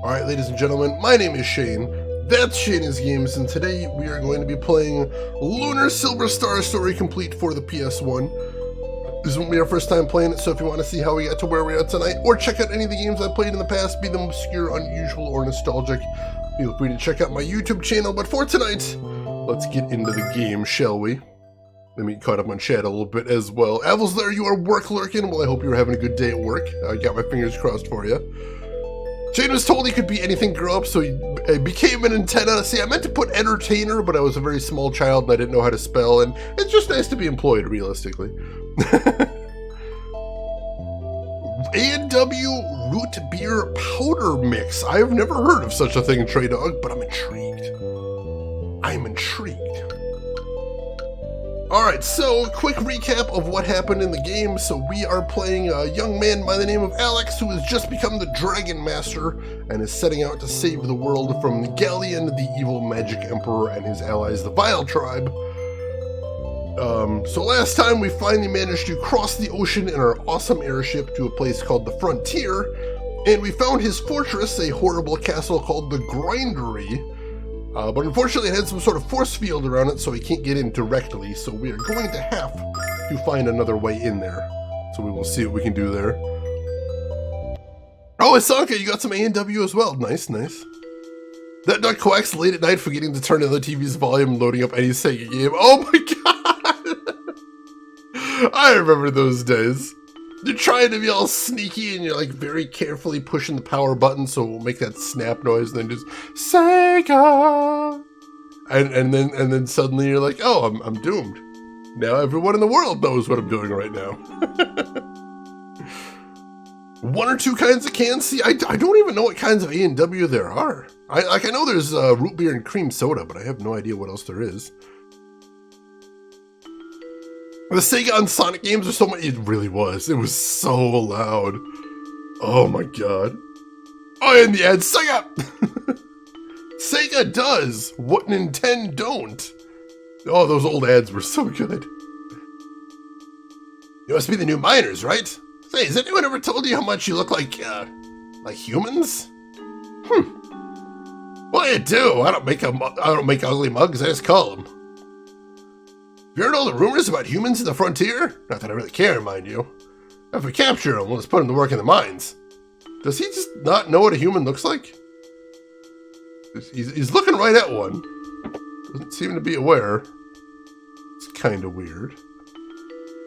Alright, ladies and gentlemen, my name is Shane. That's Shane's Games, and today we are going to be playing Lunar Silver Star Story Complete for the PS1. This won't be our first time playing it, so if you want to see how we got to where we are tonight, or check out any of the games I played in the past, be them obscure, unusual, or nostalgic, feel free to check out my YouTube channel. But for tonight, let's get into the game, shall we? Let me caught up on chat a little bit as well. Avil's there, you are work lurking. Well, I hope you're having a good day at work. I got my fingers crossed for you. Shane was told he could be anything grow up, so he became an antenna. See, I meant to put entertainer, but I was a very small child and I didn't know how to spell, and it's just nice to be employed, realistically. A&W Root Beer Powder Mix. I've never heard of such a thing, Trey Dog, but I'm intrigued. I'm intrigued. Alright, so quick recap of what happened in the game. So we are playing a young man by the name of Alex who has just become the Dragon Master and is setting out to save the world from the Galleon, the evil magic emperor, and his allies, the Vile Tribe. So last time we finally managed to cross the ocean in our awesome airship to a place called the Frontier, and we found his fortress, a horrible castle called the Grindery. But unfortunately it had some sort of force field around it, so we can't get in directly, so we are going to have to find another way in there. So we will see what we can do there. Oh, Isanka, you got some A&W as well. Nice, nice. That duck quacks late at night, forgetting to turn down the TV's volume and loading up any Sega game. Oh my god! I remember those days. You're trying to be all sneaky and you're like very carefully pushing the power button so it will make that snap noise, and then just Sega, and then suddenly you're like, oh, I'm doomed. Now everyone in the world knows what I'm doing right now. One or two kinds of cans. See, I don't even know what kinds of A&W there are. I know there's root beer and cream soda, but I have no idea what else there is. The Sega on Sonic games are so much. It really was. It was so loud. Oh my god. Oh, and the ad, Sega! Sega does what Nintendo don't. Oh, those old ads were so good. You must be the new miners, right? Say, has anyone ever told you how much you look like humans? Well, I do. I don't make ugly mugs. I just call them. You heard all the rumors about humans in the frontier? Not that I really care, mind you. If we capture them, let's put them to work in the mines. Does he just not know what a human looks like? He's looking right at one. Doesn't seem to be aware. It's kind of weird.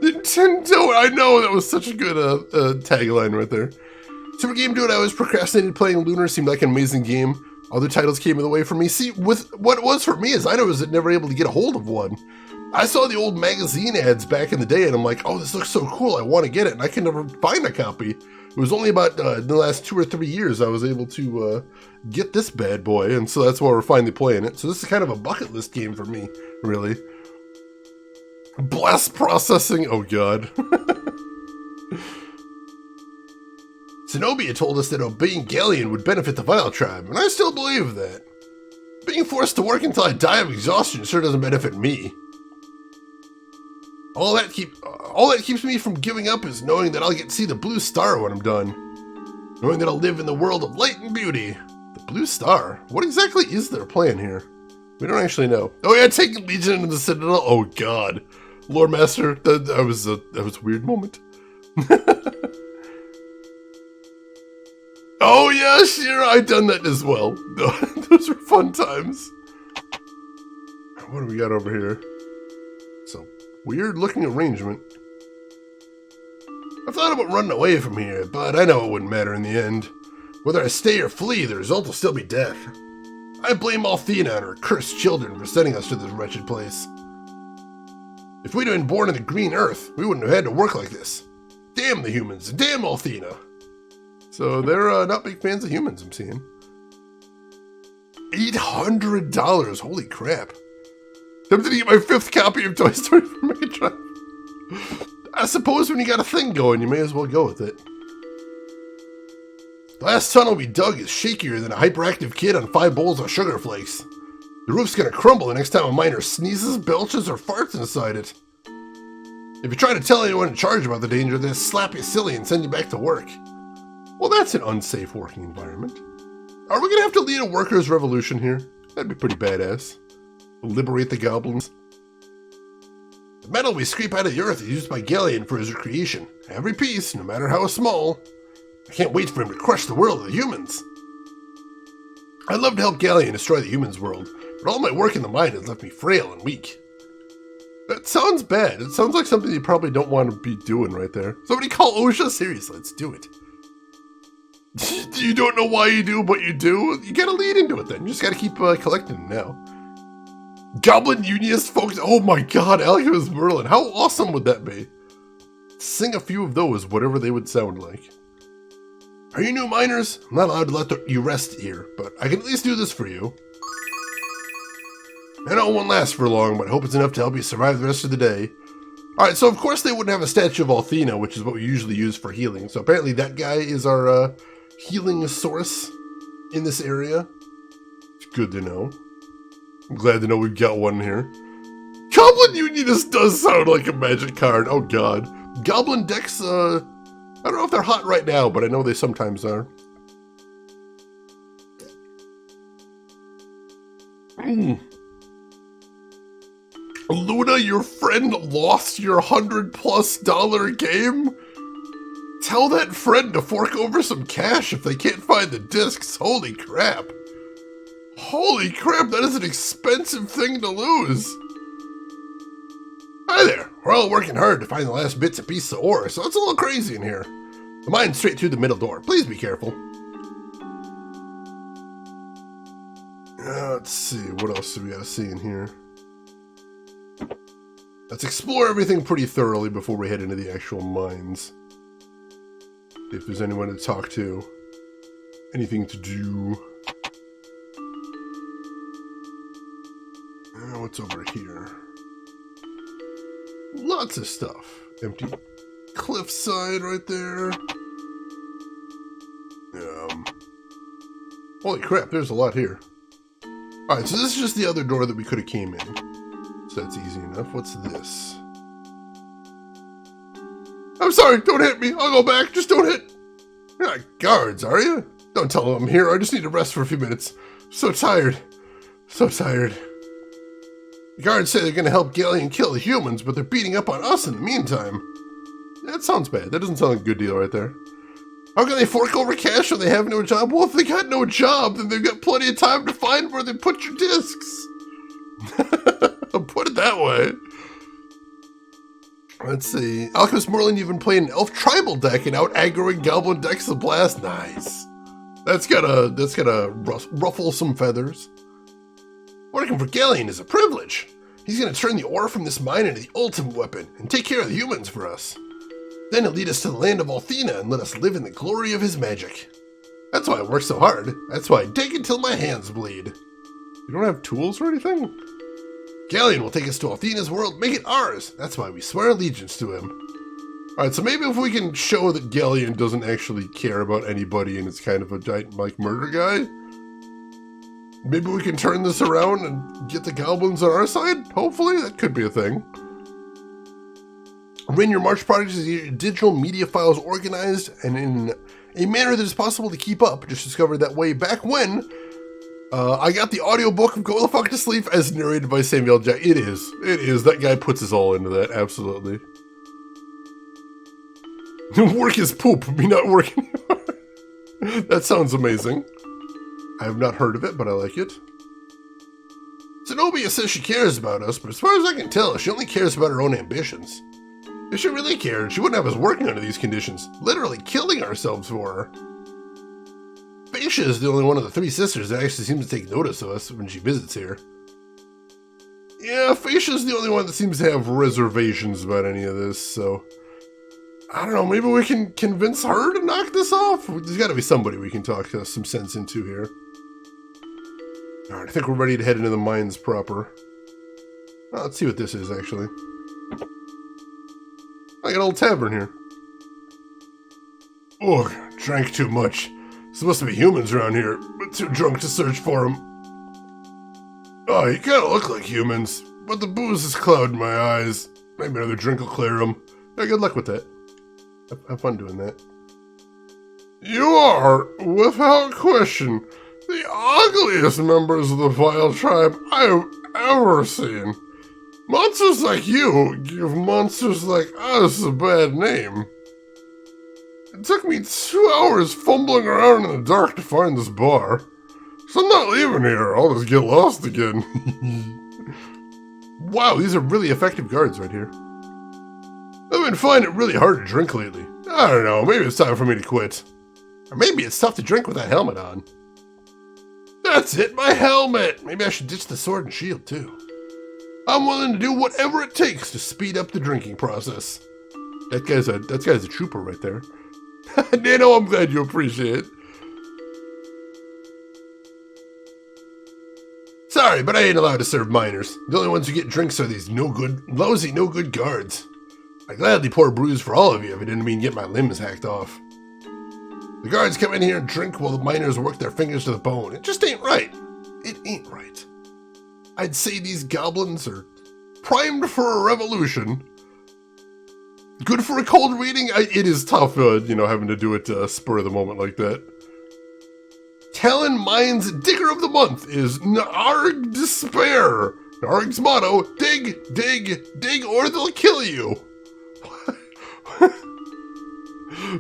Nintendo, I know, that was such a good tagline right there. Super game dude, I always procrastinated playing Lunar. Seemed like an amazing game. Other titles came in the way for me. See, with what it was for me is I was never able to get a hold of one. I saw the old magazine ads back in the day and I'm like, oh, this looks so cool, I want to get it, and I can never find a copy. It was only about in the last 2 or 3 years I was able to get this bad boy, and so that's why we're finally playing it. So this is kind of a bucket list game for me, really. Blast processing, oh god. Zenobia told us that obeying Galleon would benefit the Vile Tribe, and I still believe that. Being forced to work until I die of exhaustion sure doesn't benefit me. All that keeps me from giving up is knowing that I'll get to see the blue star when I'm done. Knowing that I'll live in the world of light and beauty. The blue star? What exactly is their plan here? We don't actually know. Oh yeah, taking Legion into the Citadel? Oh god. Lord Master, that was a weird moment. Oh yeah, sure, I've done that as well. Those were fun times. What do we got over here? So weird looking arrangement. I've thought about running away from here, but I know it wouldn't matter in the end. Whether I stay or flee, the result will still be death. I blame Althena and her cursed children for sending us to this wretched place. If we'd have been born in the green earth, we wouldn't have had to work like this. Damn the humans, and damn Althena. So they're not big fans of humans, I'm seeing. $800, holy crap. Tempted to get my 5th copy of Toy Story for Mega Drive. I suppose when you got a thing going, you may as well go with it. The last tunnel we dug is shakier than a hyperactive kid on 5 bowls of sugar flakes. The roof's gonna crumble the next time a miner sneezes, belches, or farts inside it. If you try to tell anyone in charge about the danger, they'll slap you silly and send you back to work. Well, that's an unsafe working environment. Are we gonna have to lead a workers' revolution here? That'd be pretty badass. Liberate the goblins. The metal we scrape out of the earth is used by Galien for his creation. Every piece, no matter how small. I can't wait for him to crush the world of the humans. I'd love to help Galien destroy the humans' world, but all my work in the mine has left me frail and weak. That sounds bad. It sounds like something you probably don't want to be doing right there. Somebody call OSHA? Seriously, let's do it. You don't know why you do what you do? You gotta lead into it then. You just gotta keep collecting them now. Goblin Unionist folks. Oh my god, Alchemist Merlin. How awesome would that be? Sing a few of those, whatever they would sound like. Are you new miners? I'm not allowed to let you rest here, but I can at least do this for you. I know it won't last for long, but I hope it's enough to help you survive the rest of the day. Alright, so of course they wouldn't have a statue of Althena, which is what we usually use for healing. So apparently that guy is our healing source in this area. It's good to know. I'm glad to know we've got one here. Goblin Unionist does sound like a magic card. Oh god. Goblin decks, I don't know if they're hot right now, but I know they sometimes are. Luna, your friend lost your $100+ game? Tell that friend to fork over some cash if they can't find the discs. Holy crap. Holy crap, that is an expensive thing to lose. Hi there. We're all working hard to find the last bits and pieces of ore, so it's a little crazy in here. The mine's straight through the middle door. Please be careful. Let's see, what else do we gotta see in here? Let's explore everything pretty thoroughly before we head into the actual mines. See if there's anyone to talk to. Anything to do. What's over here? Lots of stuff. Empty cliffside right there. Holy crap, there's a lot here. Alright, so this is just the other door that we could have came in. So that's easy enough. What's this? I'm sorry, don't hit me. I'll go back. Just don't hit. You're not guards, are you? Don't tell them I'm here. I just need to rest for a few minutes. I'm so tired. So tired. The guards say they're going to help Galien kill the humans, but they're beating up on us in the meantime. That sounds bad. That doesn't sound like a good deal right there. How can they fork over cash when they have no job? Well, if they got no job, then they've got plenty of time to find where they put your discs. I'll put it that way. Let's see. Alchemist Merlin, you've been playing an elf tribal deck and out aggroing goblin decks of blast. Nice. That's gotta ruffle some feathers. Working for Galien is a privilege. He's gonna turn the ore from this mine into the ultimate weapon and take care of the humans for us. Then he'll lead us to the land of Althena and let us live in the glory of his magic. That's why I work so hard. That's why I dig until my hands bleed. You don't have tools or anything? Galien will take us to Althena's world, make it ours. That's why we swear allegiance to him. Alright, so maybe if we can show that Galien doesn't actually care about anybody and is kind of a giant, like, murder guy, maybe we can turn this around and get the goblins on our side? Hopefully, that could be a thing. Arrange your March projects as your digital media files organized and in a manner that is possible to keep up. Just discovered that way back when I got the audiobook of Go the Fuck to Sleep as narrated by Samuel Jackson. It is. That guy puts us all into that, absolutely. Work is poop, me not working. That sounds amazing. I have not heard of it, but I like it. Zenobia says she cares about us, but as far as I can tell, she only cares about her own ambitions. If she really cared, she wouldn't have us working under these conditions, literally killing ourselves for her. Facia is the only one of the three sisters that actually seems to take notice of us when she visits here. Yeah, Facia is the only one that seems to have reservations about any of this, so... I don't know, maybe we can convince her to knock this off? There's gotta be somebody we can talk some sense into here. Alright, I think we're ready to head into the mines proper. Well, let's see what this is, actually. I got an old tavern here. Ugh, drank too much. Supposed to be humans around here, but too drunk to search for them. Oh, you kinda look like humans, but the booze is clouding my eyes. Maybe another drink will clear them. Yeah, good luck with that. Have fun doing that. You are, without question, ugliest members of the vile tribe I've ever seen. Monsters like you give monsters like us a bad name. It took me 2 hours fumbling around in the dark to find this bar. So I'm not leaving here, I'll just get lost again. Wow, these are really effective guards right here. I've been finding it really hard to drink lately. I don't know, maybe it's time for me to quit. Or maybe it's tough to drink with that helmet on. That's it, my helmet! Maybe I should ditch the sword and shield too. I'm willing to do whatever it takes to speed up the drinking process. That guy's a trooper right there. Nano, I'm glad you appreciate it. Sorry, but I ain't allowed to serve minors. The only ones who get drinks are these lousy, no good guards. I gladly pour brews for all of you if it didn't mean get my limbs hacked off. The guards come in here and drink while the miners work their fingers to the bone. It just ain't right. It ain't right. I'd say these goblins are primed for a revolution. Good for a cold reading? It is tough, having to do it spur of the moment like that. Talon Mines Digger of the Month is Narg Despair. Narg's motto, dig, dig, dig, or they'll kill you.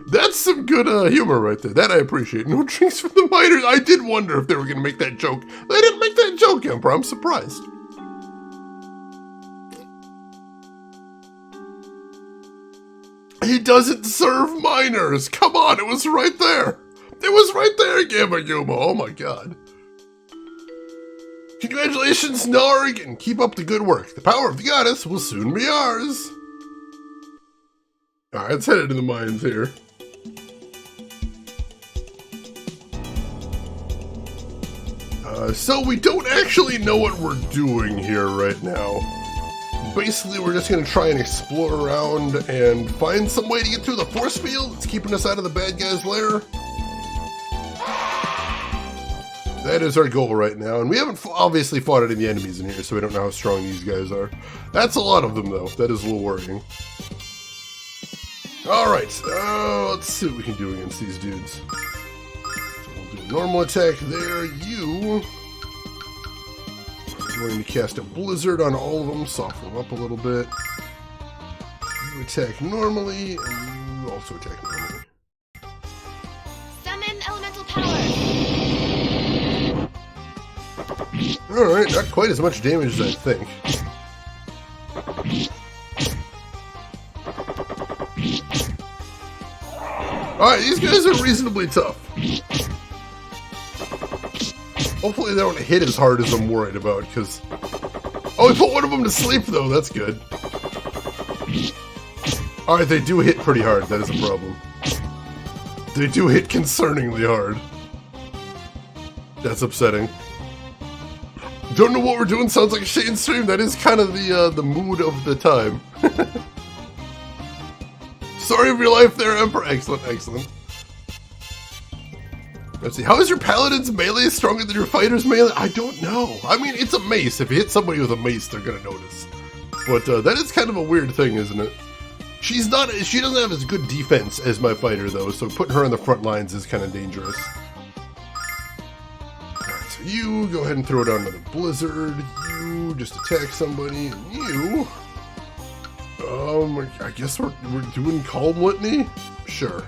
That's some good humor right there. That I appreciate. No drinks for the miners. I did wonder if they were going to make that joke. They didn't make that joke, Emperor. I'm surprised. He doesn't serve miners. Come on, it was right there. It was right there, Gamma Yuma. Oh my god. Congratulations, Narg, and keep up the good work. The power of the goddess will soon be ours. Alright, let's head into the mines here. So we don't actually know what we're doing here right now. Basically, we're just going to try and explore around and find some way to get through the force field that's keeping us out of the bad guy's lair. That is our goal right now, and we haven't obviously fought any of the enemies in here, so we don't know how strong these guys are. That's a lot of them, though. That is a little worrying. Alright, let's see what we can do against these dudes. So we'll do a normal attack there. You... I'm going to cast a blizzard on all of them, soften them up a little bit. You attack normally, and you also attack normally. Summon elemental power! Alright, not quite as much damage as I think. Alright, these guys are reasonably tough. Hopefully they don't hit as hard as I'm worried about, because... Oh, we put one of them to sleep, though. That's good. Alright, they do hit pretty hard. That is a problem. They do hit concerningly hard. That's upsetting. Don't know what we're doing. Sounds like a Shane stream. That is kind of the mood of the time. Story of your life there, Emperor. Excellent, excellent. Let's see. How is your paladin's melee stronger than your fighter's melee? I don't know. I mean, it's a mace. If you hit somebody with a mace, they're gonna notice. But that is kind of a weird thing, isn't it? She doesn't have as good defense as my fighter, though, so putting her on the front lines is kind of dangerous. Alright, so you go ahead and throw down another blizzard. You just attack somebody, and you... I guess we're doing Calm Litany? Sure.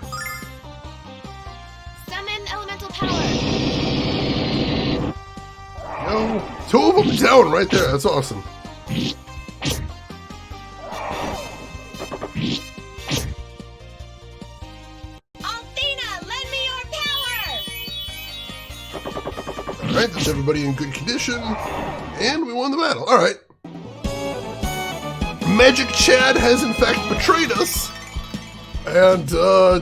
Summon elemental power! No, 2 of them down right there. That's awesome. Althena, lend me your power! Alright, that's everybody in good condition. And we won the battle. Alright. Magic Chad has in fact betrayed us. And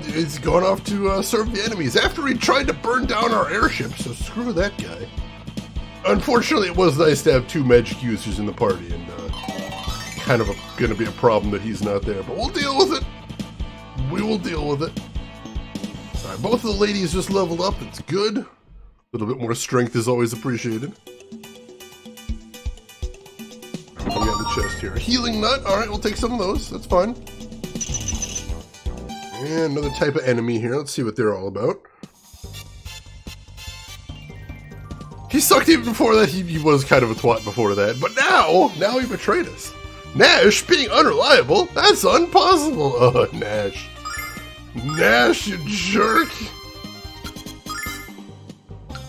he's gone off to serve the enemies after he tried to burn down our airship, so screw that guy. Unfortunately, it was nice to have 2 magic users in the party, and kind of going to be a problem that he's not there, but we'll deal with it. We will deal with it. Alright, both of the ladies just leveled up. It's good. A little bit more strength is always appreciated. We got the chest here. Healing nut. Alright, we'll take some of those. That's fine. And another type of enemy here. Let's see what they're all about. sucked even before that. He was kind of a twat before that. But now he betrayed us. Nash being unreliable? That's impossible. Oh, Nash. Nash, you jerk.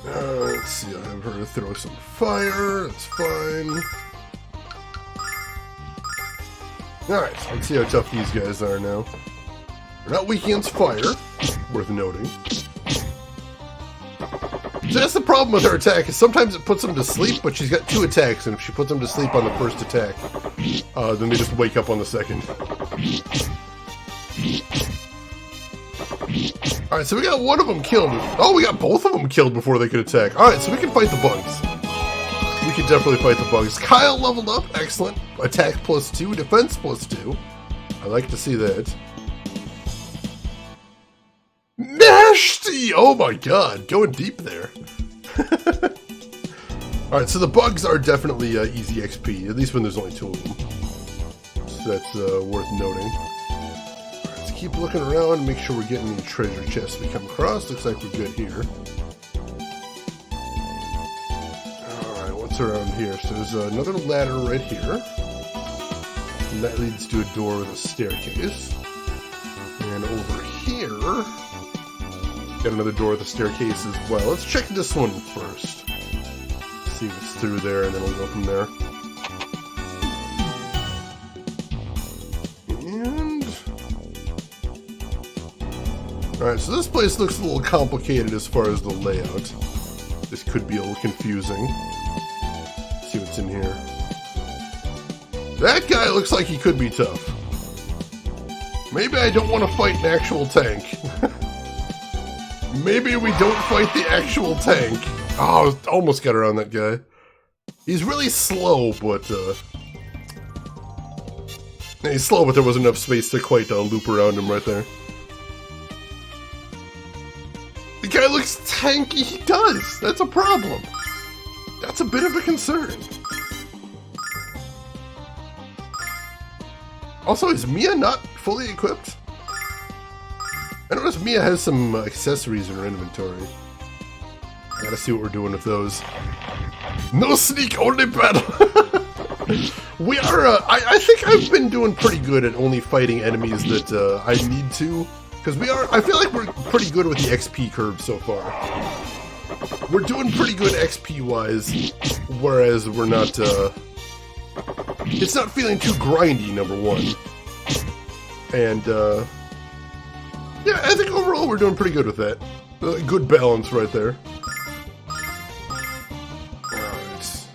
Let's see, I have her throw some fire. That's fine. Alright, let's see how tough these guys are now. They're not weak against fire, worth noting. So that's the problem with her attack, is sometimes it puts them to sleep, but she's got 2 attacks, and if she puts them to sleep on the first attack, then they just wake up on the second. Alright, so we got one of them killed. Oh, we got both of them killed before they could attack. Alright, so we can fight the bugs. We can definitely fight the bugs. Kyle leveled up. Excellent. Attack +2, defense +2. I like to see that. Nasty! Oh my god, going deep there. Alright, so the bugs are definitely easy XP, at least when there's only 2 of them. So that's worth noting. Alright, let's keep looking around and make sure we're getting any treasure chests we come across. Looks like we're good here. Alright, what's around here? So there's another ladder right here. And that leads to a door with a staircase. And over here... got another door with a staircase as well. Let's check this one first. See if it's through there, and then we'll go from there. And... alright, so this place looks a little complicated as far as the layout. This could be a little confusing. Let's see what's in here. That guy looks like he could be tough. Maybe I don't want to fight an actual tank. Maybe we don't fight the actual tank. Oh, almost got around that guy. He's really slow, but he's slow, but there wasn't enough space to quite loop around him right there. The guy looks tanky. He does. That's a problem. That's a bit of a concern. Also, is Mia not fully equipped? I noticed Mia has some accessories in her inventory. Gotta see what we're doing with those. No sneak, only battle! We are, I think I've been doing pretty good at only fighting enemies that I need to. Because I feel like we're pretty good with the XP curve so far. We're doing pretty good XP-wise, whereas we're not, it's not feeling too grindy, number one. And, yeah, I think overall we're doing pretty good with that. Good balance right there. Alright.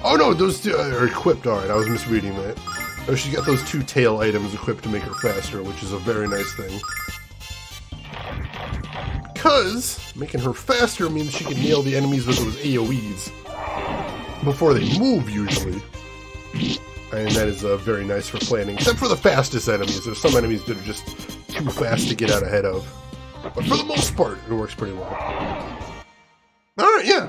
Oh no, those 2 are equipped. Alright, I was misreading that. Oh, she's got those 2 tail items equipped to make her faster, which is a very nice thing. Because making her faster means she can nail the enemies with those AoEs before they move, usually. And that is very nice for planning, except for the fastest enemies. There's some enemies that are just too fast to get out ahead of. But for the most part, it works pretty well. Alright, yeah.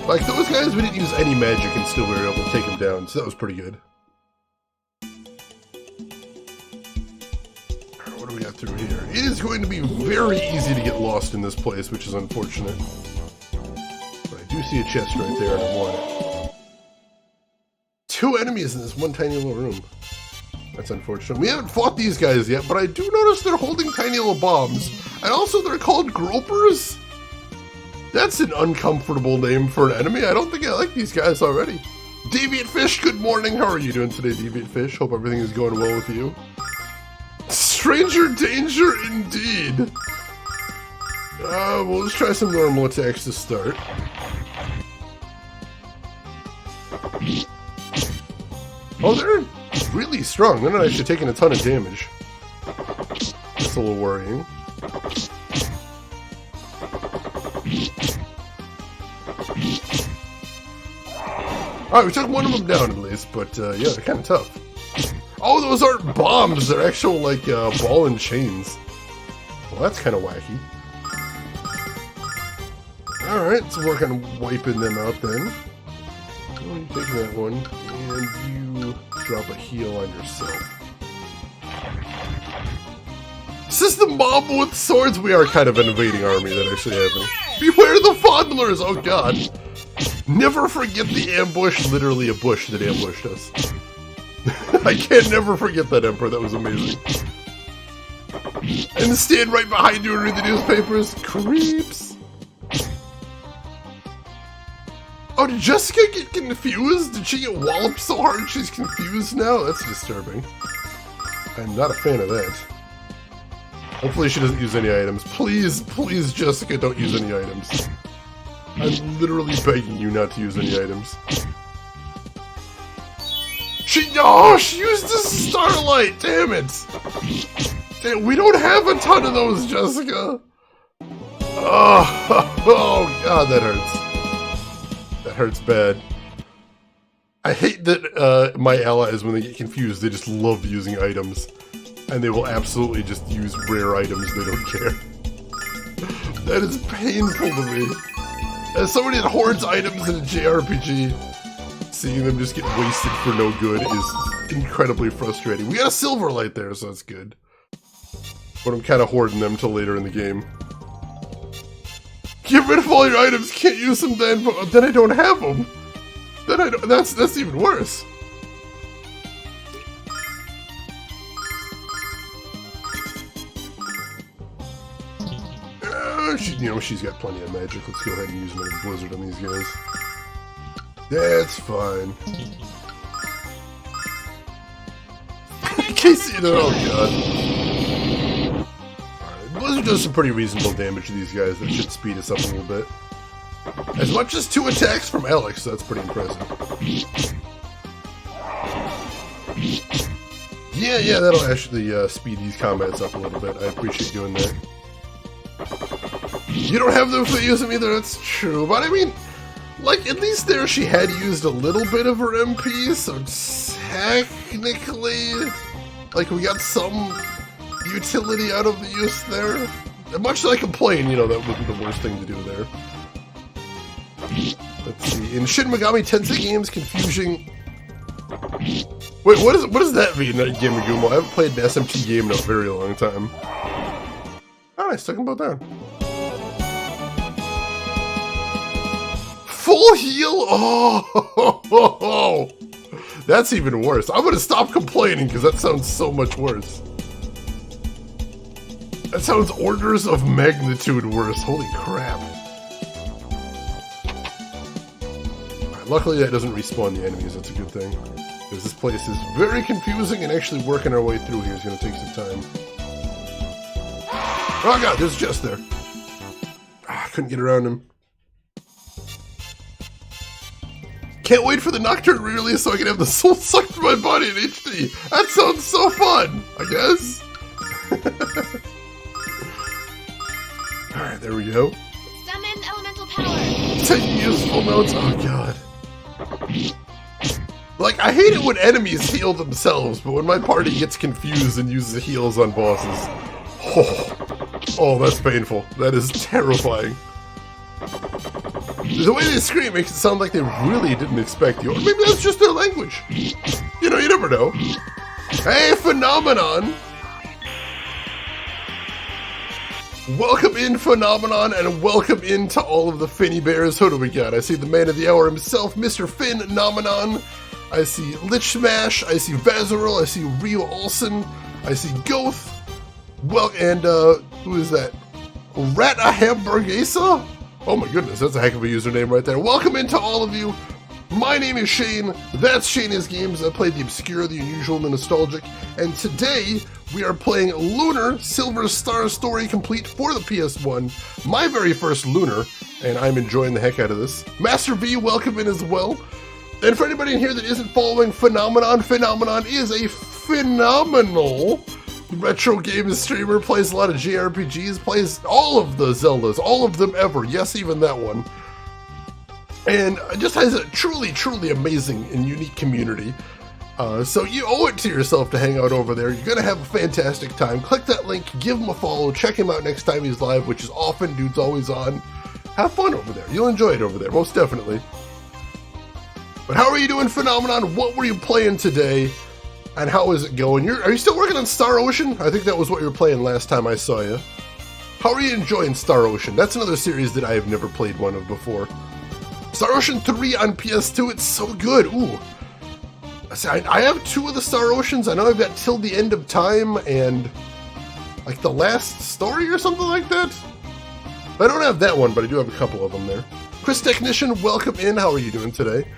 Like those guys, we didn't use any magic and still we were able to take them down, so that was pretty good. Alright, what do we got through here? It is going to be very easy to get lost in this place, which is unfortunate. But I do see a chest right there, and I want it. 2 enemies in this one tiny little room. That's unfortunate. We haven't fought these guys yet, but I do notice they're holding tiny little bombs. And also they're called gropers? That's an uncomfortable name for an enemy. I don't think I like these guys already. Deviant Fish, good morning. How are you doing today, Deviant Fish? Hope everything is going well with you. Stranger danger indeed. We'll just try some normal attacks to start. Oh, they're really strong. They're not actually taking a ton of damage. That's a little worrying. Alright, we took one of them down at least, but yeah, they're kind of tough. Oh, those aren't bombs. They're actual, like, ball and chains. Well, that's kind of wacky. Alright, let's work on wiping them out then. Oh, you take that one, and you drop a heal on yourself. Is this the mob with swords? We are kind of an invading army that actually happened. Beware the fond tumblers, oh god. Never forget the ambush, literally a bush that ambushed us. I can't never forget that, Emperor, that was amazing. And stand right behind you and read the newspapers. Creeps. Oh, did Jessica get confused? Did she get walloped so hard she's confused now? That's disturbing. I'm not a fan of that. Hopefully she doesn't use any items. Please, please, Jessica, don't use any items. I'm literally begging you not to use any items. She used the starlight, damn it! Damn, we don't have a ton of those, Jessica! Oh god, that hurts. That hurts bad. I hate that my allies, when they get confused, they just love using items. And they will absolutely just use rare items, they don't care. That is painful to me. As somebody that hoards items in a JRPG, seeing them just get wasted for no good is incredibly frustrating. We got a silver light there, so that's good. But I'm kind of hoarding them till later in the game. Get rid of all your items, can't use them then, but then I don't have them. Then I don't, that's even worse. She's got plenty of magic. Let's go ahead and use another blizzard on these guys. That's fine. Casey, oh god. Alright, blizzard does some pretty reasonable damage to these guys. That should speed us up a little bit. As much as 2 attacks from Alex, so that's pretty impressive. Yeah, that'll actually speed these combats up a little bit. I appreciate doing that. You don't have them for use them either, that's true. But I mean, like, at least there she had used a little bit of her MP, so technically, like, we got some utility out of the use there. And much as I complain, you know, that wasn't the worst thing to do there. Let's see. In Shin Megami Tensei games, confusion... Wait, what does that mean, Gamagumo? I haven't played an SMT game in a very long time. Oh, nice, took him both down. Full heal? Oh, that's even worse. I'm gonna stop complaining because that sounds so much worse. That sounds orders of magnitude worse. Holy crap. Right, luckily that doesn't respawn the enemies. That's a good thing. Because this place is very confusing and actually working our way through here is gonna take some time. Oh god, there's Jess there. I couldn't get around him. Can't wait for the Nocturne re-release so I can have the soul sucked from my body in HD. That sounds so fun, I guess. Alright, there we go. Summon elemental power. Taking useful notes. Oh god. Like, I hate it when enemies heal themselves, but when my party gets confused and uses heals on bosses. Oh, that's painful. That is terrifying. The way they scream makes it sound like they really didn't expect you. Or maybe that's just their language. You know, you never know. Hey, Phenomenon! Welcome in, Phenomenon, and welcome in to all of the Finny Bears. Who do we got? I see the man of the hour himself, Mr. Phenomenon. I see Lich Smash. I see Vazaril. I see Rio Olsen. I see Goth. Well, and, who is that? Rata Hamburgesa? Oh my goodness, that's a heck of a username right there. Welcome into all of you. My name is Shane. That's Shane Is Games. I play the obscure, the unusual, and the nostalgic. And today, we are playing Lunar Silver Star Story Complete for the PS1. My very first Lunar, and I'm enjoying the heck out of this. Master V, welcome in as well. And for anybody in here that isn't following Phenomenon, Phenomenon is a phenomenal retro game streamer, plays a lot of JRPGs, plays all of the Zeldas, all of them ever, yes, even that one. And just has a truly, truly amazing and unique community. So you owe it to yourself to hang out over there. You're going to have a fantastic time. Click that link, give him a follow, check him out next time he's live, which is often, dude's always on. Have fun over there. You'll enjoy it over there, most definitely. But how are you doing, Phenomenon? What were you playing today? And how is it going? Are you still working on Star Ocean? I think that was what you were playing last time I saw you. How are you enjoying Star Ocean? That's another series that I have never played one of before. Star Ocean 3 on PS2, it's so good. Ooh. See, I have 2 of the Star Oceans. I know I've got Till the End of Time and like The Last Story or something like that. I don't have that one, but I do have a couple of them there. Chris Technician, welcome in. How are you doing today?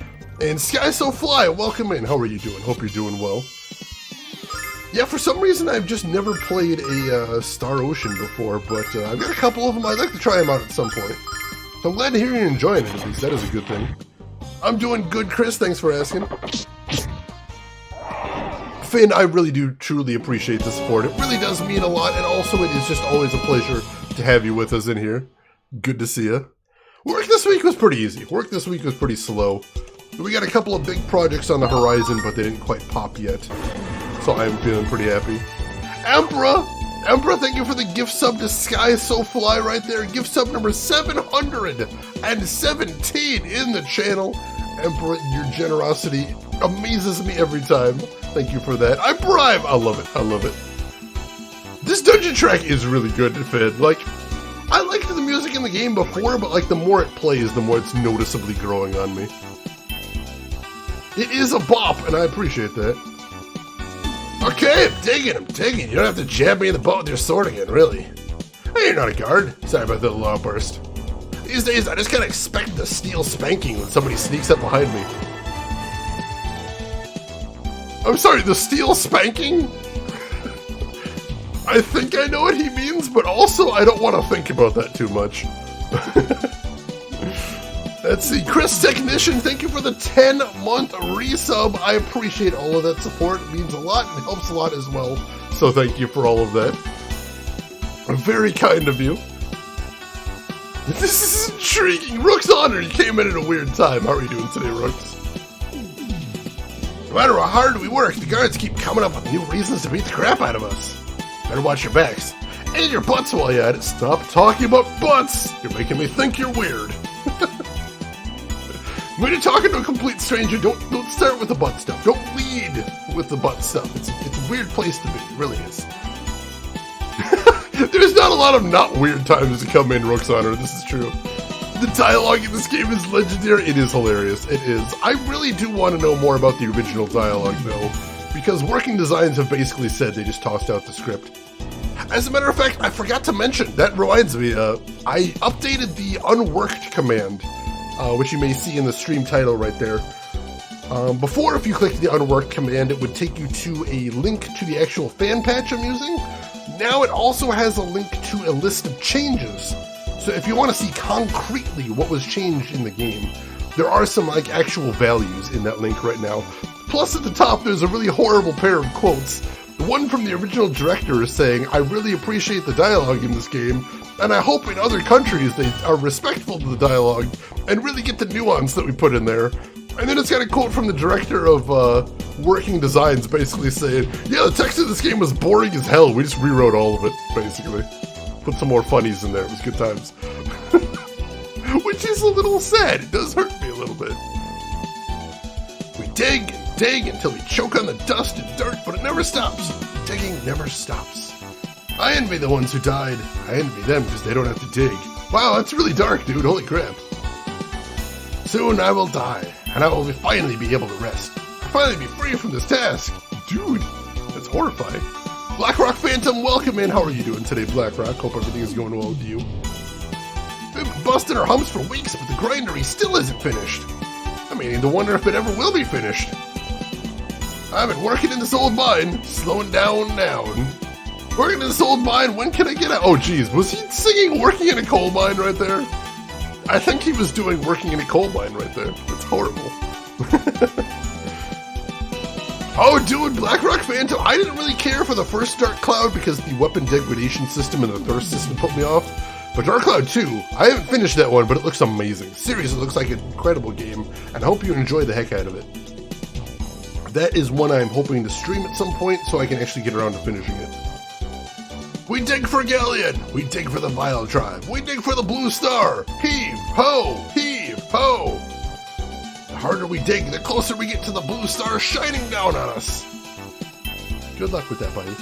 And Sky So Fly, welcome in. How are you doing? Hope you're doing well. Yeah, for some reason I've just never played a Star Ocean before, but I've got a couple of them. I'd like to try them out at some point. So I'm glad to hear you're enjoying it, at least. That is a good thing. I'm doing good, Chris. Thanks for asking. Finn, I really do truly appreciate the support. It really does mean a lot, and also it is just always a pleasure to have you with us in here. Good to see you. Work this week was pretty easy. Work this week was pretty slow. We got a couple of big projects on the horizon, but they didn't quite pop yet. So I'm feeling pretty happy. Emperor, thank you for the gift sub to Sky So Fly right there. Gift sub number 717 in the channel. Emperor, your generosity amazes me every time. Thank you for that. I bribe. I love it. I love it. This dungeon track is really good, Finn. Like, I liked the music in the game before, but like the more it plays, the more it's noticeably growing on me. It is a bop, and I appreciate that. Okay, I'm digging. You don't have to jab me in the butt with your sword again, really. Hey, you're not a guard. Sorry about that little outburst. These days, I just kind of expect the steel spanking when somebody sneaks up behind me. I'm sorry, the steel spanking? I think I know what he means, but also I don't want to think about that too much. Let's see, Chris Technician, thank you for the 10-month resub. I appreciate all of that support. It means a lot and helps a lot as well. So thank you for all of that. Very kind of you. This is intriguing. Rook's Honor, you came in at a weird time. How are you doing today, Rooks? No matter how hard we work, the guards keep coming up with new reasons to beat the crap out of us. Better watch your backs. And your butts while you're at it. Stop talking about butts. You're making me think you're weird. When you're talking to a complete stranger, don't start with the butt stuff. Don't lead with the butt stuff. It's a weird place to be. It really is. There's not a lot of not weird times to come in, Rook's Honor. This is true. The dialogue in this game is legendary. It is hilarious. It is. I really do want to know more about the original dialogue, though, because Working Designs have basically said they just tossed out the script. As a matter of fact, I forgot to mention, that reminds me, I updated the unworked command, which you may see in the stream title right there. Before, if you clicked the unworked command, it would take you to a link to the actual fan patch I'm using. Now it also has a link to a list of changes. So if you want to see concretely what was changed in the game, there are some like actual values in that link right now. Plus at the top, there's a really horrible pair of quotes. The one from the original director is saying, "I really appreciate the dialogue in this game, and I hope in other countries they are respectful to the dialogue and really get the nuance that we put in there." And then it's got a quote from the director of Working Designs basically saying, "Yeah, the text of this game was boring as hell. We just rewrote all of it, basically. Put some more funnies in there. It was good times." Which is a little sad. It does hurt me a little bit. We dig and dig until we choke on the dust and dirt, but it never stops. Digging never stops. I envy the ones who died. I envy them because they don't have to dig. Wow, that's really dark, dude. Holy crap. Soon I will die, and I will finally be able to rest. I'll finally be free from this task. Dude, that's horrifying. Blackrock Phantom, welcome in. How are you doing today, Blackrock? Hope everything is going well with you. We've been busting our humps for weeks, but the Grindery still isn't finished. I'm beginning to wonder if it ever will be finished. I've been working in this old mine, slowing down. Working in this old mine, when can I get out? Oh, geez, was he singing Working in a Coal Mine right there? I think he was doing Working in a Coal Mine right there. That's horrible. Oh, dude, Blackrock Phantom, I didn't really care for the first Dark Cloud because the weapon degradation system and the thirst system put me off. But Dark Cloud 2, I haven't finished that one, but it looks amazing. Seriously, it looks like an incredible game, and I hope you enjoy the heck out of it. That is one I'm hoping to stream at some point so I can actually get around to finishing it. We dig for Galleon! We dig for the Vile Tribe! We dig for the Blue Star! Heave! Ho! Heave! Ho! The harder we dig, the closer we get to the Blue Star shining down on us! Good luck with that, buddy.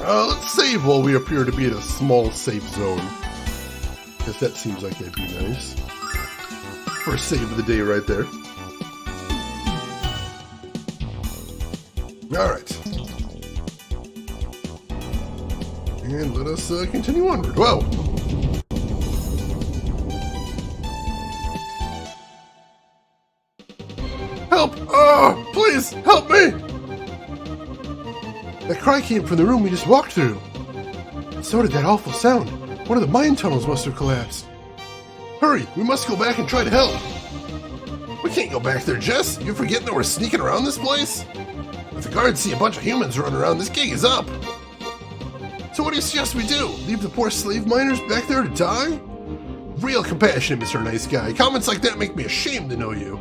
Let's save while we appear to be in a small safe zone. Because that seems like that'd be nice. First save of the day right there. Alright. And let us continue onward. Whoa! Help! Oh, please, help me! That cry came from the room we just walked through. And so did that awful sound. One of the mine tunnels must have collapsed. Hurry, we must go back and try to help. We can't go back there, Jess. You forgetting that we're sneaking around this place? If the guards see a bunch of humans running around, this gig is up. So what do you suggest we do? Leave the poor slave miners back there to die? Real compassion, Mr. Nice Guy. Comments like that make me ashamed to know you.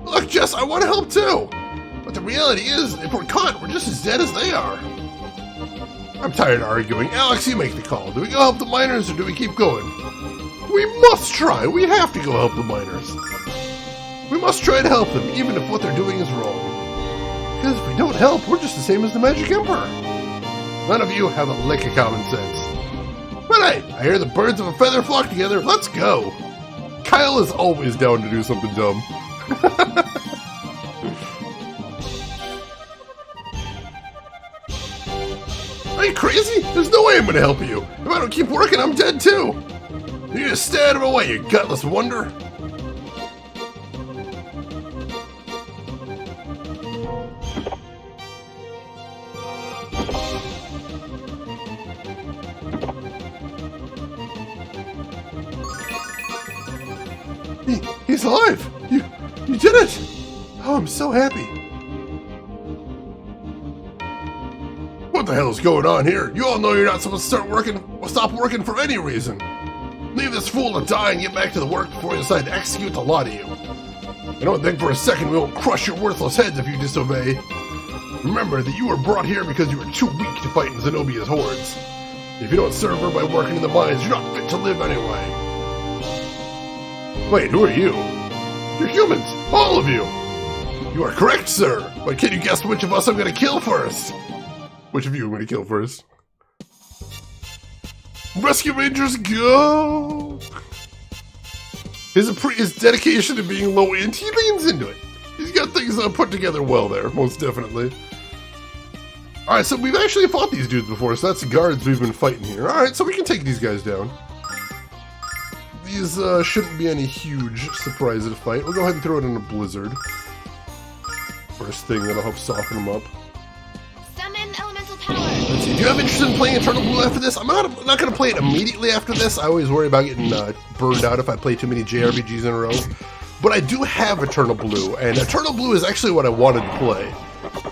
Look, Jess, I want to help too. But the reality is, if we're caught, we're just as dead as they are. I'm tired of arguing. Alex, you make the call. Do we go help the miners or do we keep going? We must try. We have to go help the miners. We must try to help them, even if what they're doing is wrong. Because if we don't help, we're just the same as the Magic Emperor. None of you have a lick of common sense. But hey, I hear the birds of a feather flock together. Let's go. Kyle is always down to do something dumb. Are you crazy? There's no way I'm gonna help you. If I don't keep working, I'm dead too. You just stay out of my way, you gutless wonder. He's alive! You did it! Oh, I'm so happy. What the hell is going on here? You all know you're not supposed to stop working for any reason. Leave this fool to die and get back to the work before you decide to execute the lot of you. I don't think for a second we won't crush your worthless heads if you disobey. Remember that you were brought here because you were too weak to fight in Zenobia's hordes. If you don't serve her by working in the mines, you're not fit to live anyway. Wait, who are you? You're humans, all of you! You are correct, sir, but can you guess which of us I'm gonna kill first? Which of you I'm gonna kill first? Rescue Rangers, go! His dedication to being low end, he leans into it. He's got things put together well there, most definitely. Alright, so we've actually fought these dudes before, so that's the guards we've been fighting here. Alright, so we can take these guys down. These shouldn't be any huge surprise to fight. We'll go ahead and throw it in a blizzard. First thing that'll help soften them up. Summon elemental power. Let's see. Do you have interest in playing Eternal Blue after this? I'm not going to play it immediately after this. I always worry about getting burned out if I play too many JRPGs in a row. But I do have Eternal Blue, and Eternal Blue is actually what I wanted to play.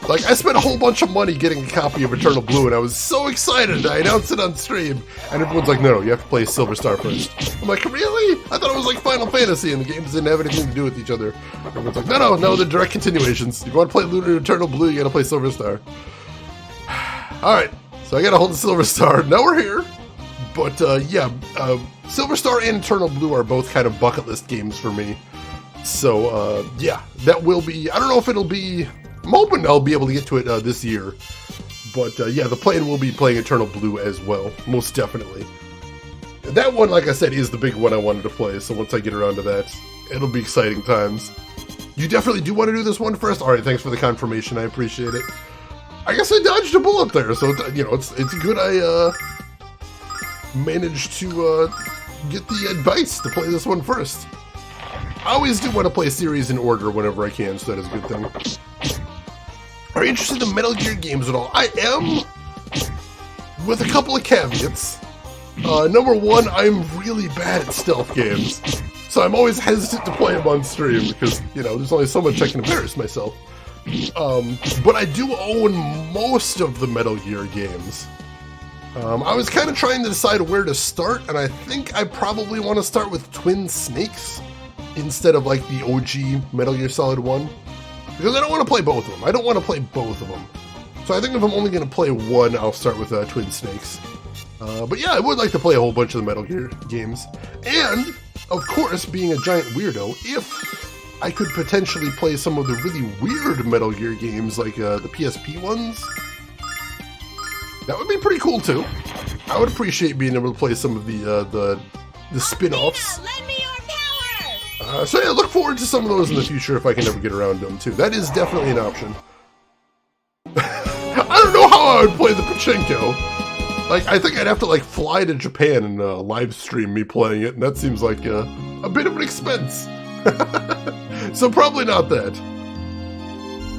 Like, I spent a whole bunch of money getting a copy of Eternal Blue, and I was so excited. I announced it on stream, and everyone's like, no, you have to play Silver Star first. I'm like, really? I thought it was like Final Fantasy, and the games didn't have anything to do with each other. Everyone's like, no, they're direct continuations. If you want to play Lunar Eternal Blue, you gotta play Silver Star. Alright, so I got a hold of Silver Star. Now we're here. But, Silver Star and Eternal Blue are both kind of bucket list games for me. So, yeah, that will be... I don't know if it'll be... I'm hoping I'll be able to get to it this year. But, yeah, the plan will be playing Eternal Blue as well, most definitely. That one, like I said, is the big one I wanted to play, so once I get around to that, it'll be exciting times. You definitely do want to do this one first? Alright, thanks for the confirmation, I appreciate it. I guess I dodged a bullet there, so, you know, it's good I, managed to, get the advice to play this one first. I always do want to play series in order whenever I can, so that is a good thing. Are you interested in Metal Gear games at all? I am, with a couple of caveats. Number one, I'm really bad at stealth games, so I'm always hesitant to play them on stream because, you know, there's only so much I can embarrass myself. But I do own most of the Metal Gear games. I was kind of trying to decide where to start, and I think I probably want to start with Twin Snakes instead of, like, the OG Metal Gear Solid 1. Because I don't want to play both of them. I don't want to play both of them. So I think if I'm only going to play one, I'll start with Twin Snakes. But yeah, I would like to play a whole bunch of the Metal Gear games. And, of course, being a giant weirdo, if I could potentially play some of the really weird Metal Gear games, like the PSP ones, That would be pretty cool too. I would appreciate being able to play some of the spin-offs. Lend me your power! So yeah, look forward to some of those in the future if I can ever get around to them too. That is definitely an option. I don't know how I would play the Pachinko. Like, I think I'd have to like fly to Japan and live stream me playing it, and that seems like a bit of an expense. So probably not that.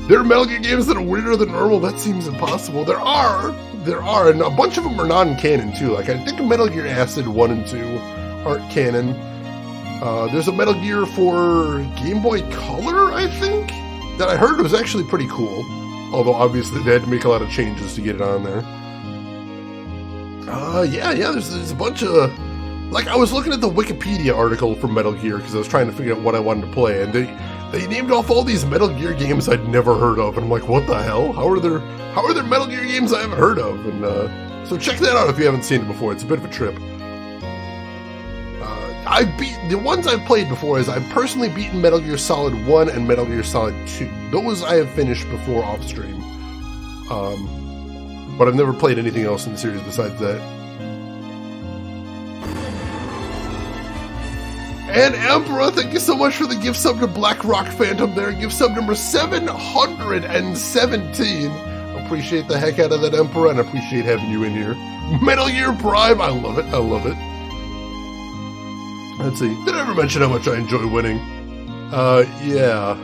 There are Metal Gear games that are weirder than normal. That seems impossible. There are, and a bunch of them are non-canon too. Like I think Metal Gear Acid 1 and 2 aren't canon. There's a Metal Gear for Game Boy Color, I think, that I heard was actually pretty cool. Although obviously they had to make a lot of changes to get it on there. Yeah, there's a bunch of... Like, I was looking at the Wikipedia article for Metal Gear because I was trying to figure out what I wanted to play, and they named off all these Metal Gear games I'd never heard of, and I'm like, what the hell? How are there Metal Gear games I haven't heard of? And so check that out if you haven't seen it before. It's a bit of a trip. The ones I've played before is I've personally beaten Metal Gear Solid 1 and Metal Gear Solid 2. Those I have finished before off stream. But I've never played anything else in the series besides that. And Emperor, thank you so much for the gift sub to Black Rock Phantom there. Gift sub number 717. Appreciate the heck out of that, Emperor, and appreciate having you in here. Metal Gear Prime, I love it, I love it. Let's see, did I ever mention how much I enjoy winning? Yeah.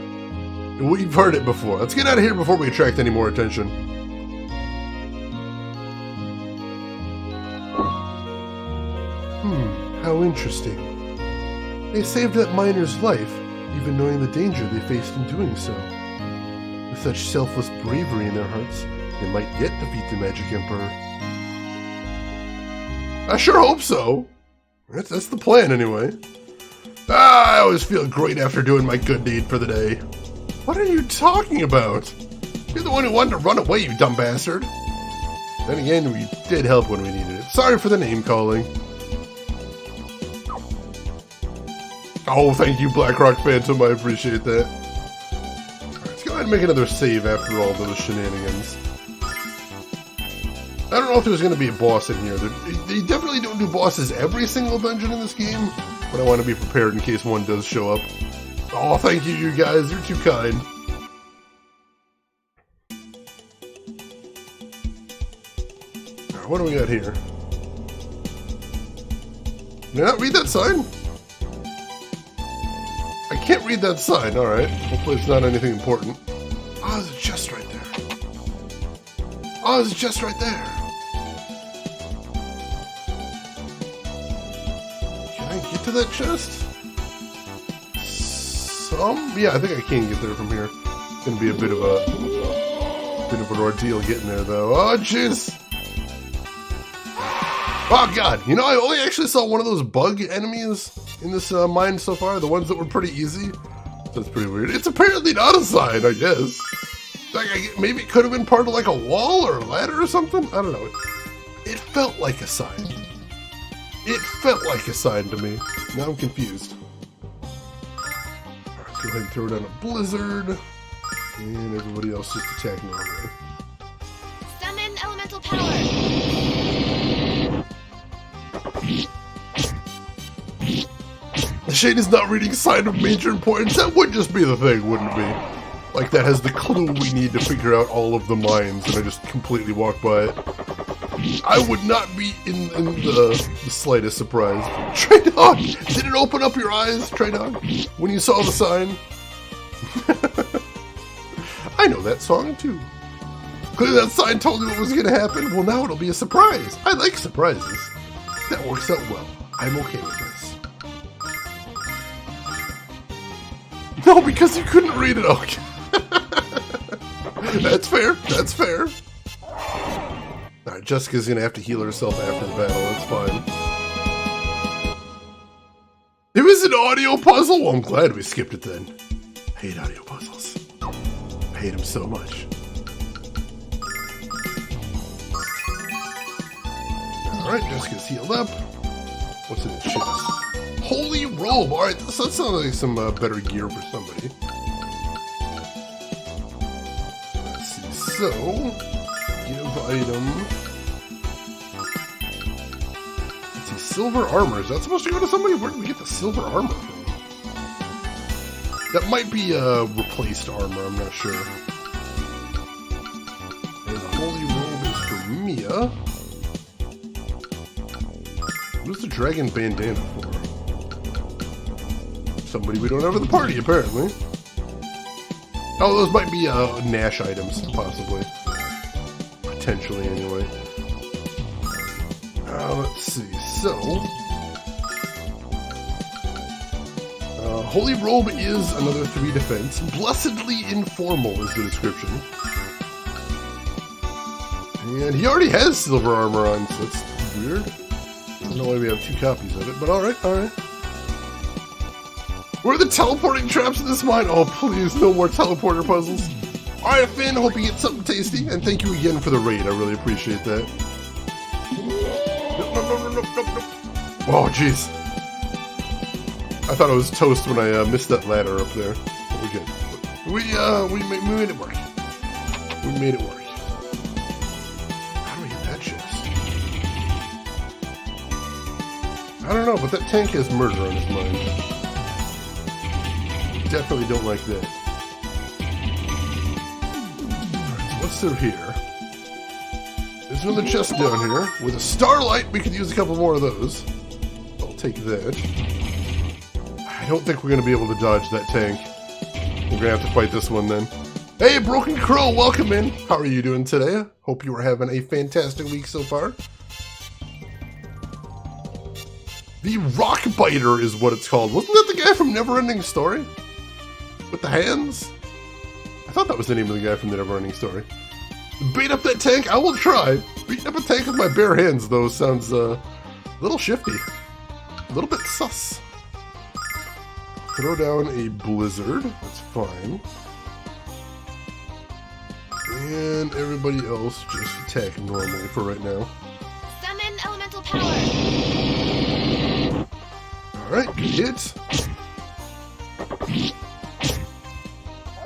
We've heard it before. Let's get out of here before we attract any more attention. How interesting. They saved that miner's life, even knowing the danger they faced in doing so. With such selfless bravery in their hearts, they might yet defeat the Magic Emperor. I sure hope so. That's the plan, anyway. I always feel great after doing my good deed for the day. What are you talking about? You're the one who wanted to run away, you dumb bastard. Then again, we did help when we needed it. Sorry for the name calling. Oh, thank you, Black Rock Phantom. I appreciate that. Alright, let's go ahead and make another save after all those shenanigans. I don't know if there's going to be a boss in here. They definitely don't do bosses every single dungeon in this game, but I want to be prepared in case one does show up. Oh, thank you, you guys. You're too kind. Alright, what do we got here? Did I not read that sign? I can't read that sign. Alright. Hopefully it's not anything important. Oh, there's a chest right there. Oh, there's a chest right there. Can I get to that chest? Yeah, I think I can get there from here. It's gonna be a bit of an ordeal getting there, though. Oh, jeez. Oh, God. You know, I only actually saw one of those bug enemies in this mine so far. The ones that were pretty easy. That's pretty weird. It's apparently not a sign, I guess. Like, maybe it could have been part of like a wall or a ladder or something. I don't know. It felt like a sign. It felt like a sign to me. Now I'm confused. Alright, go ahead and throw down a blizzard. And everybody else just attack normally. Summon elemental power. Shane is not reading sign of major importance. That would just be the thing, wouldn't it be? Like, that has the clue we need to figure out all of the mines, and I just completely walk by it. I would not be in the slightest surprise. Trey Dog! Did it open up your eyes, Trey Dog, when you saw the sign? I know that song, too. Clearly that sign told me what was going to happen. Well, now it'll be a surprise. I like surprises. That works out well. I'm okay with this. No, because you couldn't read it. Okay. That's fair. That's fair. Alright, Jessica's gonna have to heal herself after the battle. That's fine. It was an audio puzzle? Well, I'm glad we skipped it then. I hate audio puzzles. I hate them so much. Alright, Jessica's healed up. What's in the chest? Holy robe! Alright, that sounds like some better gear for somebody. Let's see, so... Give item... Silver armor. Is that supposed to go to somebody? Where did we get the silver armor from? That might be replaced armor, I'm not sure. And the holy robe is for Mia. Who's the dragon bandana for? Somebody we don't have in the party, apparently. Oh, those might be Nash items, possibly. Potentially, anyway. Let's see. So, holy robe is another 3 defense. Blessedly informal is the description. And he already has silver armor on, so that's weird. I don't know why we have 2 copies of it, but alright, alright. Where are the teleporting traps in this mine? Oh, please, no more teleporter puzzles. Alright, Finn, hope you get something tasty, and thank you again for the raid. I really appreciate that. Nope. Oh, jeez. I thought it was toast when I missed that ladder up there. But we're good. We made it work. We made it work. How do we get that chest? I don't know, but that tank has murder on his mind. Definitely don't like that. Alright, so what's through here? There's another chest down here. With a starlight, we could use a couple more of those. I'll take that. I don't think we're going to be able to dodge that tank. We're going to have to fight this one then. Hey, Broken Crow, welcome in. How are you doing today? Hope you are having a fantastic week so far. The Rock Biter is what it's called. Wasn't that the guy from Neverending Story? With the hands? I thought that was the name of the guy from the Neverending Story. Beat up that tank? I will try. Beating up a tank with my bare hands, though, sounds a little shifty. A little bit sus. Throw down a blizzard. That's fine. And everybody else just attack normally for right now. Summon elemental power. Alright, good hit.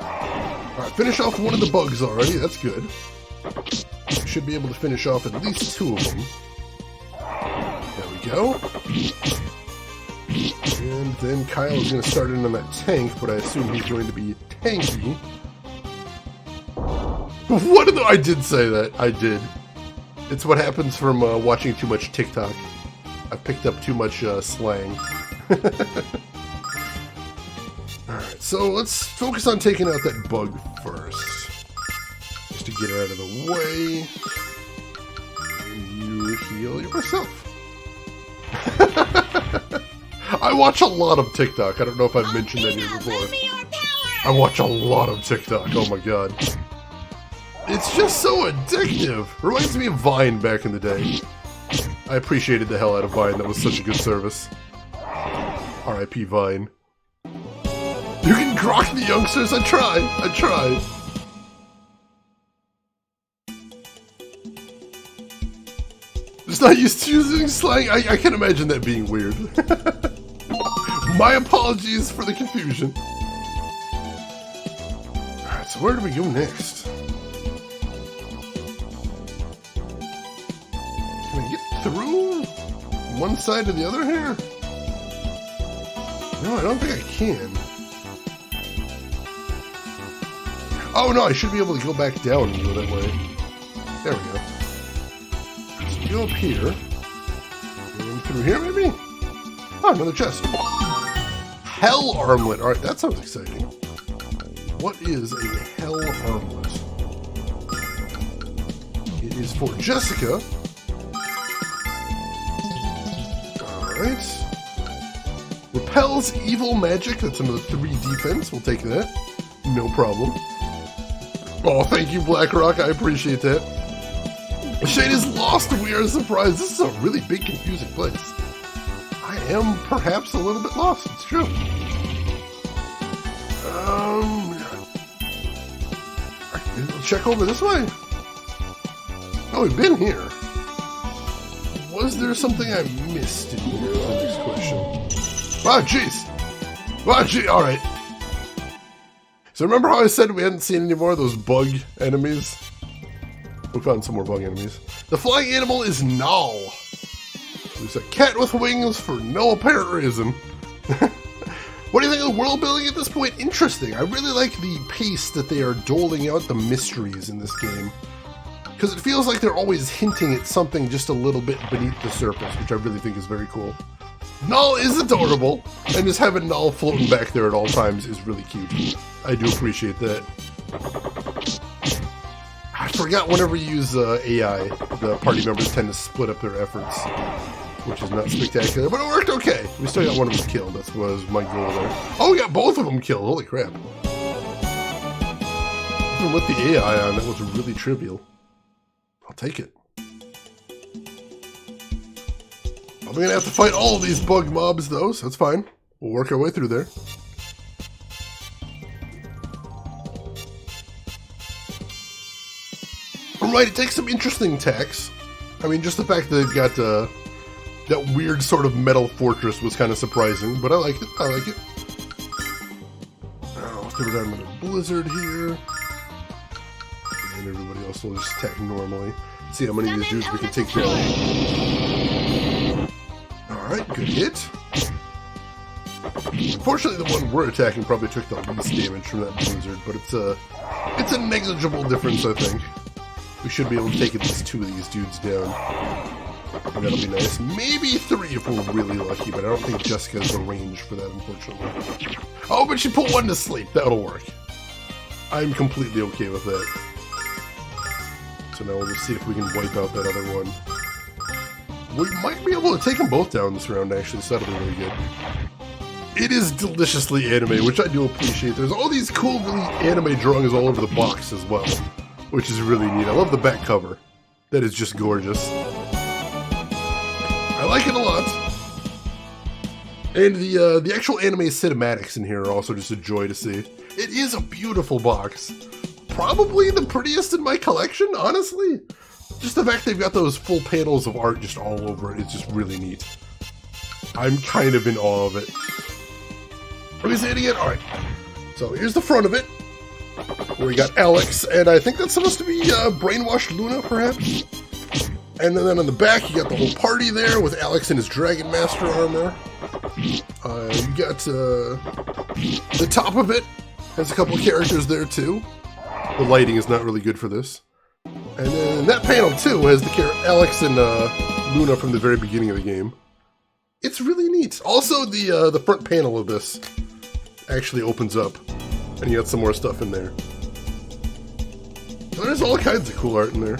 Alright, finish off one of the bugs already. That's good. Should be able to finish off at least 2 of them. There we go. And then Kyle's going to start in on that tank, but I assume he's going to be tanky. What did I did say that. I did. It's what happens from watching too much TikTok. I picked up too much slang. Alright, so let's focus on taking out that bug first. Just to get it out of the way. And you heal yourself. I watch a lot of TikTok. I don't know if I've mentioned that here before. I watch a lot of TikTok. Oh my god. It's just so addictive. Reminds me of Vine back in the day. I appreciated the hell out of Vine. That was such a good service. R.I.P. Vine. You can grok the youngsters. I tried. Just not used to using slang. I can imagine that being weird. My apologies for the confusion. Alright, so where do we go next? Can I get through one side to the other here? No, I don't think I can. Oh no, I should be able to go back down and go that way. There we go. So go up here. And through here, maybe? Oh, another chest. Hell Armlet. Alright, that sounds exciting. What is a Hell Armlet? It is for Jessica. Alright. Repels evil magic. That's another 3 defense. We'll take that. No problem. Oh, thank you, Blackrock. I appreciate that. Shane is lost. We are surprised. This is a really big, confusing place. I am perhaps a little bit lost. It's true. I'll check over this way. Oh, we've been here. Was there something I missed in here? Is the next question. Wow, jeez. Wow, gee. All right. So remember how I said we hadn't seen any more of those bug enemies? We found some more bug enemies. The flying animal is Null. There's a cat with wings for no apparent reason. What do you think of the world building at this point? Interesting. I really like the pace that they are doling out the mysteries in this game. Because it feels like they're always hinting at something just a little bit beneath the surface, which I really think is very cool. Null is adorable, and just having Null floating back there at all times is really cute. I do appreciate that. I forgot whenever you use AI, the party members tend to split up their efforts, which is not spectacular, but it worked okay. We still got one of them killed. That was my goal there. Oh, we got both of them killed. Holy crap. Even with the AI on, that was really trivial. I'll take it. I'm going to have to fight all of these bug mobs, though, so that's fine. We'll work our way through there. Right, it takes some interesting tacks. I mean, just the fact that they've got that weird sort of metal fortress was kind of surprising, but I liked it. I like it. I'll throw down another blizzard here. And everybody else will just attack normally. See how many of these dudes we can take down. Alright, good hit. Unfortunately, the one we're attacking probably took the least damage from that blizzard, but it's a negligible difference, I think. We should be able to take at least 2 of these dudes down. And that'll be nice. Maybe 3 if we're really lucky, but I don't think Jessica has the range for that, unfortunately. Oh, but she put one to sleep. That'll work. I'm completely okay with that. So now we'll just see if we can wipe out that other one. We might be able to take them both down this round, actually, so that'll be really good. It is deliciously anime, which I do appreciate. There's all these cool, really anime drawings all over the box as well, which is really neat. I love the back cover. That is just gorgeous. I like it a lot. And the actual anime cinematics in here are also just a joy to see. It is a beautiful box. Probably the prettiest in my collection, honestly. Just the fact they've got those full panels of art just all over it is just really neat. I'm kind of in awe of it. Let me say it again. Alright. So here's the front of it. Where we got Alex, and I think that's supposed to be brainwashed Lunar, perhaps? And then on the back, you got the whole party there with Alex in his Dragon Master armor. You got the top of it has a couple characters there, too. The lighting is not really good for this. And then that panel, too, has the Alex and Luna from the very beginning of the game. It's really neat. Also, the front panel of this actually opens up. And you got some more stuff in there. There's all kinds of cool art in there.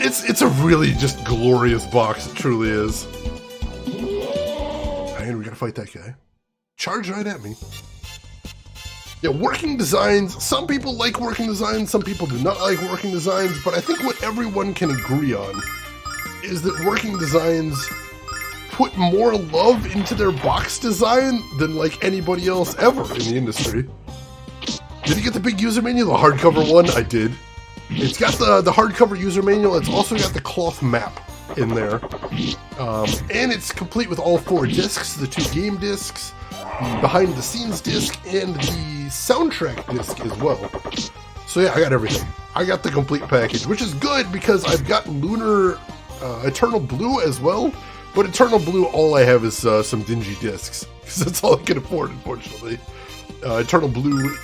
It's a really just glorious box, it truly is. And we gotta fight that guy. Charge right at me. Yeah, working designs. Some people like working designs, some people do not like working designs, but I think what everyone can agree on is that working designs put more love into their box design than like anybody else ever in the industry. Did you get the big user manual, the hardcover one? I did. It's got the hardcover user manual. It's also got the cloth map in there. And it's complete with all 4 discs, the 2 game discs, the behind the scenes disc, and the soundtrack disc as well. So yeah, I got everything. I got the complete package, which is good because I've got Lunar Eternal Blue as well. But Eternal Blue, all I have is some dingy discs, because that's all I can afford, unfortunately. Eternal Blue,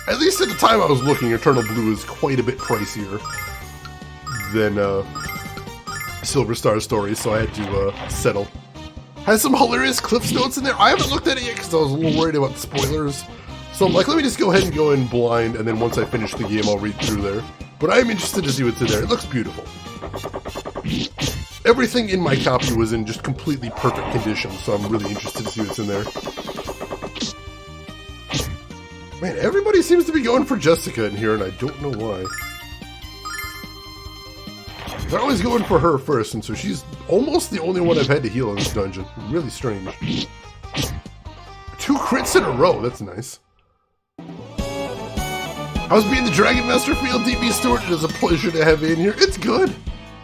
at least at the time I was looking, Eternal Blue is quite a bit pricier than Silver Star Story, so I had to settle. Has some hilarious Cliff's Notes in there. I haven't looked at it yet because I was a little worried about spoilers. So I'm like, let me just go ahead and go in blind, and then once I finish the game, I'll read through there. But I am interested to see what's in there. It looks beautiful. Everything in my copy was in just completely perfect condition, so I'm really interested to see what's in there. Man, everybody seems to be going for Jessica in here, and I don't know why. They're always going for her first, and so she's almost the only one I've had to heal in this dungeon. Really strange. 2 crits in a row, that's nice. How's being the Dragon Master Field, DB Stewart? It is a pleasure to have you in here. It's good.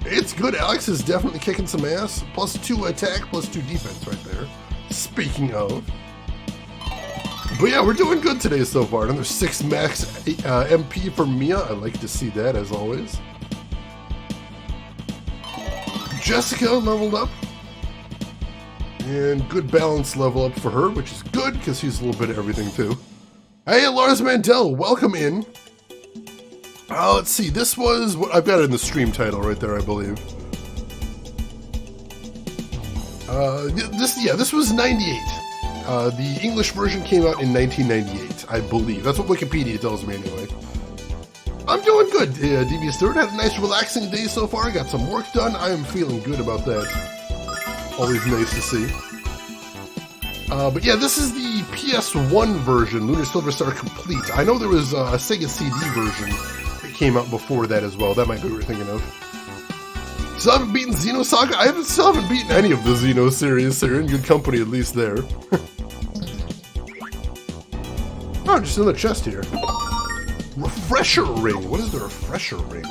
It's good. Alex is definitely kicking some ass. Plus 2 attack, plus 2 defense right there. Speaking of. But yeah, we're doing good today so far. Another 6 max MP for Mia. I like to see that, as always. Jessica leveled up. And good balance level up for her, which is good because she's a little bit of everything too. Hey, Lars Mandel, welcome in. Let's see, this was what I've got it in the stream title right there, I believe. This was 98. The English version came out in 1998, I believe. That's what Wikipedia tells me anyway. I'm doing good. Devious Third had a nice relaxing day so far. Got some work done. I am feeling good about that. Always nice to see. But yeah, this is the PS1 version, Lunar Silver Star Complete. I know there was a Sega CD version that came out before that as well. That might be what you're thinking of. Still haven't beaten Xenosaga? I still haven't beaten any of the Xeno series, so you're in good company at least there. Oh, just another chest here. Refresher ring. What is the refresher ring?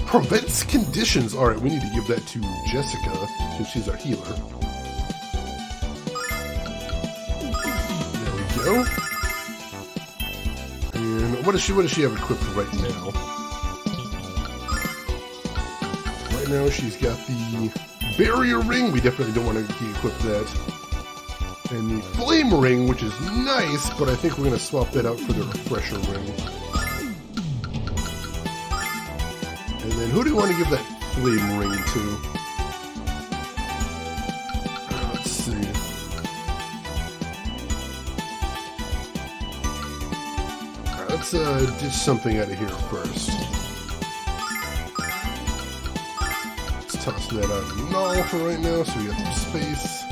Prevents conditions. Alright, we need to give that to Jessica, since she's our healer. There we go. And what does she have equipped right now? Right now she's got the barrier ring. We definitely don't want to de-equip that. And the flame ring, which is nice, but I think we're going to swap that out for the refresher ring. And then who do you want to give that flame ring to? Let's see. Alright, let's ditch something out of here first. Let's toss that out of null for right now, so we got some space.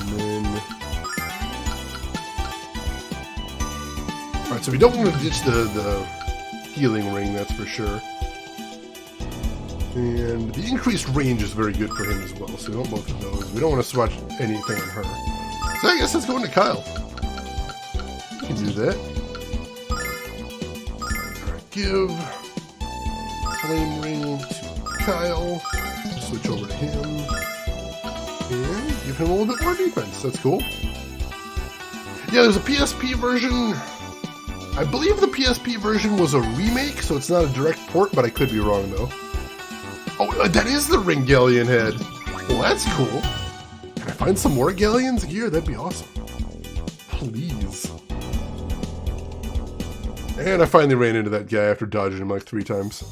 And then... Alright, so we don't want to ditch the healing ring, that's for sure. And the increased range is very good for him as well, so we want both of those. We don't want to swatch anything on her. So I guess let's go into Kyle. We can do that. Alright, give flame ring to Kyle. Switch over to him. And give him a little bit more defense. That's cool. Yeah, there's a PSP version. I believe the PSP version was a remake, so it's not a direct port, but I could be wrong though. Oh, that is the ring galleon head. Well, that's cool. Can I find some more galleons gear? That'd be awesome. Please. And I finally ran into that guy after dodging him like 3 times.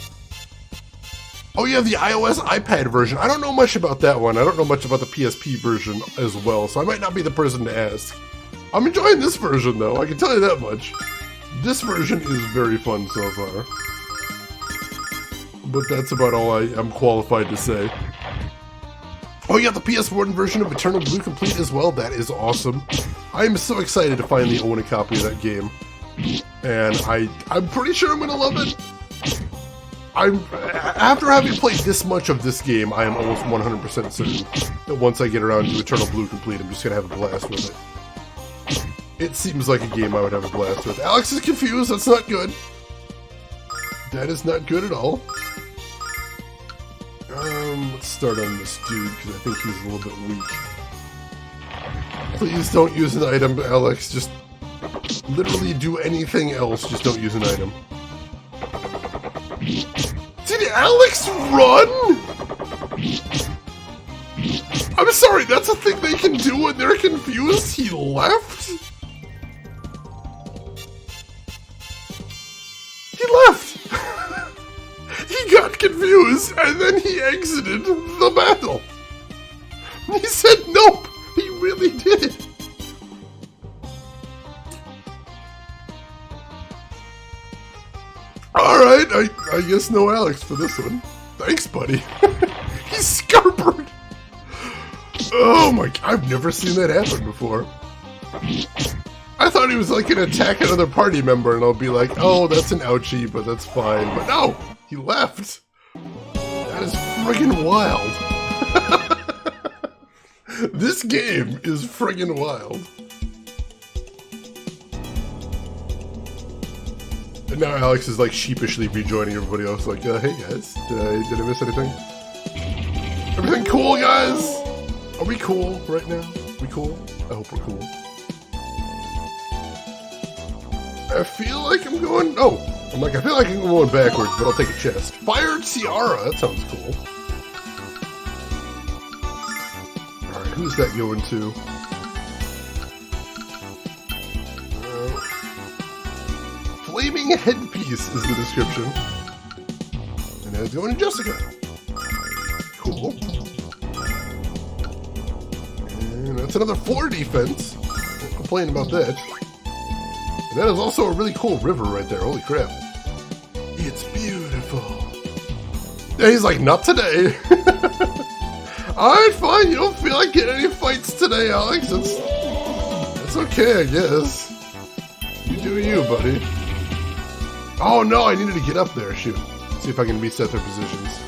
Oh yeah, the iOS iPad version. I don't know much about that one. I don't know much about the PSP version as well, so I might not be the person to ask. I'm enjoying this version though, I can tell you that much. This version is very fun so far. But that's about all I am qualified to say. Oh yeah, the PS1 version of Eternal Blue Complete as well. That is awesome. I am so excited to finally own a copy of that game. And I'm pretty sure I'm going to love it. After having played this much of this game, I am almost 100% certain that once I get around to Eternal Blue Complete, I'm just going to have a blast with it. It seems like a game I would have a blast with. Alex is confused. That's not good. That is not good at all. Let's start on this dude, because I think he's a little bit weak. Please don't use an item, Alex. Just literally do anything else. Just don't use an item. Did Alex run? I'm sorry, that's a thing they can do when they're confused? He left? He left! He got confused, and then he exited the battle. He said nope! He really did! Alright, I guess no Alex for this one. Thanks, buddy. He's scarpered! Oh my god, I've never seen that happen before. I thought he was like gonna attack another party member and I'll be like, oh, that's an ouchie, but that's fine. But no! He left! That is friggin' wild. This game is friggin' wild. And now Alex is like sheepishly rejoining everybody else like, hey guys, did I miss anything? Everything cool, guys? Are we cool right now? We cool? I hope we're cool. I feel like I'm going... Oh, I feel like I'm going backwards, but I'll take a chest. Fired Tiara, that sounds cool. Alright, who's that going to? Flaming headpiece is the description. And that's going to Jessica. Cool. And that's another 4 defense. Don't complain about that. And that is also a really cool river right there. Holy crap. It's beautiful. Yeah, he's like, not today. Alright, fine. You don't feel like getting any fights today, Alex. That's okay, I guess. You do you, buddy. Oh no, I needed to get up there. Shoot. See if I can reset their positions.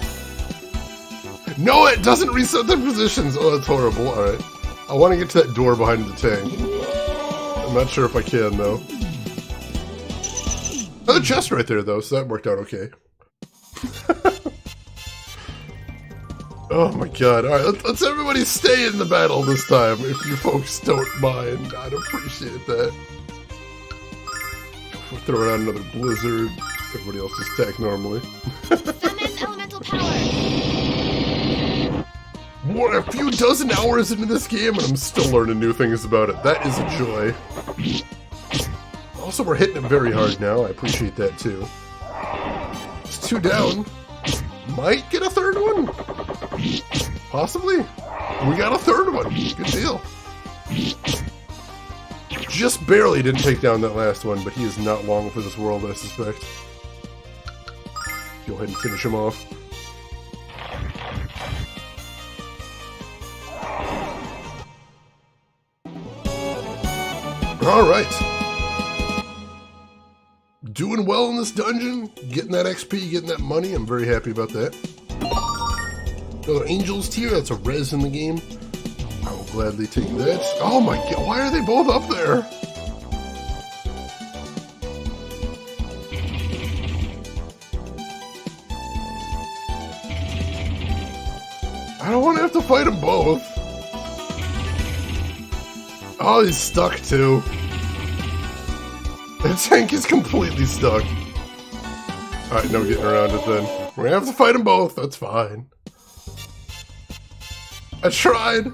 No, it doesn't reset their positions. Oh, that's horrible. Alright. I want to get to that door behind the tank. I'm not sure if I can, though. Another chest right there, though, so that worked out okay. Oh my god. Alright, let's everybody stay in the battle this time, if you folks don't mind. I'd appreciate that. We're throwing out another blizzard. Everybody else just attack normally. Summon elemental power. More a few dozen hours into this game, and I'm still learning new things about it. That is a joy. Also, we're hitting it very hard now. I appreciate that, too. It's 2 down. Might get a 3rd one. Possibly. We got a 3rd one. Good deal. Just barely didn't take down that last one, but he is not long for this world, I suspect. Go ahead and finish him off. Alright. Doing well in this dungeon, getting that XP, getting that money, I'm very happy about that. Another Angel's Tier, that's a res in the game. I will gladly take that. Oh my god, why are they both up there? I don't want to have to fight them both. Oh, he's stuck too. The tank is completely stuck. Alright, no getting around it then. We're gonna have to fight them both, that's fine. I tried.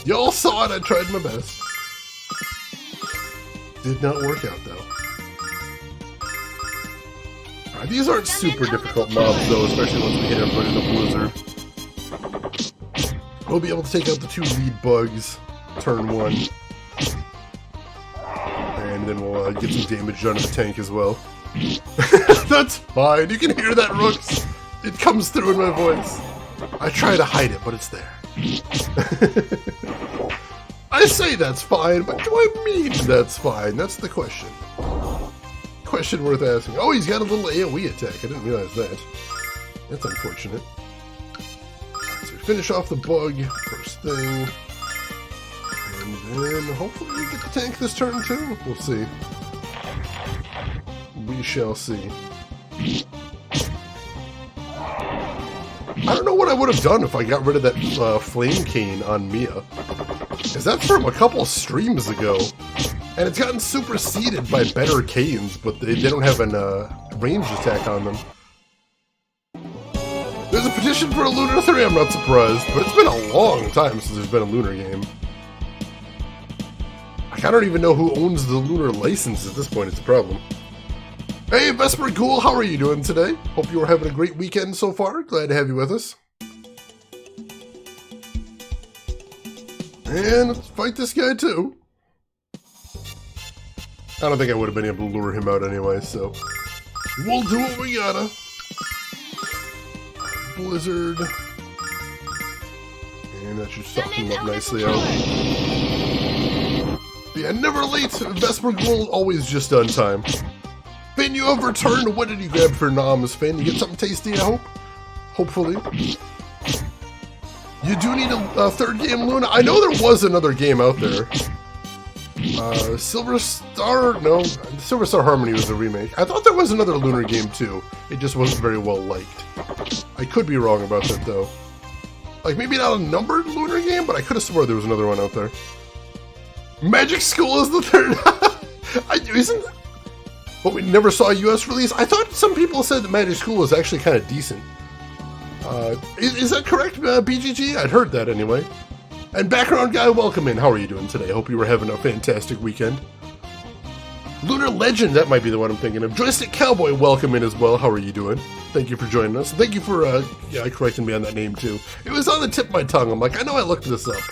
Y'all saw it, I tried my best. Did not work out though. Alright, these aren't super difficult mobs though, especially once we hit everybody in the blizzard. We'll be able to take out the 2 lead bugs, turn 1. And then we'll get some damage done to the tank as well. That's fine, you can hear that, Rooks. It comes through in my voice. I try to hide it, but it's there. I say that's fine, but do I mean that's fine? That's the question. Question worth asking. Oh, he's got a little AoE attack. I didn't realize that. That's unfortunate. So we finish off the bug, first thing. And then hopefully we get the tank this turn too. We'll see. We shall see. I don't know what I would have done if I got rid of that flame cane on Mia. Because that's from a couple streams ago. And it's gotten superseded by better canes, but they don't have an ranged attack on them. There's a petition for a Lunar 3, I'm not surprised, but it's been a long time since there's been a Lunar game. Like, I don't even know who owns the Lunar license at this point, it's a problem. Hey, Vesper Ghoul, how are you doing today? Hope you are having a great weekend so far. Glad to have you with us. And let's fight this guy too. I don't think I would have been able to lure him out anyway, so we'll do what we gotta. Blizzard. And that should soften him up nicely out. But yeah, never late. Vesper Ghoul, always just on time. Finn, you have returned. What did you grab for noms, Finn? You get something tasty, I hope? Hopefully. You do need a 3rd game, Luna? I know there was another game out there. Silver Star? No, Silver Star Harmony was a remake. I thought there was another Lunar game too. It just wasn't very well liked. I could be wrong about that though. Like, maybe not a numbered Lunar game, but I could have swore there was another one out there. Magic School is the 3rd. but we never saw a US release. I thought some people said that Magic School was actually kind of decent. Is that correct, BGG? I'd heard that anyway. And background guy, welcome in. How are you doing today? Hope you were having a fantastic weekend. Lunar Legend, that might be the one I'm thinking of. Joystick Cowboy, welcome in as well. How are you doing? Thank you for joining us. Thank you for correcting me on that name too. It was on the tip of my tongue. I'm like, I know I looked this up.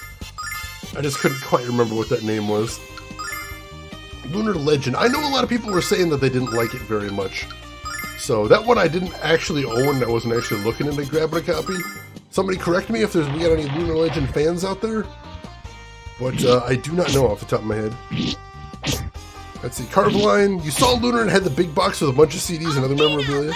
I just couldn't quite remember what that name was. Lunar Legend. I know a lot of people were saying that they didn't like it very much. So that one I didn't actually own. I wasn't actually looking into grabbing a copy. Somebody correct me if we got any Lunar Legend fans out there. But I do not know off the top of my head. Let's see, Carveline. You saw Lunar and had the big box with a bunch of CDs and other memorabilia.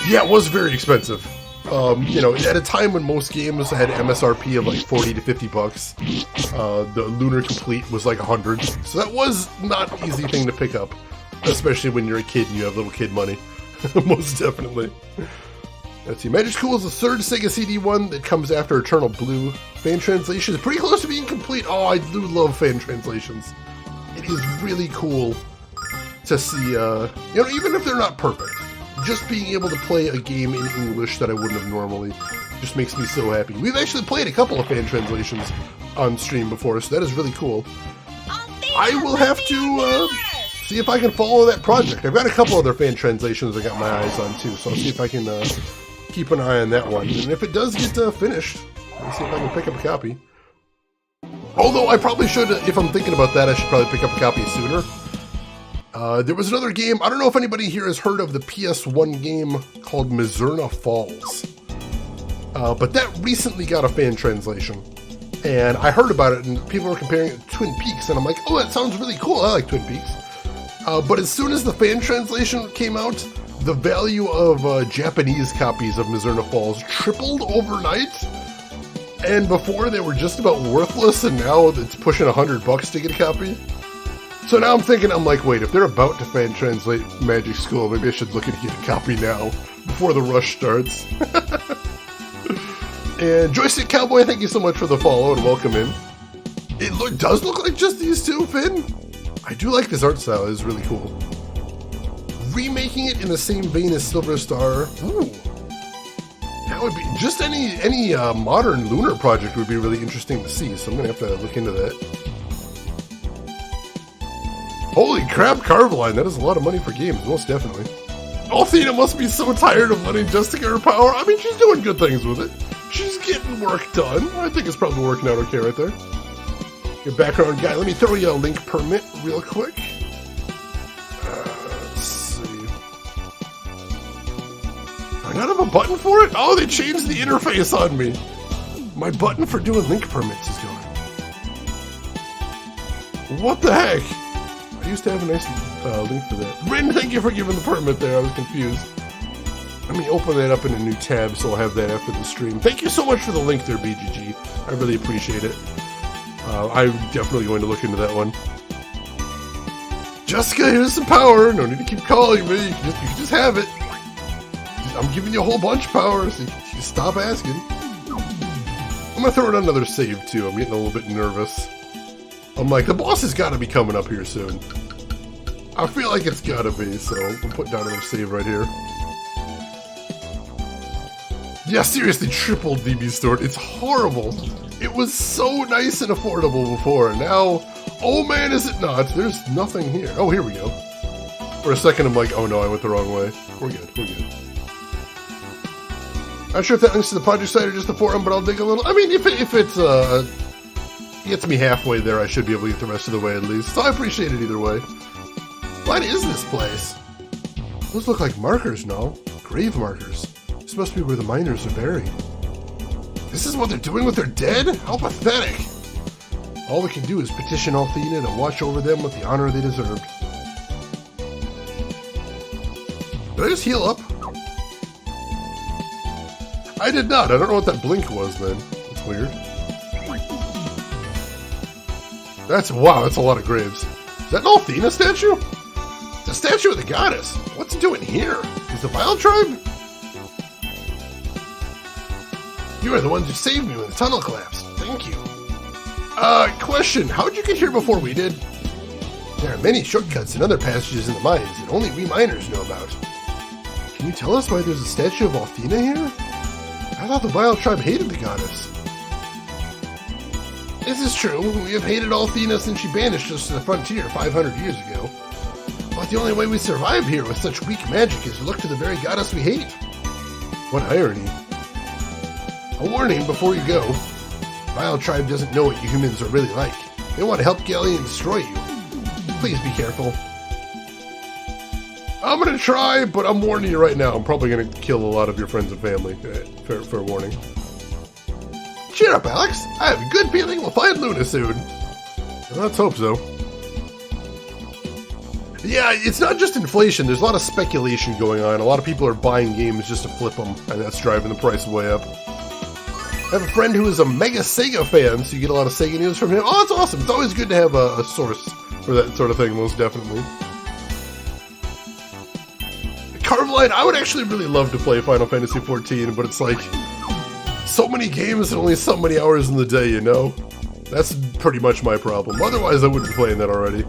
Yeah, it was very expensive. You know, at a time when most games had MSRP of like 40 to 50 bucks, the Lunar Complete was like 100. So that was not an easy thing to pick up, especially when you're a kid and you have little kid money. Most definitely. Let's see, Magic School is the third Sega CD one that comes after Eternal Blue. Fan translation is pretty close to being complete. Oh, I do love fan translations. It is really cool to see, you know, even if they're not perfect, just being able to play a game in English that I wouldn't have normally just makes me so happy. We've actually played a couple of fan translations on stream before, so that is really cool. I will have to see if I can follow that project. I've got a couple other fan translations I got my eyes on too, so I'll see if I can keep an eye on that one. And if it does get finished, I'll see if I can pick up a copy. Although I probably should, if I'm thinking about that, I should probably pick up a copy sooner. There was another game, I don't know if anybody here has heard of the PS1 game called Mizurna Falls. But that recently got a fan translation. And I heard about it and people were comparing it to Twin Peaks and I'm like, oh, that sounds really cool, I like Twin Peaks. But as soon as the fan translation came out, the value of Japanese copies of Mizurna Falls tripled overnight. And before they were just about worthless, and now it's pushing $100 to get a copy. So now I'm thinking, I'm like, wait, if they're about to fan translate Magic School, maybe I should look at getting a copy now, before the rush starts. And Joystick Cowboy, thank you so much for the follow and welcome in. It does look like just these two, Finn. I do like this art style, it's really cool. Remaking it in the same vein as Silver Star. Ooh. That would be, just any modern Lunar project would be really interesting to see, so I'm going to have to look into that. Holy crap, Carveline, that is a lot of money for games, most definitely. Althena must be so tired of letting Jessica her power. I mean, she's doing good things with it. She's getting work done. I think it's probably working out okay right there. Your background guy, let me throw you a link permit real quick. Let's see. I not have a button for it? Oh, they changed the interface on me. My button for doing link permits is gone. What the heck? I used to have a nice link for that. Rin, thank you for giving the permit there. I was confused. Let me open that up in a new tab so I'll have that after the stream. Thank you so much for the link there, BGG. I really appreciate it. I'm definitely going to look into that one. Jessica, here's some power. No need to keep calling me. You can just have it. I'm giving you a whole bunch of power, so you can stop asking. I'm going to throw in another save, too. I'm getting a little bit nervous. I'm like, the boss has got to be coming up here soon. I feel like it's got to be, so we'll put down another save right here. Yeah, seriously, triple DB Store. It's horrible. It was so nice and affordable before. Now, oh man, is it not? There's nothing here. Oh, here we go. For a second, I'm like, oh no, I went the wrong way. We're good, we're good. Not sure if that links to the project site or just the forum, but I'll dig a little. I mean, if it gets me halfway there, I should be able to get the rest of the way at least. So I appreciate it either way. What is this place? Those look like markers, no? Grave markers. This must be where the miners are buried. This is what they're doing with their dead? How pathetic. All we can do is petition Althena to watch over them with the honor they deserved. Did I just heal up? I did not. I don't know what that blink was then. That's weird. Wow, that's a lot of graves. Is that an Althena statue? It's a statue of the goddess. What's it doing here? Is the Vile tribe? You are the ones who saved me when the tunnel collapsed. Thank you. Question. How'd you get here before we did? There are many shortcuts and other passages in the mines that only we miners know about. Can you tell us why there's a statue of Athena here? I thought the Vile tribe hated the goddess. This is true. We have hated Athena since she banished us to the frontier 500 years ago. But the only way we survive here with such weak magic is to look to the very goddess we hate. What irony. A warning before you go. Vile tribe doesn't know what you humans are really like. They want to help Galley and destroy you. Please be careful. I'm gonna try, but I'm warning you right now. I'm probably gonna kill a lot of your friends and family. Fair warning. Cheer up, Alex. I have a good feeling we'll find Luna soon. Let's hope so. Yeah, it's not just inflation. There's a lot of speculation going on. A lot of people are buying games just to flip them, and that's driving the price way up. I have a friend who is a mega Sega fan, so you get a lot of Sega news from him. Oh, it's awesome. It's always good to have a source for that sort of thing, most definitely. Carveline, I would actually really love to play Final Fantasy XIV, but it's like so many games and only so many hours in the day, you know? That's pretty much my problem. Otherwise, I wouldn't be playing that already.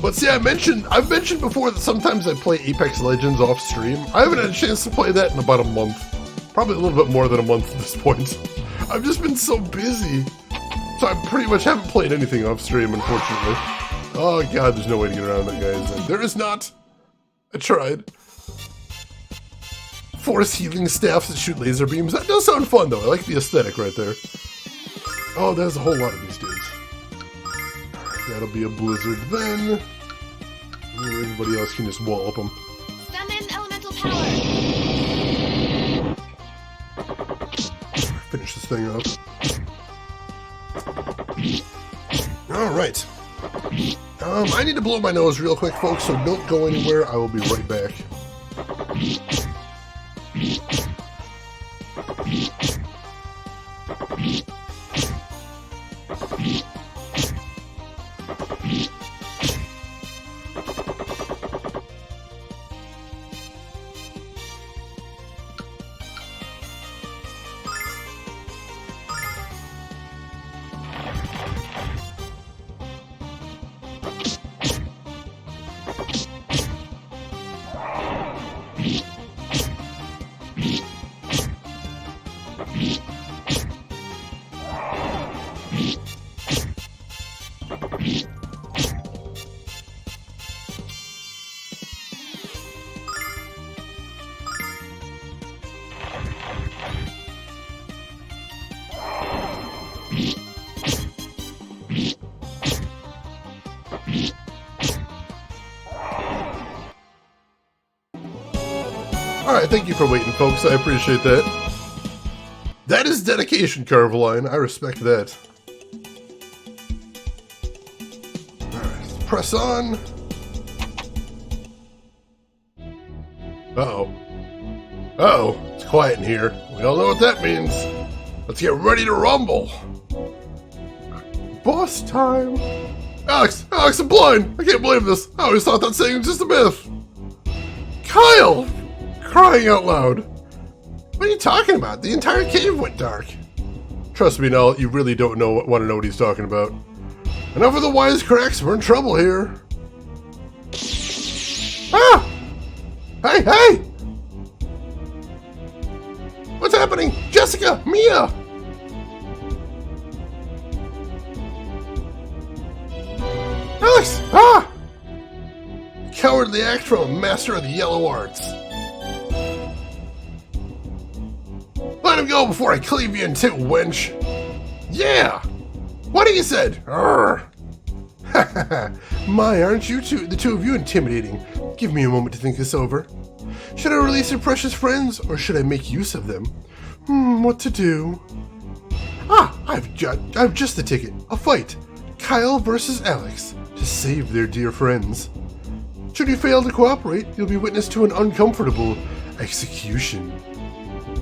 But see, I've mentioned before that sometimes I play Apex Legends off stream. I haven't had a chance to play that in about a month. Probably a little bit more than a month at this point. I've just been so busy. So I pretty much haven't played anything off stream, unfortunately. Oh god, there's no way to get around that, guys. There is not. I tried. Force healing staffs that shoot laser beams. That does sound fun, though. I like the aesthetic right there. Oh, there's a whole lot of these dudes. That'll be a blizzard then. Everybody else can just wallop them. Summon elemental power. Finish this thing up. Alright. I need to blow my nose real quick, folks, so don't go anywhere. I will be right back. Alright, thank you for waiting, folks. I appreciate that. That is dedication, Carveline. I respect that. Alright, press on. Uh-oh. Uh-oh, it's quiet in here. We all know what that means. Let's get ready to rumble. Boss time. Alex, I'm blind. I can't believe this. I always thought that saying was just a myth. Kyle! Crying out loud. What are you talking about? The entire cave went dark. Trust me, Nell, you really don't want to know what he's talking about. Enough of the wisecracks, we're in trouble here. Ah! Hey! What's happening? Jessica! Mia! Alex! Ah! Cowardly act from a master of the yellow arts. Let him go before I cleave you in two, wench. Yeah! What he said? My, aren't you the two of you intimidating? Give me a moment to think this over. Should I release your precious friends, or should I make use of them? What to do? Ah, I've just the ticket. A fight. Kyle versus Alex, to save their dear friends. Should you fail to cooperate, you'll be witness to an uncomfortable execution.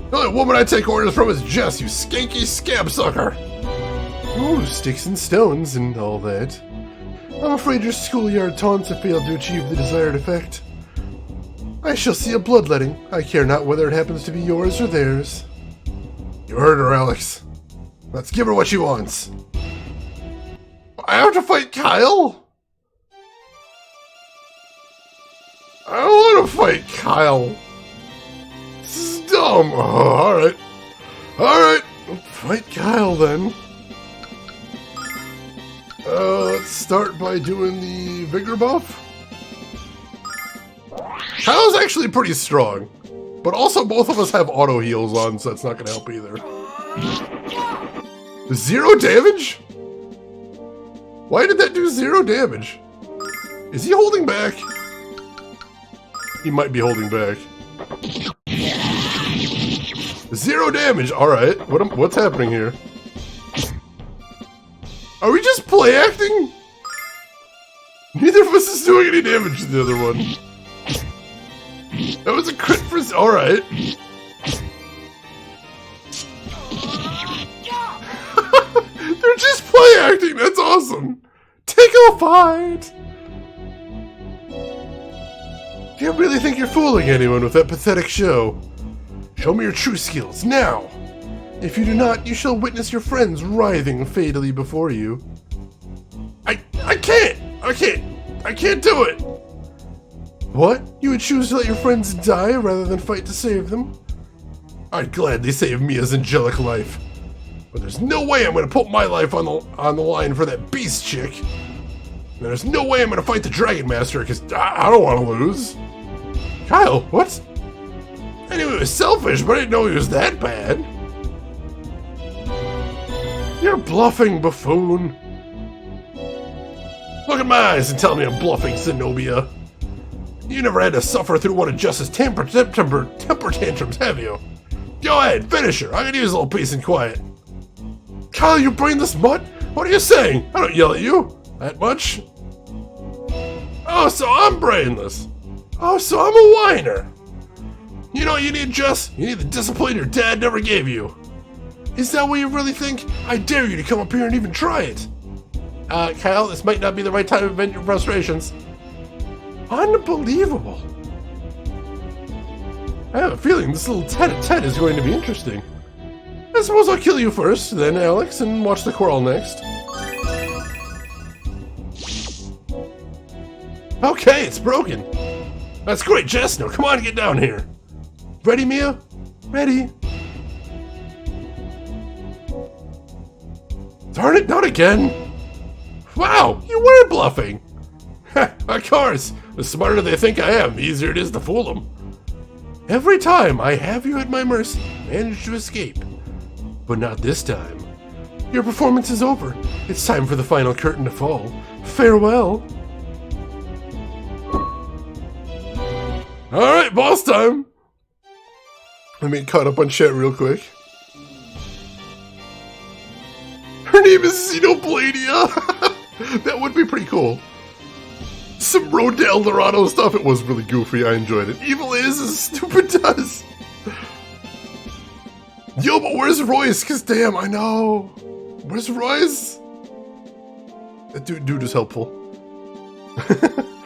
The only woman I take orders from is Jess, you skanky scab sucker! Ooh, sticks and stones and all that. I'm afraid your schoolyard taunts have failed to achieve the desired effect. I shall see a bloodletting. I care not whether it happens to be yours or theirs. You heard her, Alex. Let's give her what she wants. I have to fight Kyle? want to fight Kyle. This is dumb. Oh, alright. Alright. Fight Kyle then. Let's start by doing the vigor buff. Kyle's actually pretty strong. But also both of us have auto heals on, so that's not going to help either. 0 damage? Why did that do 0 damage? Is he holding back? He might be holding back. 0 damage. All right. What's happening here? Are we just play acting? Neither of us is doing any damage to the other one. That was a crit for... All right. They're just play acting. That's awesome. Take a fight. You really think you're fooling anyone with that pathetic show? Show me your true skills, now! If you do not, you shall witness your friends writhing fatally before you. I can't do it! What? You would choose to let your friends die rather than fight to save them? I'd gladly save Mia's angelic life. But there's no way I'm gonna put my life on the line for that beast chick. And there's no way I'm gonna fight the Dragon Master, because I don't want to lose. Kyle, what? I knew he was selfish, but I didn't know he was that bad. You're bluffing, buffoon. Look at my eyes and tell me I'm bluffing, Zenobia. You never had to suffer through one of Justice's temper tantrums, have you? Go ahead, finish her. I can use a little peace and quiet. Kyle, you brainless mutt? What are you saying? I don't yell at you. That much? Oh, so I'm brainless. Oh, so I'm a whiner. You know what you need, Jess? You need the discipline your dad never gave you. Is that what you really think? I dare you to come up here and even try it. Kyle, this might not be the right time to vent your frustrations. Unbelievable. I have a feeling this little tete-a-tete is going to be interesting. I suppose I'll kill you first, then Alex, and watch the quarrel next. Okay, it's broken. That's great, Jess. Now come on, get down here. Ready, Mia? Ready. Darn it, not again. Wow, you were bluffing. Of course. The smarter they think I am, the easier it is to fool them. Every time I have you at my mercy, manage to escape. But not this time. Your performance is over. It's time for the final curtain to fall. Farewell. Alright, boss time. Let me caught up on chat real quick. Her name is Xenobladia. That would be pretty cool. Some Road to El Dorado stuff. It was really goofy. I enjoyed it. Evil is as stupid does. Yo, but where's Royce? Because damn, I know. Where's Royce? That dude is helpful.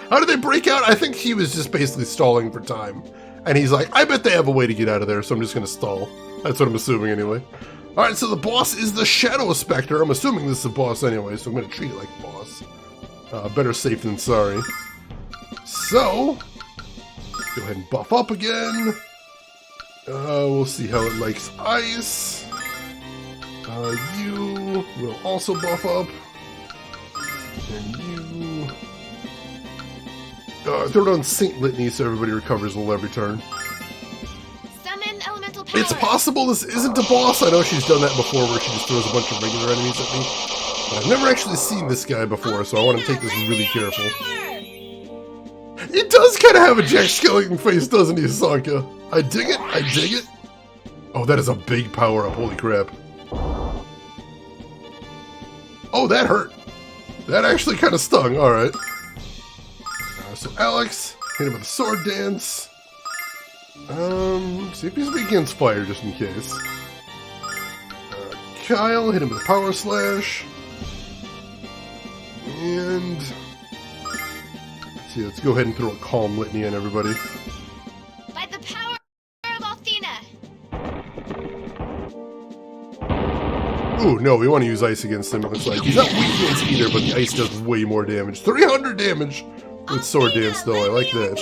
How did they break out? I think he was just basically stalling for time. And he's like, I bet they have a way to get out of there, so I'm just going to stall. That's what I'm assuming anyway. Alright, so the boss is the Shadow Spectre. I'm assuming this is a boss anyway, so I'm going to treat it like a boss. Better safe than sorry. So, go ahead and buff up again. We'll see how it likes ice. You will also buff up. And you... throw it on Saint Litany so everybody recovers a little every turn. Summon elemental power. It's possible this isn't a boss. I know she's done that before where she just throws a bunch of regular enemies at me. But I've never actually seen this guy before, so I want to take this really careful. He does kind of have a Jack Skellington face, doesn't he, Sanka? I dig it, I dig it. Oh, that is a big power-up, holy crap. Oh, that hurt. That actually kind of stung, alright. So Alex, hit him with a sword dance. See if he's weak against fire, just in case. Kyle, hit him with a power slash. And... let's see, let's go ahead and throw a calm litany on everybody. By the power of Althena. Ooh, no, we want to use ice against him, it looks like. He's not weak against either, but the ice does way more damage. 300 damage with sword dance, though. I like that.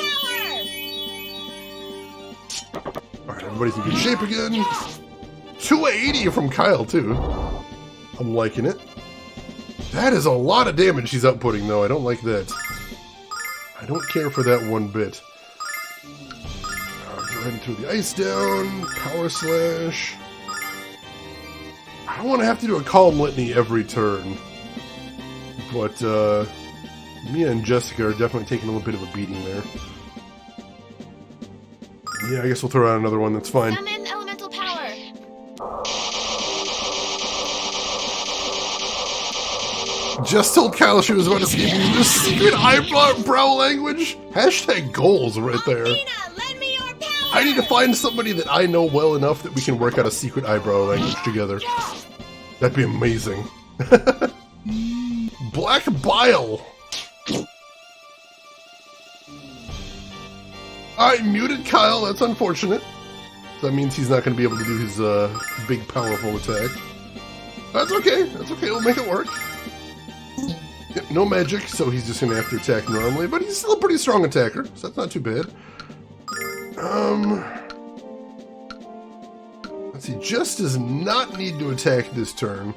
everybody's in good shape again. 280 from Kyle, too. I'm liking it. That is a lot of damage he's outputting, though. I don't like that. I don't care for that one bit. Go ahead and throw the ice down. Power slash. I don't want to have to do a Calm Litany every turn. But, Mia and Jessica are definitely taking a little bit of a beating there. Yeah, I guess we'll throw out another one. That's fine. Summon elemental power. Just told Kyle she was about to see the secret eyebrow language. Hashtag goals right there. Althena, lend me your power. I need to find somebody that I know well enough that we can work out a secret eyebrow language together. That'd be amazing. Black Bile. I muted Kyle. That's unfortunate. That means he's not going to be able to do his big powerful attack. That's okay. That's okay. We'll make it work. Yep, no magic, so he's just going to have to attack normally, but he's still a pretty strong attacker, so that's not too bad. Let's see. Just does not need to attack this turn.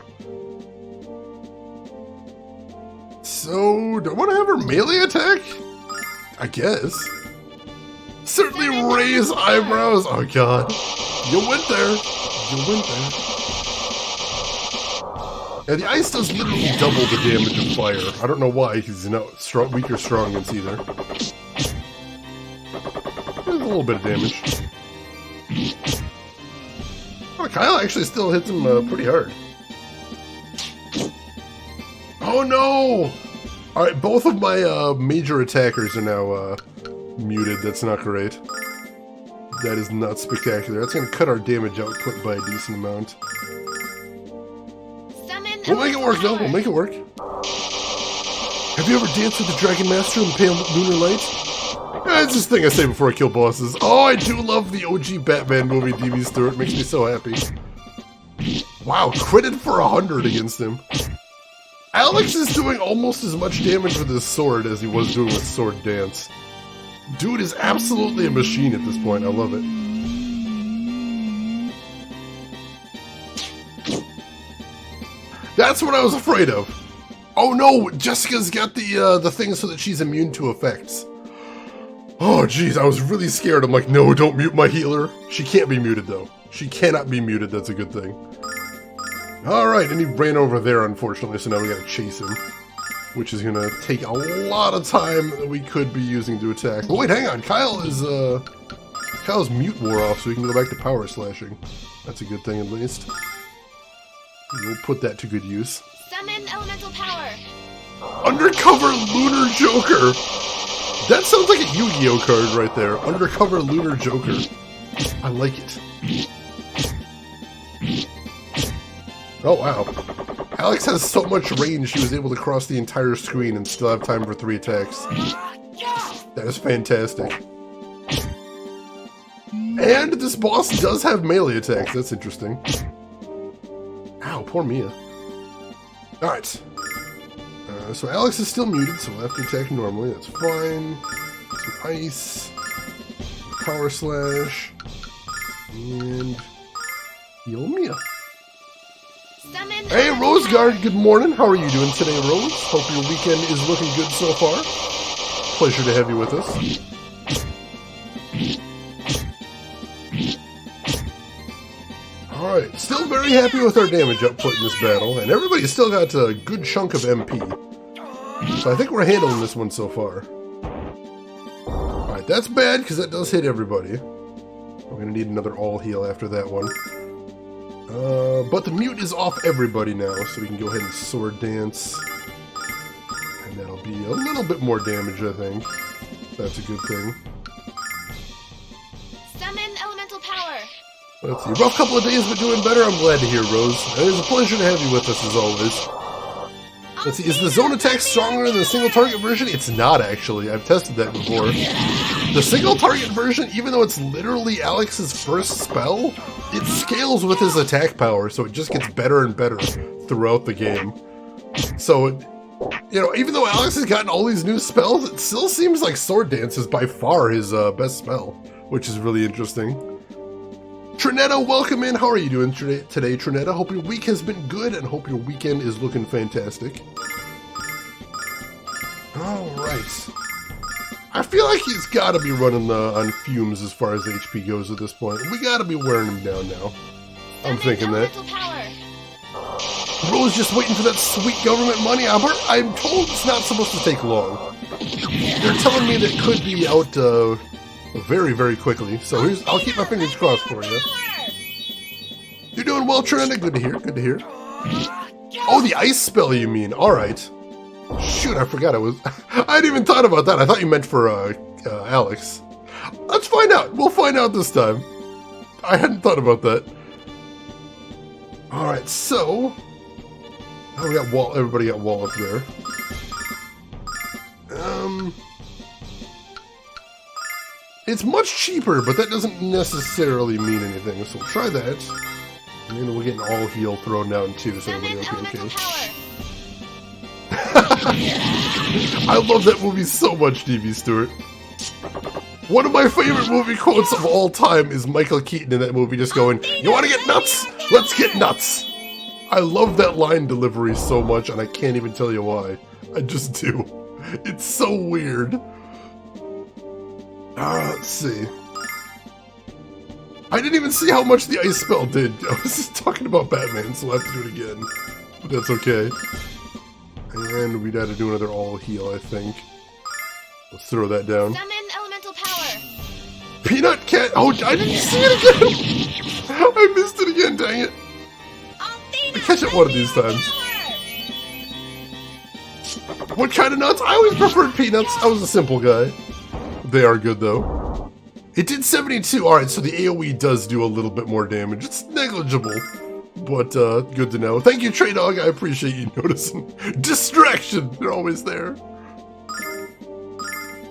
So, do I want to have her melee attack? I guess. Certainly raise eyebrows. Oh god. You went there. You went there. Yeah, the ice does literally double the damage of fire. I don't know why, he's not strong, weak or strong against either. There's a little bit of damage. Oh, Kyle actually still hits him pretty hard. Oh no! Alright, both of my major attackers are now muted. That's not great. That is not spectacular. That's going to cut our damage output by a decent amount. We'll make it work, though. We'll make it work. Have you ever danced with the Dragon Master in the pale lunar light? It's this thing I say before I kill bosses. Oh, I do love the OG Batman movie, D.B. Stewart. Makes me so happy. Wow, critted for 100 against him. Alex is doing almost as much damage with his sword as he was doing with Sword Dance. Dude is absolutely a machine at this point. I love it. That's what I was afraid of. Oh no, Jessica's got the thing so that she's immune to effects. Oh jeez, I was really scared. I'm like, no, don't mute my healer. She can't be muted though. She cannot be muted. That's a good thing. Alright, and he ran over there, unfortunately, so now we gotta chase him. Which is gonna take a lot of time that we could be using to attack. But wait, hang on. Kyle's mute wore off, so we can go back to power slashing. That's a good thing, at least. We'll put that to good use. Summon elemental power. Undercover Lunar Joker! That sounds like a Yu-Gi-Oh card right there. Undercover Lunar Joker. I like it. Oh, wow. Alex has so much range, she was able to cross the entire screen and still have time for 3 attacks. That is fantastic. And this boss does have melee attacks. That's interesting. Ow, poor Mia. Alright. So Alex is still muted, so we'll have to attack normally. That's fine. Some ice. Power slash. And heal Mia. Hey, Roseguard, good morning. How are you doing today, Rose? Hope your weekend is looking good so far. Pleasure to have you with us. Alright, still very happy with our damage output in this battle, and everybody's still got a good chunk of MP. So I think we're handling this one so far. Alright, that's bad, because that does hit everybody. We're going to need another all heal after that one. But the mute is off everybody now, so we can go ahead and sword dance. And that'll be a little bit more damage, I think. That's a good thing. Summon elemental power. Let's see. Rough couple of days, but doing better. I'm glad to hear, Rose. It is a pleasure to have you with us, as always. Let's see. Is the zone attack stronger than the single target version? It's not, actually. I've tested that before. The single target version, even though it's literally Alex's first spell, it scales with his attack power, so it just gets better and better throughout the game. So, you know, even though Alex has gotten all these new spells, it still seems like Sword Dance is by far his best spell, which is really interesting. Trinetta, welcome in. How are you doing today, Trinetta? Hope your week has been good and hope your weekend is looking fantastic. Alright. I feel like he's got to be running on fumes as far as HP goes at this point. We got to be wearing him down now. I'm thinking that. Rose just waiting for that sweet government money, Albert. I'm told it's not supposed to take long. They're telling me that it could be out very, very quickly. So I'll keep my fingers crossed for you. You're doing well, Trinetta. Good to hear. Good to hear. Oh, the ice spell, you mean? All right. Shoot, I forgot I hadn't even thought about that. I thought you meant for Alex. Let's find out. We'll find out this time. I hadn't thought about that. All right, so we got wall. Everybody got wall up there. It's much cheaper, but that doesn't necessarily mean anything. So we'll try that, and then we'll get an all heal thrown down too, so everybody will be okay. I love that movie so much, DB Stewart. One of my favorite movie quotes of all time is Michael Keaton in that movie just going, "You want to get nuts? Let's get nuts." I love that line delivery so much, and I can't even tell you why. I just do. It's so weird. Let's see. I didn't even see how much the ice spell did. I was just talking about Batman, so I'll have to do it again. But that's okay. And we'd have to do another all heal, I think. Let's throw that down. Summon elemental power. Peanut Cat! Oh, I didn't see it again! I missed it again, dang it! I catch it one of these times. What kind of nuts? I always preferred peanuts. I was a simple guy. They are good, though. It did 72. Alright, so the AoE does do a little bit more damage. It's negligible. But, good to know. Thank you, Trey Dog. I appreciate you noticing. Distraction! They're always there.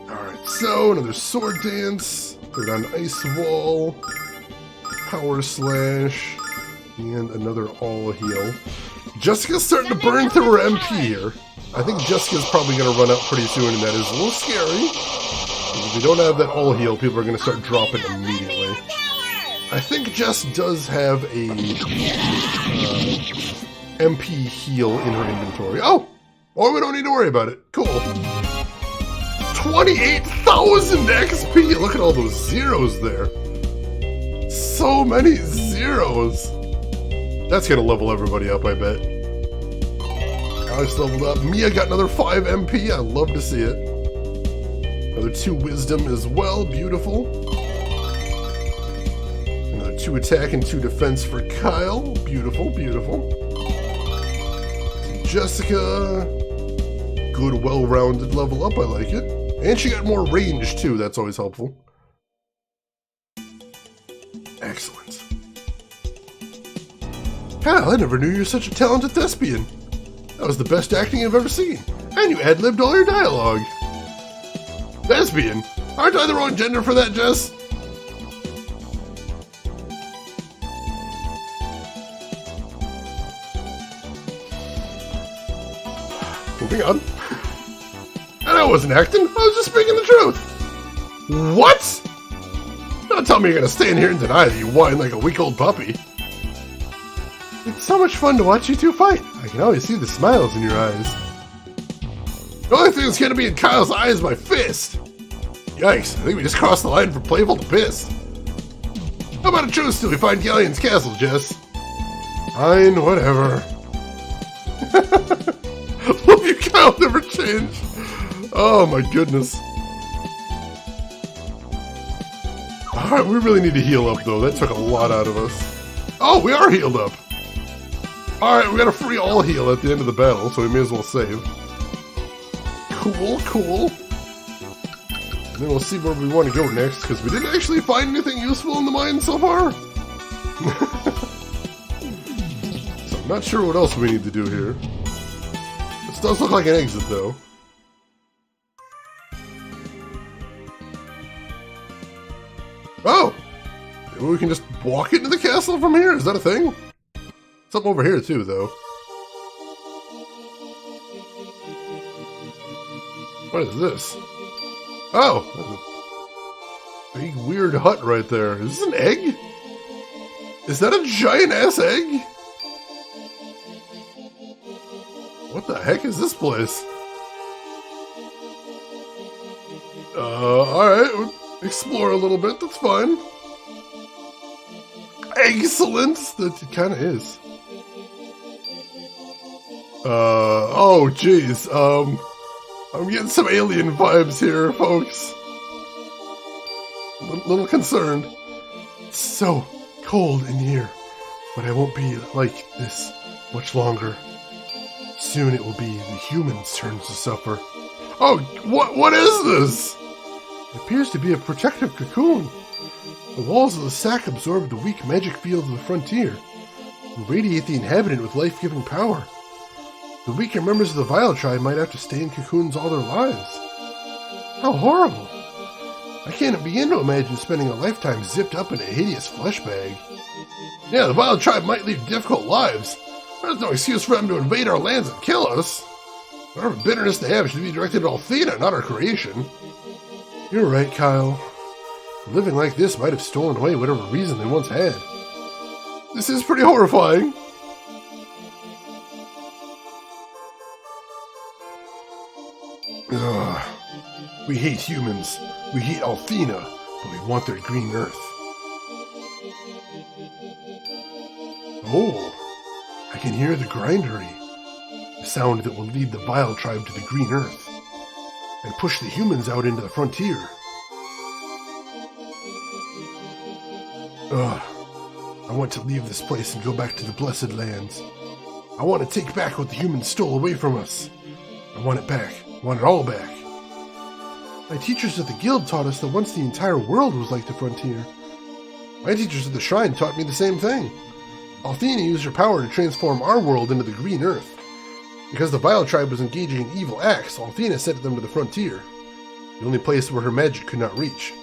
Alright, so another sword dance. Throw down ice wall. Power slash. And another all heal. Jessica's starting to burn through her MP here. I think Jessica's probably going to run out pretty soon, and that is a little scary. If we don't have that all heal, people are going to start dropping immediately. I think Jess does have a MP heal in her inventory. Oh! Or we don't need to worry about it. Cool. 28,000 XP! Look at all those zeros there. So many zeros. That's going to level everybody up, I bet. Alex leveled up. Mia got another 5 MP. I love to see it. Another 2 wisdom as well. Beautiful. Another 2 attack and 2 defense for Kyle. Beautiful, beautiful. Jessica. Good, well-rounded level up. I like it. And she got more range, too. That's always helpful. Excellent. Kyle, I never knew you were such a talented thespian. That was the best acting I've ever seen. And you ad-libbed all your dialogue. Thespian? Aren't I the wrong gender for that, Jess? Moving on. And I wasn't acting. I was just speaking the truth. What? Don't tell me you're gonna stand here and deny that you whine like a week-old puppy. It's so much fun to watch you two fight. I can always see the smiles in your eyes. The only thing that's gonna be in Kyle's eye is my fist. Yikes, I think we just crossed the line from playful to pissed. How about a truce till we find Galleon's castle, Jess? Fine, whatever. Love you, Kyle, never change. Oh my goodness. Alright, we really need to heal up though. That took a lot out of us. Oh, we are healed up. Alright, we got a free all heal at the end of the battle, so we may as well save. Cool, cool. And then we'll see where we want to go next, because we didn't actually find anything useful in the mine so far. So I'm not sure what else we need to do here. This does look like an exit, though. Oh! Maybe we can just walk into the castle from here? Is that a thing? Something over here, too, though. What is this? Oh! There's a big, weird hut right there. Is this an egg? Is that a giant-ass egg? What the heck is this place? Alright, we'll explore a little bit, that's fine. Excellent! That it kinda is. Oh jeez, I'm getting some alien vibes here, folks. Little concerned. It's so cold in here, but I won't be like this much longer. Soon it will be the humans' turns to suffer. Oh, what is this? It appears to be a protective cocoon. The walls of the sack absorb the weak magic field of the frontier and radiate the inhabitant with life-giving power. The weaker members of the Vile tribe might have to stay in cocoons all their lives. How horrible! I can't begin to imagine spending a lifetime zipped up in a hideous flesh bag. Yeah, the Vile tribe might lead difficult lives. There's no excuse for them to invade our lands and kill us. Whatever bitterness they have should be directed at Athena, not our creation. You're right, Kyle. Living like this might have stolen away whatever reason they once had. This is pretty horrifying. Ugh. We hate humans. We hate Athena, but we want their green earth. Oh, I can hear the Grindery, the sound that will lead the Vile tribe to the green earth and push the humans out into the frontier. Ugh. I want to leave this place and go back to the Blessed Lands. I want to take back what the humans stole away from us. I want it back. I want it all back. My teachers at the guild taught us that once the entire world was like the frontier. My teachers at the shrine taught me the same thing. Athena used her power to transform our world into the green earth. Because the Vile tribe was engaging in evil acts, Athena sent them to the frontier, the only place where her magic could not reach.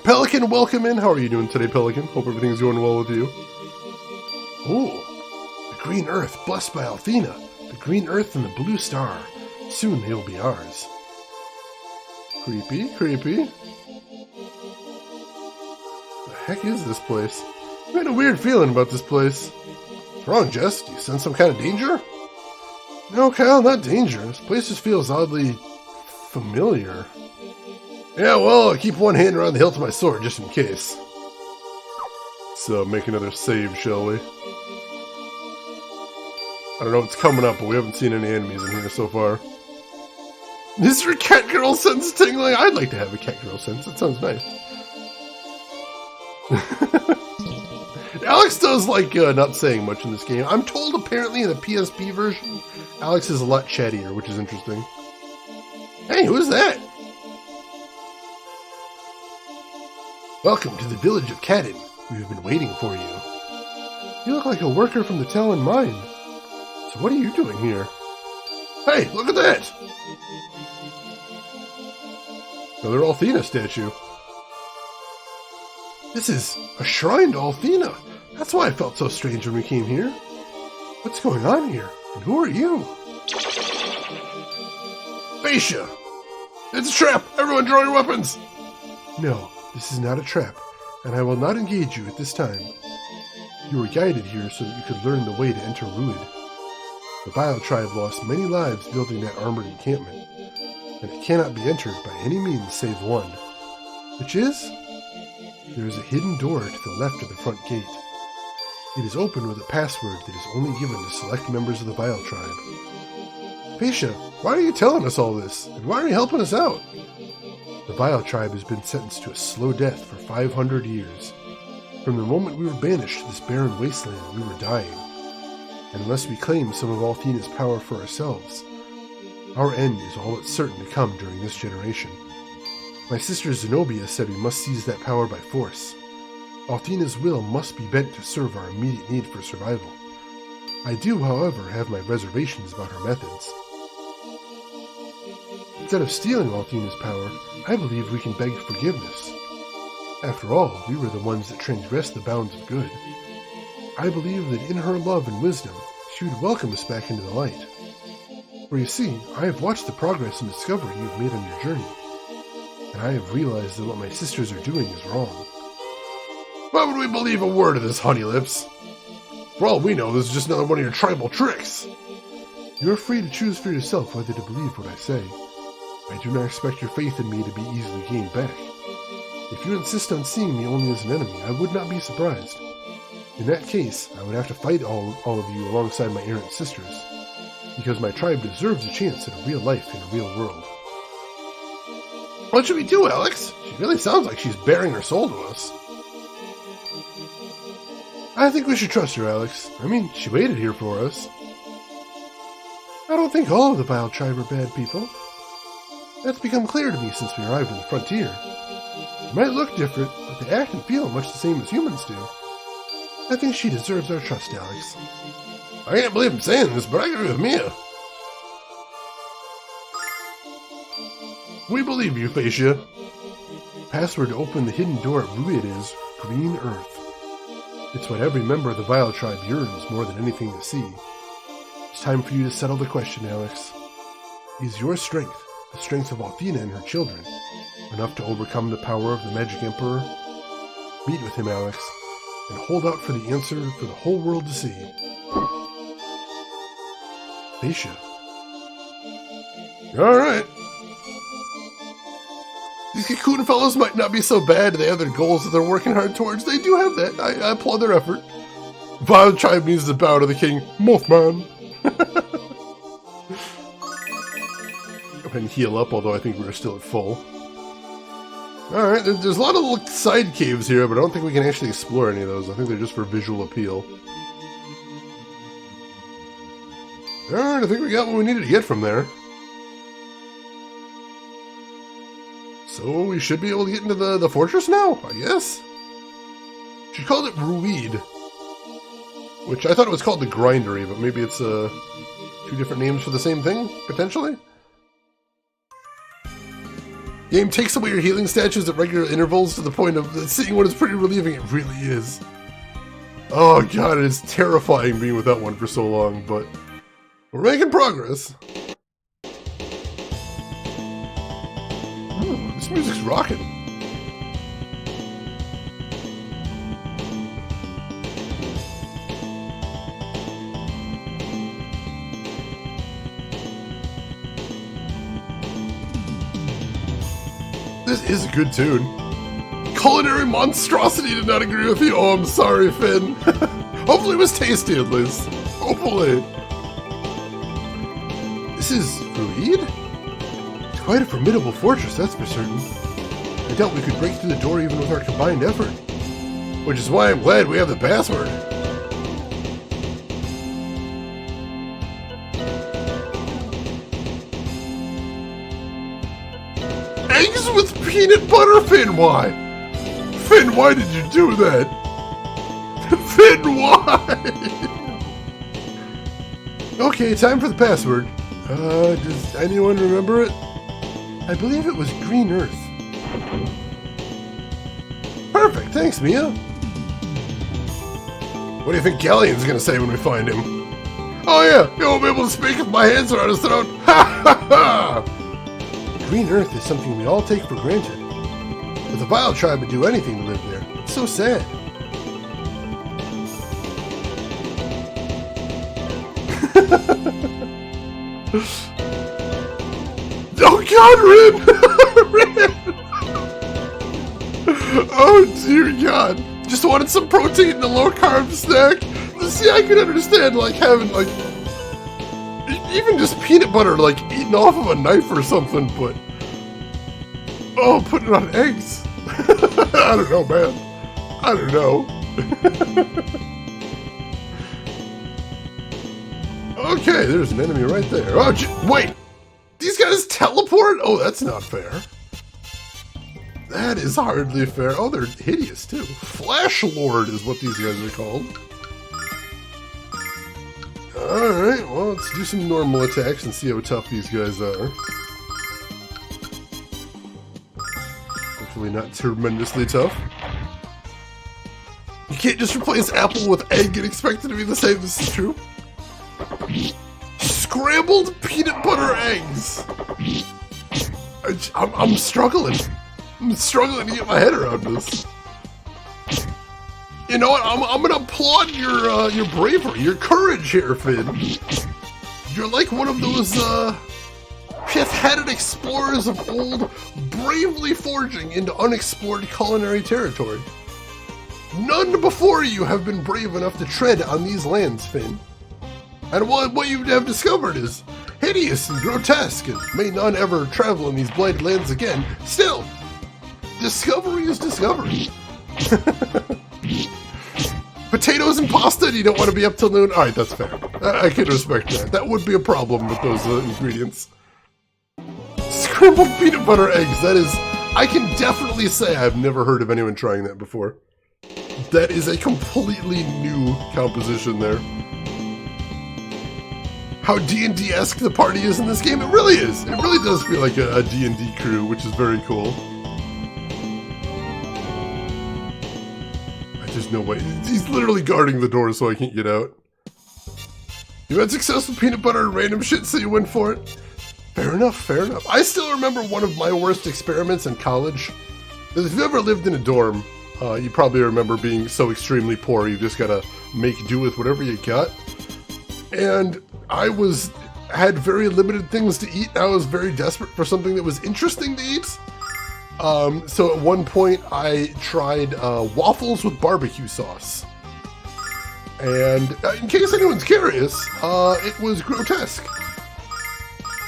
Pelican, welcome in. How are you doing today, Pelican? Hope everything's going well with you. Oh, the green earth blessed by Athena. The green earth and the blue star. Soon they will be ours. Creepy, creepy. The heck is this place? I had a weird feeling about this place. What's wrong, Jess? Do you sense some kind of danger? No, Kyle, not danger. This place just feels oddly familiar. Yeah, well, I keep one hand around the hilt of my sword just in case. Let's make another save, shall we? I don't know what's coming up, but we haven't seen any enemies in here so far. Is your cat girl sense tingling? I'd like to have a cat girl sense. That sounds nice. Alex does like not saying much in this game. I'm told apparently in the PSP version, Alex is a lot chattier, which is interesting. Hey, who's that? Welcome to the village of Cadin. We've been waiting for you. You look like a worker from the Talon Mines. So what are you doing here? Hey, look at that! Another Athena statue. This is a shrine to Athena. That's why I felt so strange when we came here. What's going on here? And who are you? Fascia! It's a trap! Everyone draw your weapons! No, this is not a trap, and I will not engage you at this time. You were guided here so that you could learn the way to enter Ruid. The Vile tribe lost many lives building that armored encampment, and it cannot be entered by any means save one. Which is? There is a hidden door to the left of the front gate. It is opened with a password that is only given to select members of the Vile tribe. Fascia, why are you telling us all this? And why are you helping us out? The Vile tribe has been sentenced to a slow death for 500 years. From the moment we were banished to this barren wasteland, we were dying. And unless we claim some of Athena's power for ourselves, our end is all that's certain to come during this generation. My sister Zenobia said we must seize that power by force. Athena's will must be bent to serve our immediate need for survival. I do, however, have my reservations about her methods. Instead of stealing Athena's power, I believe we can beg forgiveness. After all, we were the ones that transgressed the bounds of good. I believe that in her love and wisdom, she would welcome us back into the light. For you see, I have watched the progress and discovery you have made on your journey, and I have realized that what my sisters are doing is wrong. Why would we believe a word of this, Honey Lips? For all we know, this is just another one of your tribal tricks. You're free to choose for yourself whether to believe what I say. I do not expect your faith in me to be easily gained back. If you insist on seeing me only as an enemy, I would not be surprised. In that case, I would have to fight all of you alongside my errant sisters, because my tribe deserves a chance at a real life in a real world. What should we do, Alex? She really sounds like she's bearing her soul to us. I think we should trust her, Alex. I mean, she waited here for us. I don't think all of the Vile tribe are bad people. That's become clear to me since we arrived in the frontier. They might look different, but they act and feel much the same as humans do. I think she deserves our trust, Alex. I can't believe I'm saying this, but I agree with Mia. We believe you, Phasia. Password to open the hidden door at Ruid is Green Earth. It's what every member of the Vile tribe yearns more than anything to see. It's time for you to settle the question, Alex. Is your strength, the strength of Althena and her children, enough to overcome the power of the Magic Emperor? Meet with him, Alex, and hold out for the answer for the whole world to see. Phasia. Alright. These Cocoon fellows might not be so bad. They have their goals that they're working hard towards. They do have that. I applaud their effort. Vile tribe needs to bow to the king. Mothman. Go ahead and heal up, although I think we're still at full. Alright, there's a lot of little side caves here, but I don't think we can actually explore any of those. I think they're just for visual appeal. Alright, I think we got what we needed to get from there. So we should be able to get into the fortress now, I guess? She called it Ruid, which I thought it was called the Grindery, but maybe it's two different names for the same thing, potentially? Game takes away your healing statues at regular intervals to the point of seeing one is pretty relieving. It really is. Oh god, it is terrifying being without one for so long, but we're making progress. Ooh, this music's rocking. This is a good tune. Culinary monstrosity did not agree with you. Oh, I'm sorry, Finn. Hopefully it was tasty at least. Hopefully. This is Ruid? It's quite a formidable fortress, that's for certain. I doubt we could break through the door even with our combined effort. Which is why I'm glad we have the password. Eggs with peanut butter, Finn, why? Finn, why did you do that? Finn, why? Okay, time for the password. Does anyone remember it? I believe it was Green Earth. Perfect, thanks, Mia. What do you think Galleon's gonna say when we find him? Oh yeah, you won't be able to speak if my hands are on his throat. Ha ha ha! Green Earth is something we all take for granted. But the Vile tribe would do anything to live there. It's so sad. Oh god, Rin! Rin! Oh dear god. Just wanted some protein and a low-carb snack. See, I could understand, like, having, like, even just peanut butter, like, eaten off of a knife or something, but... Oh, putting it on eggs. I don't know, man. I don't know. Okay, there's an enemy right there. Oh, wait! These guys teleport? Oh, that's not fair. That is hardly fair. Oh, they're hideous, too. Flash Lord is what these guys are called. Alright, well, let's do some normal attacks and see how tough these guys are. Hopefully not tremendously tough. You can't just replace apple with egg and expect it to be the same. This is true. Scrambled peanut butter eggs! I'm struggling. I'm struggling to get my head around this. You know what? I'm gonna applaud your bravery, your courage here, Finn. You're like one of those pith-headed explorers of old, bravely forging into unexplored culinary territory. None before you have been brave enough to tread on these lands, Finn. And what you have discovered is hideous and grotesque, and may none ever travel in these blighted lands again. Still, discovery is discovery. Potatoes and pasta, and you don't want to be up till noon? Alright, that's fair. I can respect that. That would be a problem with those ingredients. Scrambled peanut butter eggs, that is... I can definitely say I've never heard of anyone trying that before. That is a completely new composition there. How D&D-esque the party is in this game, it really is. It really does feel like a D&D crew, which is very cool. There's no way. He's literally guarding the door so I can't get out. You had success with peanut butter and random shit, so you went for it? Fair enough, fair enough. I still remember one of my worst experiments in college. If you've ever lived in a dorm, you probably remember being so extremely poor you just gotta make do with whatever you got. And I had very limited things to eat, and I was very desperate for something that was interesting to eat. So at one point I tried waffles with barbecue sauce. And in case anyone's curious, it was grotesque.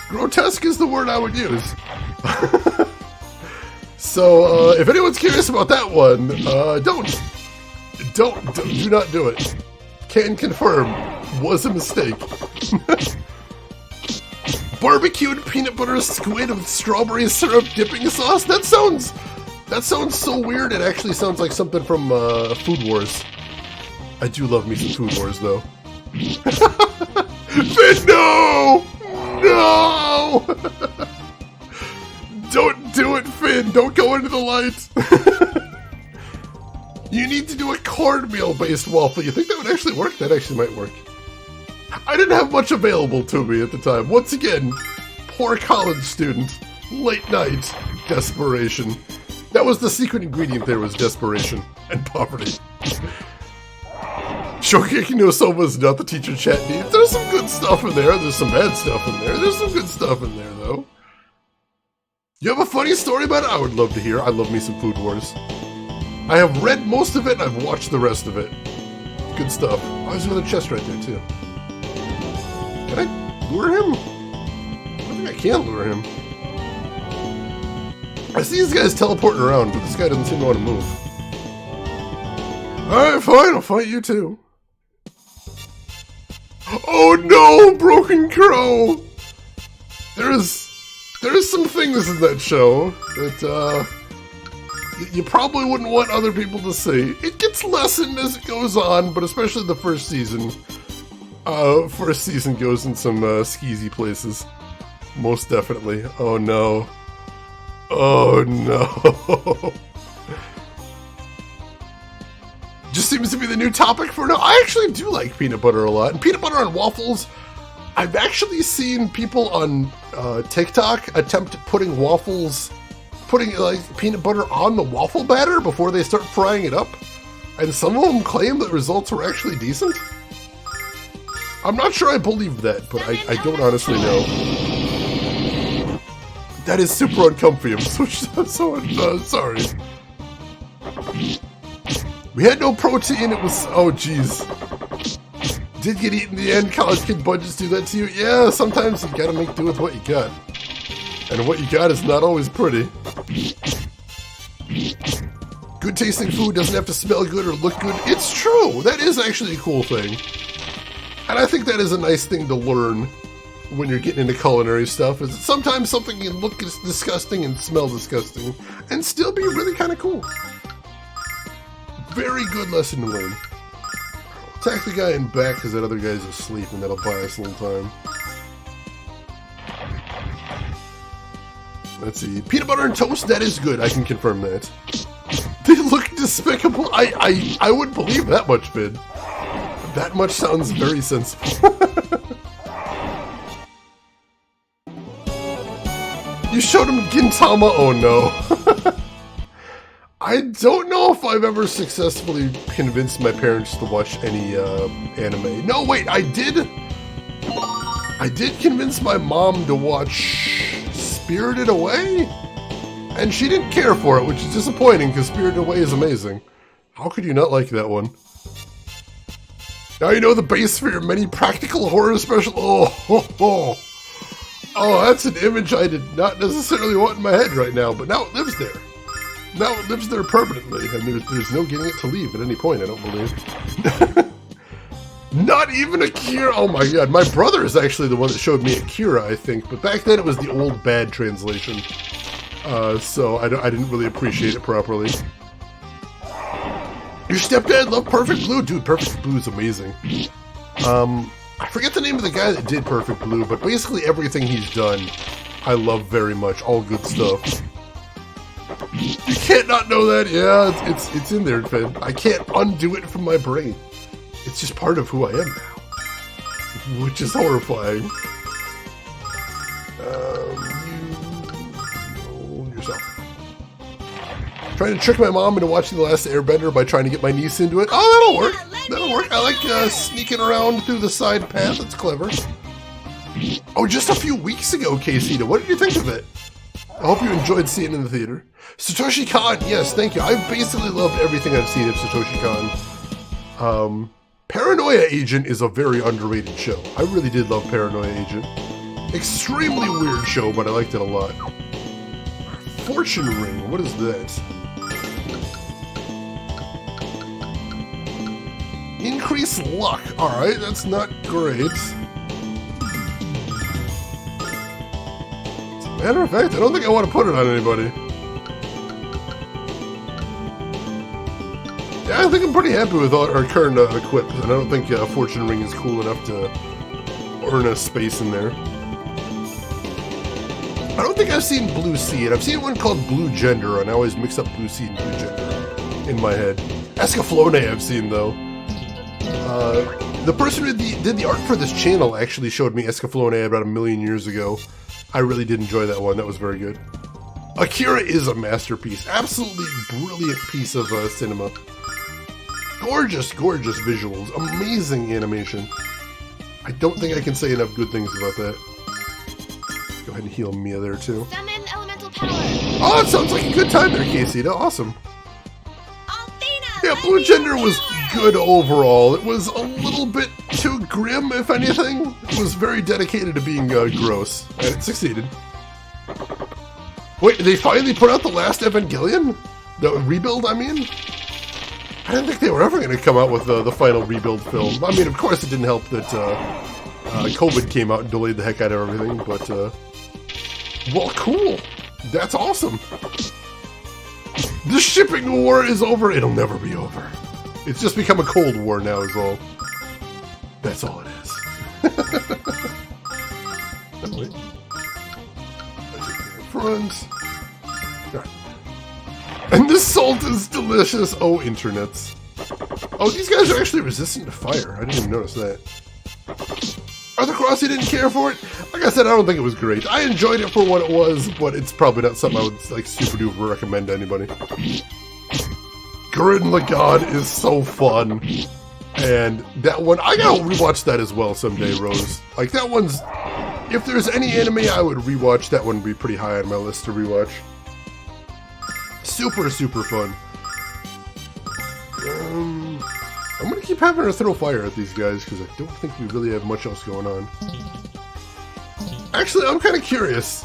Grotesque is the word I would use. So if anyone's curious about that one, do not do it. Can confirm, was a mistake. Barbecued peanut butter squid with strawberry syrup dipping sauce? That sounds so weird. It actually sounds like something from Food Wars. I do love me some Food Wars, though. Finn, no! No! Don't do it, Finn! Don't go into the light! You need to do a cornmeal-based waffle. You think that would actually work? That actually might work. I didn't have much available to me at the time. Once again, poor college student. Late night. Desperation. That was the secret ingredient there, was desperation and poverty. Shokeki no Soma is not the teacher chat needs. There's some good stuff in there. There's some bad stuff in there. There's some good stuff in there, though. You have a funny story about it? I would love to hear. I love me some Food Wars. I have read most of it, and I've watched the rest of it. Good stuff. Oh, there's another chest right there, too. Can I lure him? I don't think I can lure him. I see these guys teleporting around, but this guy doesn't seem to want to move. Alright, fine, I'll fight you too. Oh no, Broken Crow! There's some things in that show that, you probably wouldn't want other people to see. It gets lessened as it goes on, but especially the first season. First season goes in some skeezy places. Most definitely. Oh no. Oh no. Just seems to be the new topic for now. I actually do like peanut butter a lot. And peanut butter on waffles, I've actually seen people on TikTok attempt putting like peanut butter on the waffle batter before they start frying it up. And some of them claim that results were actually decent. I'm not sure I believe that, but I don't honestly know. That is super uncomfy. I'm so sorry. We had no protein. It was... Oh, jeez. Did get eaten in the end. College kid budgets do that to you. Yeah, sometimes you gotta make do with what you got. And what you got is not always pretty. Good tasting food doesn't have to smell good or look good. It's true. That is actually a cool thing. And I think that is a nice thing to learn when you're getting into culinary stuff, is that sometimes something can look disgusting and smell disgusting and still be really kind of cool. Very good lesson to learn. Attack the guy in back because that other guy's asleep, and that'll buy us a little time. Let's see. Peanut butter and toast, that is good. I can confirm that. They look despicable. I would believe that much, Vid. That much sounds very sensible. You showed him Gintama? Oh no. I don't know if I've ever successfully convinced my parents to watch any anime. No, wait, I did convince my mom to watch Spirited Away, and she didn't care for it, which is disappointing because Spirited Away is amazing. How could you not like that one? Now you know the base for your many practical horror special. Oh, that's an image I did not necessarily want in my head right now, but now it lives there. Now it lives there permanently, and there's no getting it to leave at any point, I don't believe. Not even Akira! Oh my god, my brother is actually the one that showed me Akira, I think, but back then it was the old bad translation. So I didn't really appreciate it properly. Your stepdad loved Perfect Blue? Dude, Perfect Blue is amazing. I forget the name of the guy that did Perfect Blue, but basically everything he's done, I love very much. All good stuff. You can't not know that. Yeah, it's in there, Finn. I can't undo it from my brain. It's just part of who I am now, which is horrifying. You know yourself. Trying to trick my mom into watching The Last Airbender by trying to get my niece into it. Oh, that'll work. That'll work. I like sneaking around through the side path. That's clever. Oh, just a few weeks ago, Casita. What did you think of it? I hope you enjoyed seeing it in the theater. Satoshi Kon, yes, thank you. I've basically loved everything I've seen of Satoshi Kon. Paranoia Agent is a very underrated show. I really did love Paranoia Agent. Extremely weird show, but I liked it a lot. Fortune Ring, what is that? Increase luck. Alright, that's not great. As a matter of fact, I don't think I want to put it on anybody. Yeah, I think I'm pretty happy with our current equip, and I don't think Fortune Ring is cool enough to earn a space in there. I don't think I've seen Blue Sea, I've seen one called Blue Gender, and I always mix up Blue Sea and Blue Gender in my head. Escaflowne I've seen, though. The person who did the art for this channel actually showed me Escaflowne about 1,000,000 years ago. I really did enjoy that one, that was very good. Akira is a masterpiece, absolutely brilliant piece of cinema. Gorgeous, gorgeous visuals, amazing animation. I don't think I can say enough good things about that. Go ahead and heal Mia there too. Summon elemental power. Oh, it sounds like a good time there, Casita. Awesome. Yeah, Blue Gender was good overall. It was a little bit too grim, if anything. It was very dedicated to being gross, and it succeeded. Wait, did they finally put out the last Evangelion? The rebuild, I mean? I didn't think they were ever going to come out with the final rebuild film. I mean, of course it didn't help that COVID came out and delayed the heck out of everything, but, well, cool. That's awesome. The shipping war is over. It'll never be over. It's just become a Cold War now is all. That's all it is. Wait. Front. And this salt is delicious. Oh, internets. Oh, these guys are actually resistant to fire. I didn't even notice that. Arthur Crossy didn't care for it. Like I said, I don't think it was great. I enjoyed it for what it was, but it's probably not something I would like super duper recommend to anybody. Gurren Lagann is so fun. And that one, I gotta rewatch that as well someday, Rose. Like that one's, if there's any anime I would rewatch, that one would be pretty high on my list to rewatch. Super, super fun. I'm gonna keep having her throw fire at these guys because I don't think we really have much else going on. Actually, I'm kind of curious.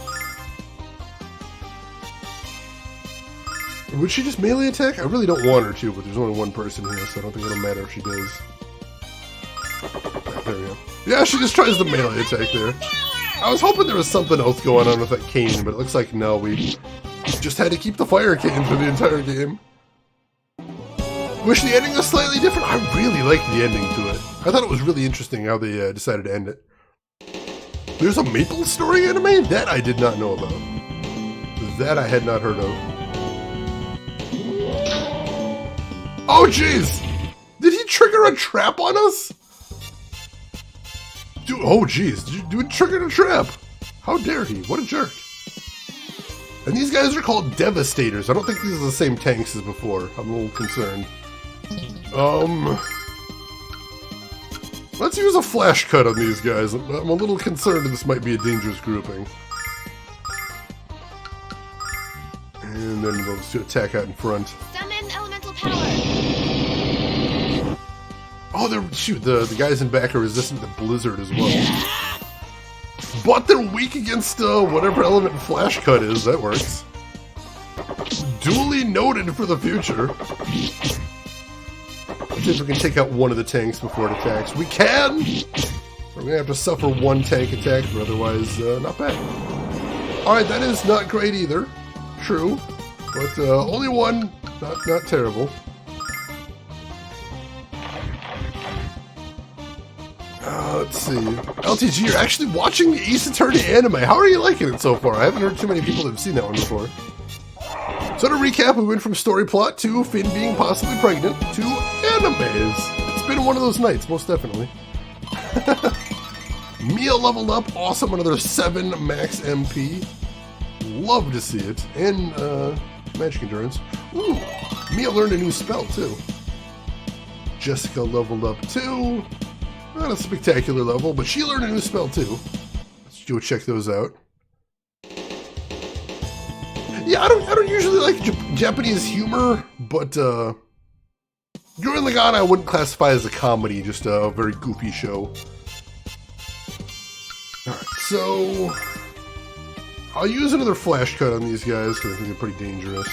Would she just melee attack? I really don't want her to, but there's only one person here, so I don't think it'll matter if she does. There we go. Yeah, she just tries the melee attack there. I was hoping there was something else going on with that cane, but it looks like no, we just had to keep the fire cane for the entire game. Wish the ending was slightly different. I really liked the ending to it. I thought it was really interesting how they decided to end it. There's a Maple Story anime? That I did not know about. That I had not heard of. Oh, jeez! Did he trigger a trap on us? Dude, oh, jeez. Dude triggered a trap. How dare he? What a jerk. And these guys are called Devastators. I don't think these are the same tanks as before. I'm a little concerned. Let's use a flash cut on these guys. I'm a little concerned this might be a dangerous grouping. And then we'll just do attack out in front. Summon elemental power. Oh, the guys in back are resistant to Blizzard as well. But they're weak against whatever element flash cut is. That works. Duly noted for the future. Let's see if we can take out one of the tanks before it attacks. We can! We're gonna have to suffer one tank attack, but otherwise, not bad. Alright, that is not great either. True. But only one. Not terrible. Let's see. LTG, you're actually watching the Ace Attorney anime. How are you liking it so far? I haven't heard too many people that have seen that one before. So to recap, we went from story plot to Finn being possibly pregnant to animes. It's been one of those nights, most definitely. Mia leveled up. Awesome. Another 7 max MP. Love to see it. And magic endurance. Ooh. Mia learned a new spell, too. Jessica leveled up, too. Not a spectacular level, but she learned a new spell too. Let's go check those out. Yeah, I don't usually like Japanese humor, but Gurren Lagann I wouldn't classify as a comedy, just a very goofy show. Alright, so I'll use another flash cut on these guys because I think they're pretty dangerous.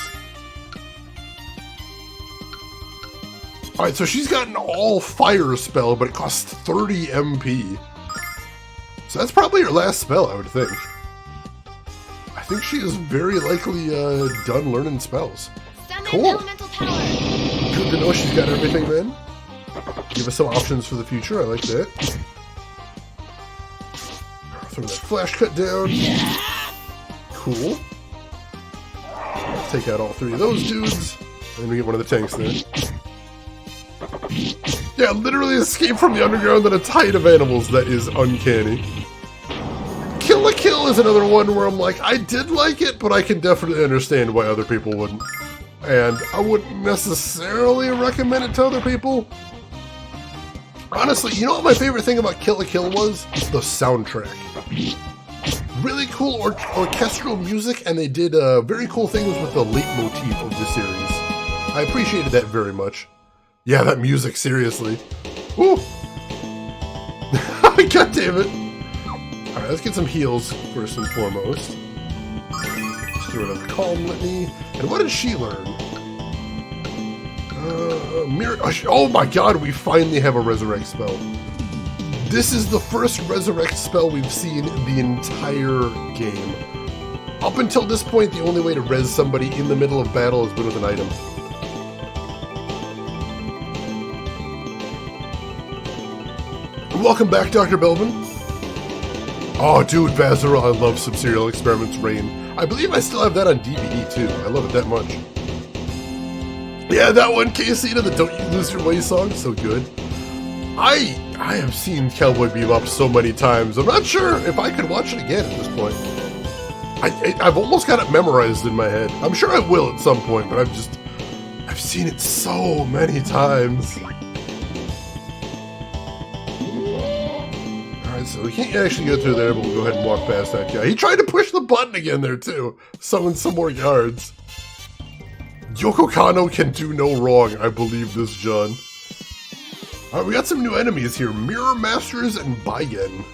Alright, so she's got an all-fire spell, but it costs 30 MP. So that's probably her last spell, I would think. I think she is very likely done learning spells. Cool. Elemental power. Good to know she's got everything, man. Give us some options for the future, I like that. Throw that flash cut down. Cool. Take out all 3 of those dudes. And then we get one of the tanks there. Yeah, literally escape from the underground in a tide of animals. That is uncanny. Kill la Kill is another one where I'm like, I did like it, but I can definitely understand why other people wouldn't. And I wouldn't necessarily recommend it to other people. Honestly, you know what my favorite thing about Kill la Kill was? The soundtrack. Really cool orchestral music, and they did very cool things with the leitmotif of the series. I appreciated that very much. Yeah, that music, seriously. Woo! God damn it. Alright, let's get some heals first and foremost. Let's throw another Calm Litany. And what did she learn? Oh my god, we finally have a Resurrect spell. This is the first Resurrect spell we've seen in the entire game. Up until this point, the only way to res somebody in the middle of battle has been with an item. Welcome back, Dr. Belvin. Oh, dude, Vaziril, I love Sub-Serial Experiments Reign. I believe I still have that on DVD, too. I love it that much. Yeah, that one, Casita, the Don't You Lose Your Way song, so good. I have seen Cowboy Bebop so many times, I'm not sure if I could watch it again at this point. I've almost got it memorized in my head. I'm sure I will at some point, but I've seen it so many times. So we can't actually go through there, but we'll go ahead and walk past that guy. He tried to push the button again there, too. Summon some more guards. Yoko Kanno can do no wrong, I believe this, John. Alright, we got some new enemies here. Mirror Masters and Baigen.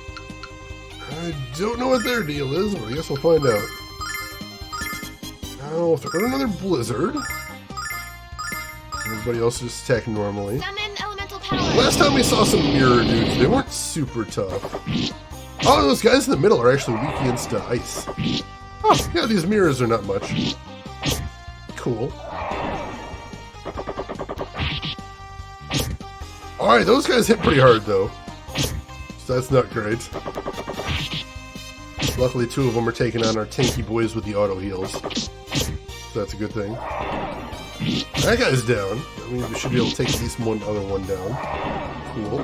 I don't know what their deal is, but I guess we'll find out. Now, if they're another Blizzard. Everybody else just attack normally. Last time we saw some mirror dudes, they weren't super tough. Oh, those guys in the middle are actually weak against ice. Oh, yeah, these mirrors are not much. Cool. Alright, those guys hit pretty hard, though. So that's not great. Luckily, 2 of them are taking on our tanky boys with the auto heals. So that's a good thing. That guy's down. I mean, we should be able to take at least one other one down. Cool.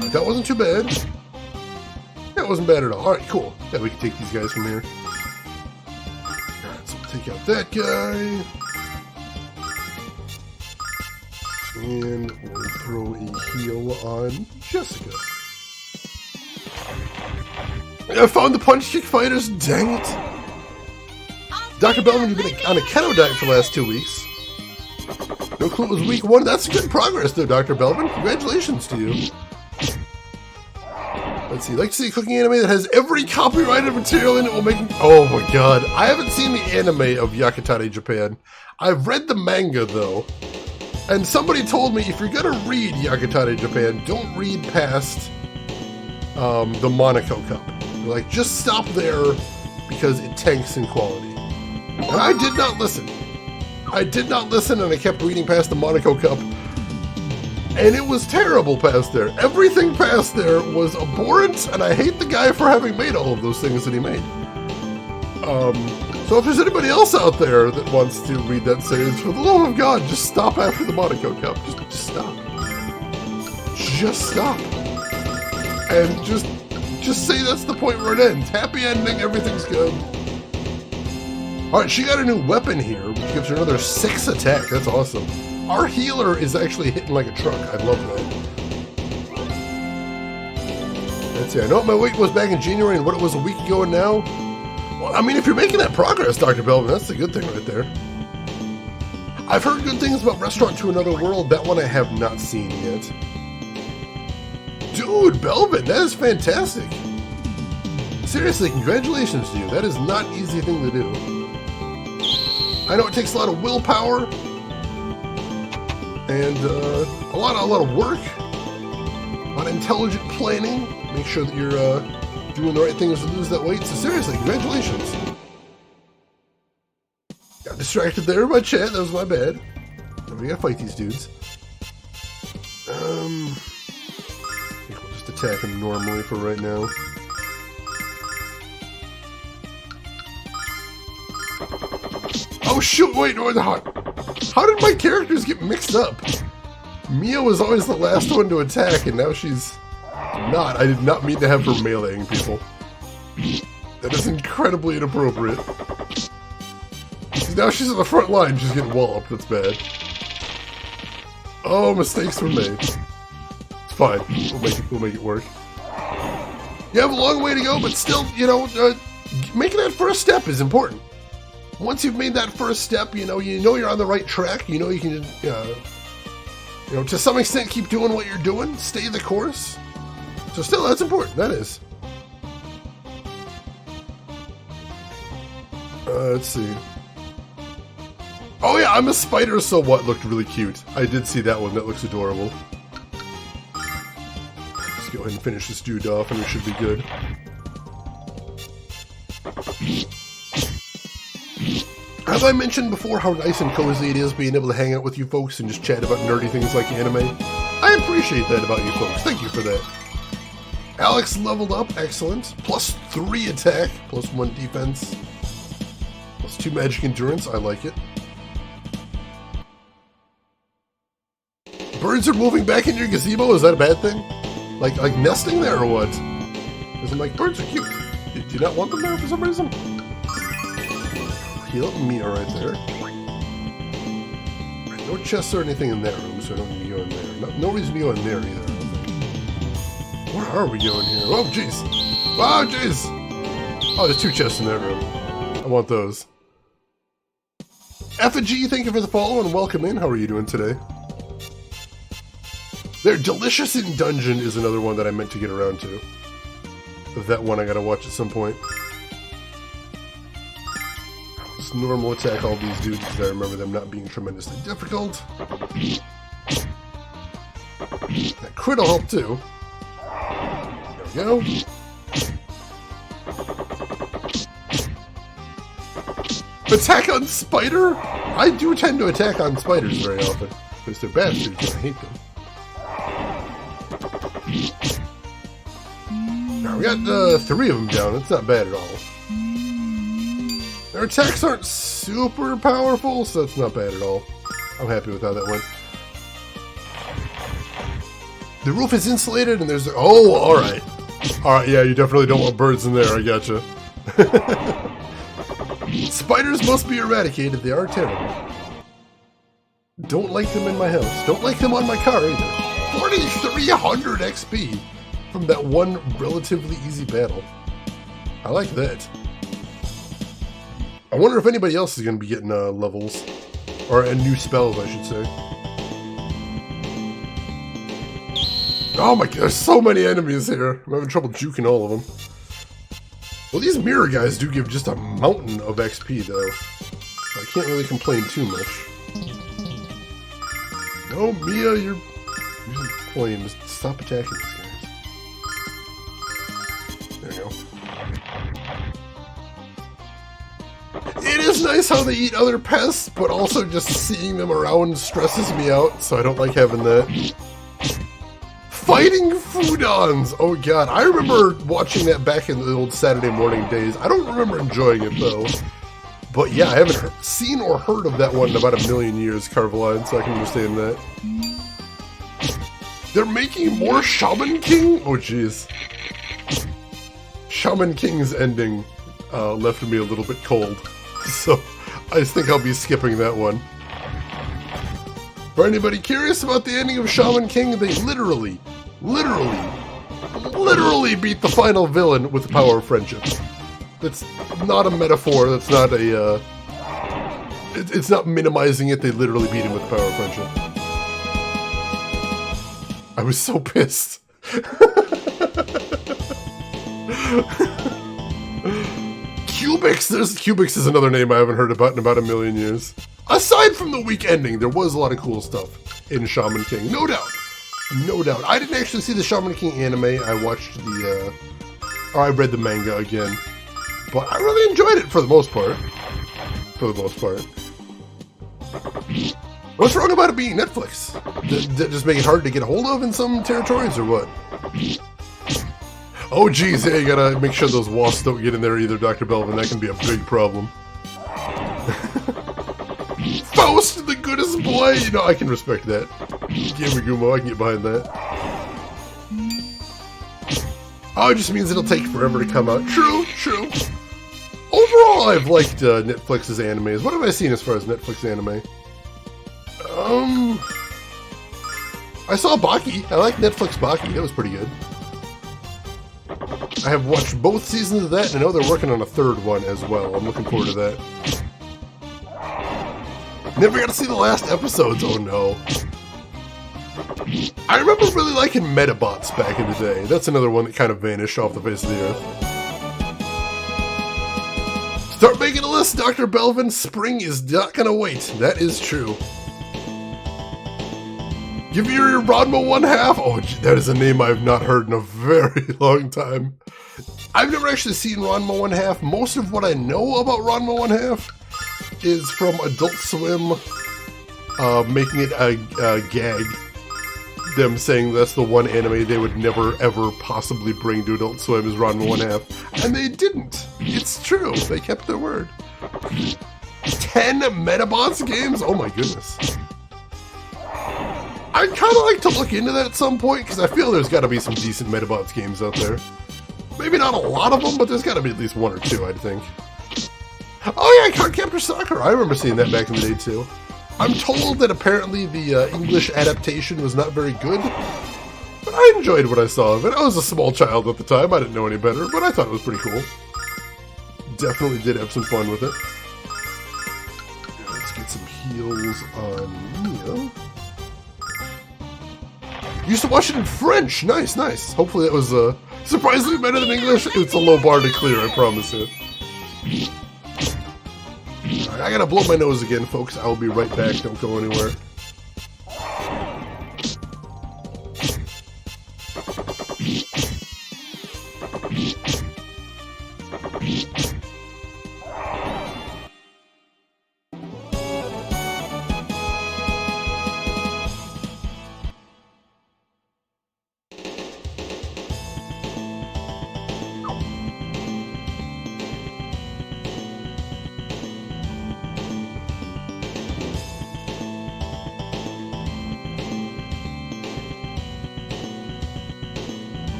Right, that wasn't too bad. Yeah, That wasn't bad at all. Alright, cool. Yeah, we can take these guys from here. Alright, so we'll take out that guy. And we'll throw a heal on Jessica. I found the punch kick fighters, dang it! Dr. Belvin, you've been on a keto diet for the last 2 weeks. No clue it was week 1. That's good progress though, Dr. Belvin. Congratulations to you. Let's see. Like to see a cooking anime that has every copyrighted material in it will make... Oh my god. I haven't seen the anime of Yakitate Japan. I've read the manga though. And somebody told me if you're gonna read Yakitate Japan, don't read past the Monaco Cup. They're like, just stop there because it tanks in quality. And I did not listen. I did not listen, and I kept reading past the Monaco Cup. And it was terrible past there. Everything past there was abhorrent, and I hate the guy for having made all of those things that he made. So if there's anybody else out there that wants to read that series, for the love of God, just stop after the Monaco Cup. Just stop. Just stop. And just say that's the point where it ends. Happy ending, everything's good. Alright, she got a new weapon here, which gives her another 6 attack. That's awesome. Our healer is actually hitting like a truck. I love that. Let's see, I know what my weight was back in January and what it was a week ago and now. Well, I mean, if you're making that progress, Dr. Belvin, that's the good thing right there. I've heard good things about Restaurant to Another World. That one I have not seen yet. Dude, Belvin, that is fantastic. Seriously, congratulations to you. That is not an easy thing to do. I know it takes a lot of willpower and a lot of work, a lot of intelligent planning. Make sure that you're doing the right things to lose that weight. So seriously, congratulations. Got distracted there by chat. That was my bad. We gotta fight these dudes. I think we'll just attack them normally for right now. Oh shoot, wait, how did my characters get mixed up? Mia was always the last one to attack, and now she's not. I did not mean to have her meleeing people. That is incredibly inappropriate. Now she's on the front line, she's getting walloped, that's bad. Oh, mistakes were made. It's fine, we'll make it work. You have a long way to go, but still, you know, making that first step is important. Once you've made that first step, you know you're on the right track. You know you can, to some extent keep doing what you're doing, stay the course. So still, that's important. That is. Let's see. Oh yeah, I'm a spider, so what? Looked really cute. I did see that one. That looks adorable. Let's go ahead and finish this dude off, and we should be good. Have I mentioned before how nice and cozy it is being able to hang out with you folks and just chat about nerdy things like anime? I appreciate that about you folks. Thank you for that. Alex leveled up. Excellent. +3 attack. +1 defense. +2 magic endurance. I like it. Birds are moving back in your gazebo. Is that a bad thing? Like nesting there or what? Because I'm like, birds are cute. Do you not want them there for some reason? Heal Mia right there. Right, no chests or anything in that room, so I don't need to go in there. No reason to go in there either, I don't think. Where are we going here? Oh, jeez. Oh, jeez. Oh, there's 2 chests in that room. I want those. Effigy, thank you for the follow and welcome in. How are you doing today? There, Delicious in Dungeon is another one that I meant to get around to. That one I gotta watch at some point. Just normal attack all these dudes because I remember them not being tremendously difficult. That crit will help too. There we go. Attack on spider? I do tend to attack on spiders very often because they're bastards and I hate them. Now we got 3 of them down. That's not bad at all. Their attacks aren't super powerful, so that's not bad at all. I'm happy with how that went. The roof is insulated and there's... Oh, alright. Alright, yeah, you definitely don't want birds in there, I gotcha. Spiders must be eradicated, they are terrible. Don't like them in my house. Don't like them on my car either. 4,300 XP from that one relatively easy battle. I like that. I wonder if anybody else is going to be getting levels. Or new spells, I should say. Oh my god, there's so many enemies here. I'm having trouble juking all of them. Well, these mirror guys do give just a mountain of XP, though. So I can't really complain too much. No, Mia, you're using flames. Stop attacking these guys. There you go. It is nice how they eat other pests, but also just seeing them around stresses me out, so I don't like having that. Fighting Foodons! Oh god, I remember watching that back in the old Saturday morning days. I don't remember enjoying it though. But yeah, I haven't seen or heard of that one in about a million years, Carveline, so I can understand that. They're making more Shaman King? Oh jeez. Shaman King's ending left me a little bit cold. So I think I'll be skipping that one. For anybody curious about the ending of Shaman King, they literally beat the final villain with the power of friendship. That's not a metaphor, that's not a, it's not minimizing it, they literally beat him with the power of friendship. I was so pissed. Cubics is another name I haven't heard about in about a million years. Aside from the weak ending, there was a lot of cool stuff in Shaman King, no doubt. No doubt. I didn't actually see the Shaman King anime. I watched the, or I read the manga again. But I really enjoyed it for the most part. What's wrong about it being Netflix? Did it just make it hard to get a hold of in some territories or what? Oh geez, yeah, you gotta make sure those wasps don't get in there either, Dr. Belvin. That can be a big problem. Faust, the goodest boy! You know, I can respect that. Gamergumo, I can get behind that. Oh, it just means it'll take forever to come out. True. Overall, I've liked Netflix's animes. What have I seen as far as Netflix anime? I saw Baki. I like Netflix Baki. That was pretty good. I have watched both seasons of that, and I know they're working on a third one as well. I'm looking forward to that. Never got to see the last episodes, oh no. I remember really liking Metabots back in the day. That's another one that kind of vanished off the face of the earth. Start making a list, Dr. Belvin. Spring is not gonna wait. That is true. Give me your Ranma 1/2. Oh, that is a name I've not heard in a very long time. I've never actually seen Ranma 1/2. Most of what I know about Ranma 1/2 is from Adult Swim making it a gag. Them saying that's the one anime they would never ever possibly bring to Adult Swim is Ranma 1/2. And they didn't. It's true. They kept their word. 10 Metabots games? Oh my goodness. I'd kind of like to look into that at some point, because I feel there's got to be some decent Metabots games out there. Maybe not a lot of them, but there's got to be at least one or two, I'd think. Oh yeah, Cardcaptor Sakura. I remember seeing that back in the day, too. I'm told that apparently the English adaptation was not very good, but I enjoyed what I saw of it. I was a small child at the time. I didn't know any better, but I thought it was pretty cool. Definitely did have some fun with it. Let's get some heals on Mia. Used to watch it in French. Nice. Hopefully that was surprisingly better than English. It's a low bar to clear, I promise you. Alright, I gotta blow my nose again, folks. I'll be right back. Don't go anywhere.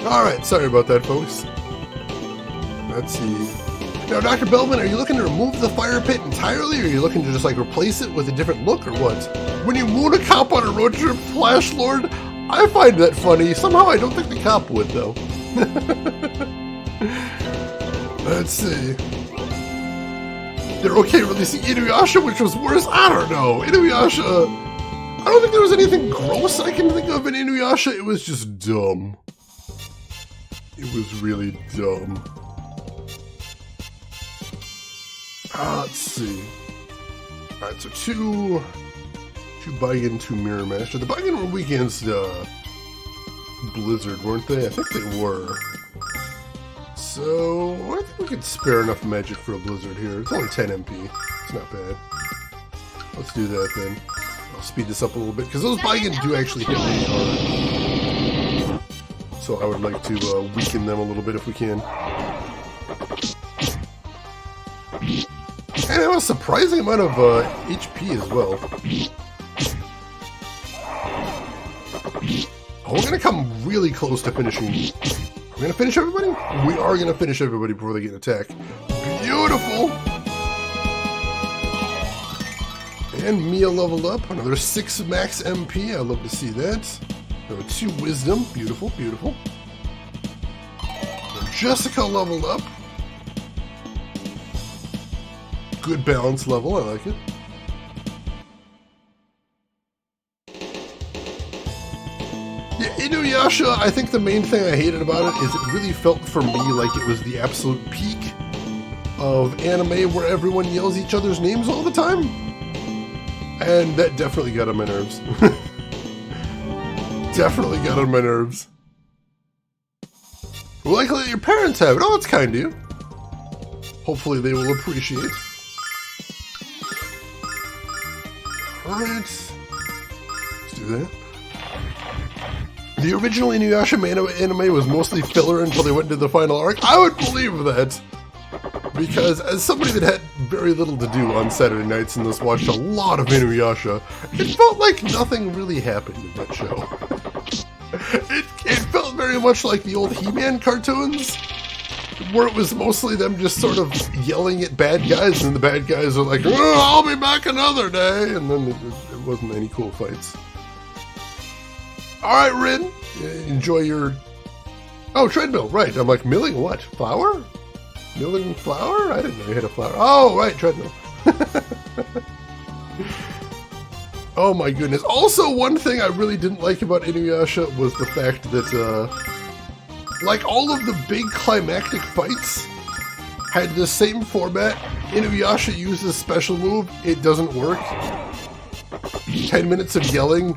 Alright, sorry about that, folks. Let's see. Now, Dr. Bellman, are you looking to remove the fire pit entirely, or are you looking to just, like, replace it with a different look, or what? When you moon a cop on a road trip, Flash Lord, I find that funny. Somehow I don't think the cop would, though. Let's see. They're okay releasing Inuyasha, which was worse? I don't know. Inuyasha... I don't think there was anything gross I can think of in Inuyasha. It was just dumb. It was really dumb. Let's see. Alright, so two Baigen, two Mirror Master. The Baigen were weak against Blizzard, weren't they? I think they were. So, I think we could spare enough magic for a Blizzard here. It's only 10 MP. It's not bad. Let's do that then. I'll speed this up a little bit, because those Baigen do actually hit me hard. So I would like to weaken them a little bit if we can. And I have a surprising amount of HP as well. Oh, we're going to come really close to finishing. We're going to finish everybody? We are going to finish everybody before they get attacked. Beautiful! And Mia leveled up. Another 6 max MP. I love to see that. 2 Wisdom. Beautiful, beautiful. Jessica leveled up. Good balance level, I like it. Yeah, Inuyasha, I think the main thing I hated about it is it really felt for me like it was the absolute peak of anime where everyone yells each other's names all the time. And that definitely got on my nerves. Definitely got on my nerves. Well, like let your parents have it. Oh, it's kind of you. Hopefully they will appreciate. Alright. Let's do that. The original Inuyasha anime was mostly filler until they went into the final arc. I would believe that. Because as somebody that had very little to do on Saturday nights and thus watched a lot of Inuyasha, it felt like nothing really happened in that show. It felt very much like the old He-Man cartoons, where it was mostly them just sort of yelling at bad guys, and the bad guys are like, oh, I'll be back another day, and then it wasn't any cool fights. Alright, Rin, enjoy your... Oh, treadmill, right. I'm like, milling what? Flour? Milling flour? I didn't know you had a flour. Oh, right, treadmill. Oh my goodness. Also, one thing I really didn't like about Inuyasha was the fact that, like all of the big climactic fights had the same format. Inuyasha uses special move, it doesn't work. 10 minutes of yelling,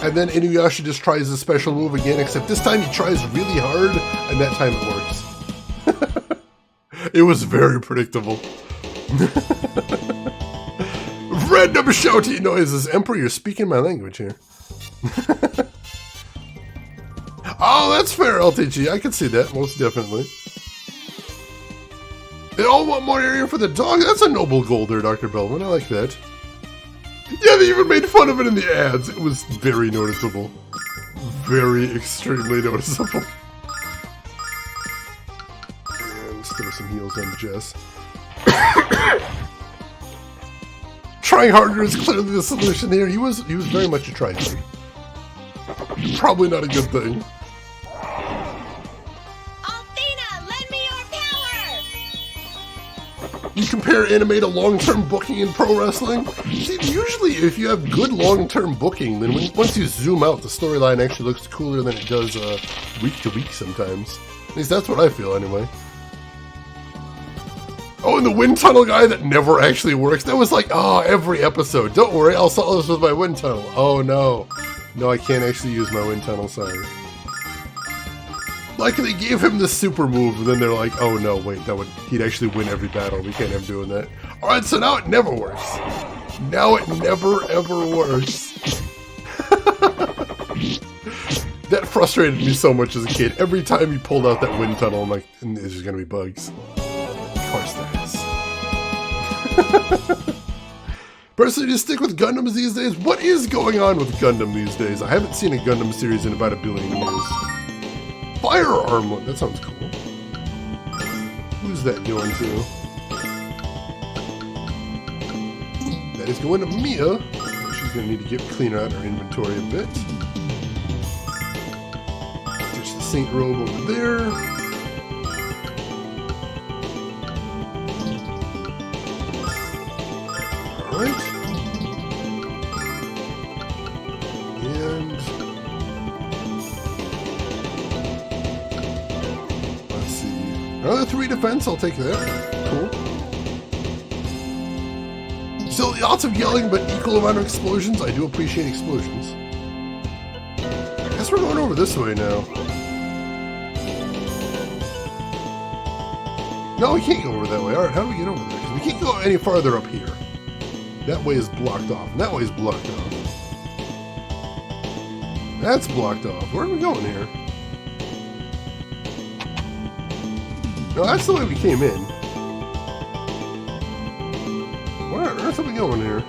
and then Inuyasha just tries a special move again, except this time he tries really hard, and that time it works. It was very predictable. Random shouty noises. Emperor, you're speaking my language here. Oh, that's fair, LTG. I can see that, most definitely. They all want more area for the dog? That's a noble goal there, Dr. Bellman. I like that. Yeah, they even made fun of it in the ads. It was very noticeable. Very extremely noticeable. And still some heals on Jess. Trying harder is clearly the solution here. He was very much a tryhard. Probably not a good thing. Althena, lend me your power! You compare anime to long-term booking in pro wrestling? See, usually if you have good long-term booking, then once you zoom out, the storyline actually looks cooler than it does week to week sometimes. At least that's what I feel anyway. Oh, and the wind tunnel guy that never actually works. That was like, oh, every episode. Don't worry, I'll solve this with my wind tunnel. Oh, no. No, I can't actually use my wind tunnel, sorry. Like, they gave him the super move, and then they're like, oh, no, wait, he'd actually win every battle. We can't have him doing that. Alright, so now it never works. Now it never, ever works. That frustrated me so much as a kid. Every time he pulled out that wind tunnel, I'm like, there's just gonna be bugs. Of course there is. Personally, do you stick with Gundams these days? What is going on with Gundam these days? I haven't seen a Gundam series in about 1 billion years. fire armlet. That sounds cool. Who's that going to? That is going to Mia. She's going to need to get cleaner out her inventory a bit. There's the Saint Robe over there. Alright. And let's see. Another 3 defense, I'll take that. Cool. Still lots of yelling, but equal amount of explosions. I do appreciate explosions. I guess we're going over this way now. No, we can't go over that way. Alright, how do we get over there? Because we can't go any farther up here. That way is blocked off, and that way is blocked off. That's blocked off. Where are we going here? No, that's the way we came in. Where on earth are we going here?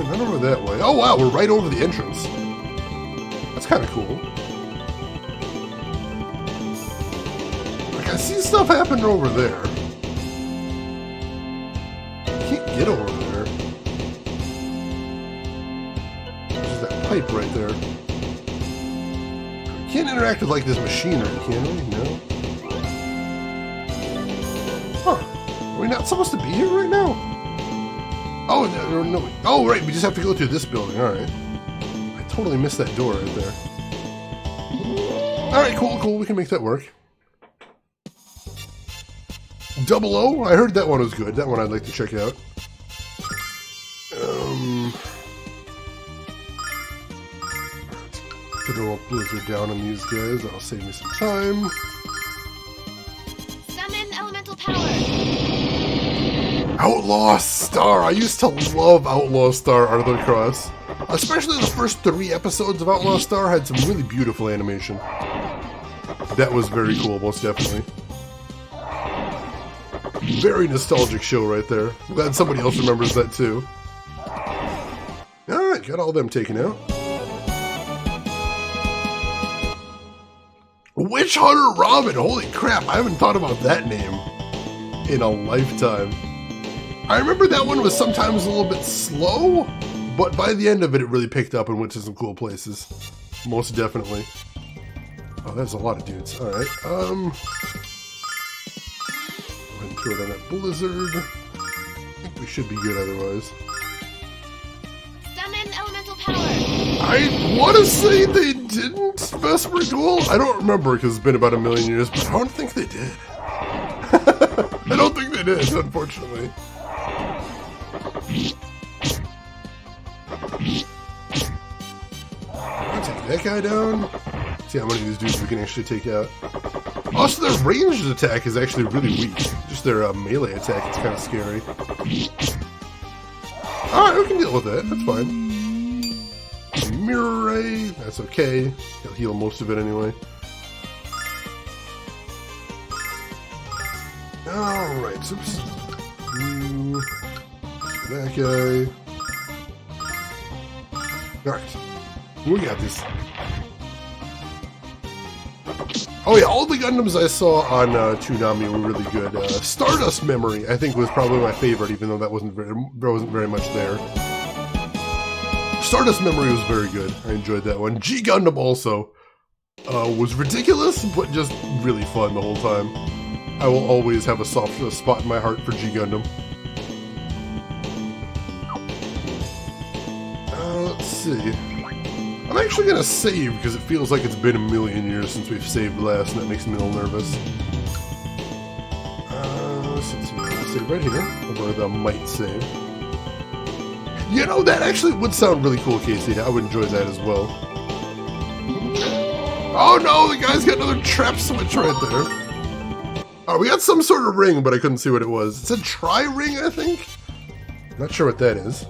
Not over that way. Oh wow, we're right over the entrance. That's kind of cool. Like, I see stuff happening over there. Can't get over there. There's that pipe right there. We can't interact with like this machinery, can we? No. Huh. Are we not supposed to be here right now? Oh, no. Oh, right. We just have to go through this building. All right. I totally missed that door right there. All right, cool. We can make that work. 00? I heard that one was good. That one I'd like to check out. Throw a blizzard down on these guys. That'll save me some time. Summon elemental power. Outlaw Star! I used to love Outlaw Star Art of the Cross. Especially the first 3 episodes of Outlaw Star had some really beautiful animation. That was very cool, most definitely. Very nostalgic show right there. I'm glad somebody else remembers that too. Alright, got all them taken out. Witch Hunter Robin! Holy crap, I haven't thought about that name in a lifetime. I remember that one was sometimes a little bit slow, but by the end of it, it really picked up and went to some cool places. Most definitely. Oh, there's a lot of dudes. Alright, go ahead and throw down that blizzard. I think we should be good otherwise. Summon elemental power. I want to say they didn't, Vesper Duel. I don't remember because it's been about 1,000,000 years, but I don't think they did. I don't think they did, unfortunately. I'll take that guy down. See how many of these dudes we can actually take out. Also, their ranged attack is actually really weak. Just their melee attack is kind of scary. Alright, we can deal with that. That's fine. Mirror Ray. That's okay. He'll heal most of it anyway. Alright, oops. That guy. Alright. We got this. Oh yeah, all the Gundams I saw on Toonami were really good. Stardust Memory, I think, was probably my favorite, even though there wasn't very much there. Stardust Memory was very good. I enjoyed that one. G Gundam also was ridiculous, but just really fun the whole time. I will always have a soft spot in my heart for G Gundam. Let's see. I'm actually going to save because it feels like it's been 1,000,000 years since we've saved last, and that makes me a little nervous. Let's see, I'll save right here, over the might save. You know, that actually would sound really cool, Casey. I would enjoy that as well. Oh no, the guy's got another trap switch right there. Oh, we got some sort of ring, but I couldn't see what it was. It's a tri-ring, I think? Not sure what that is.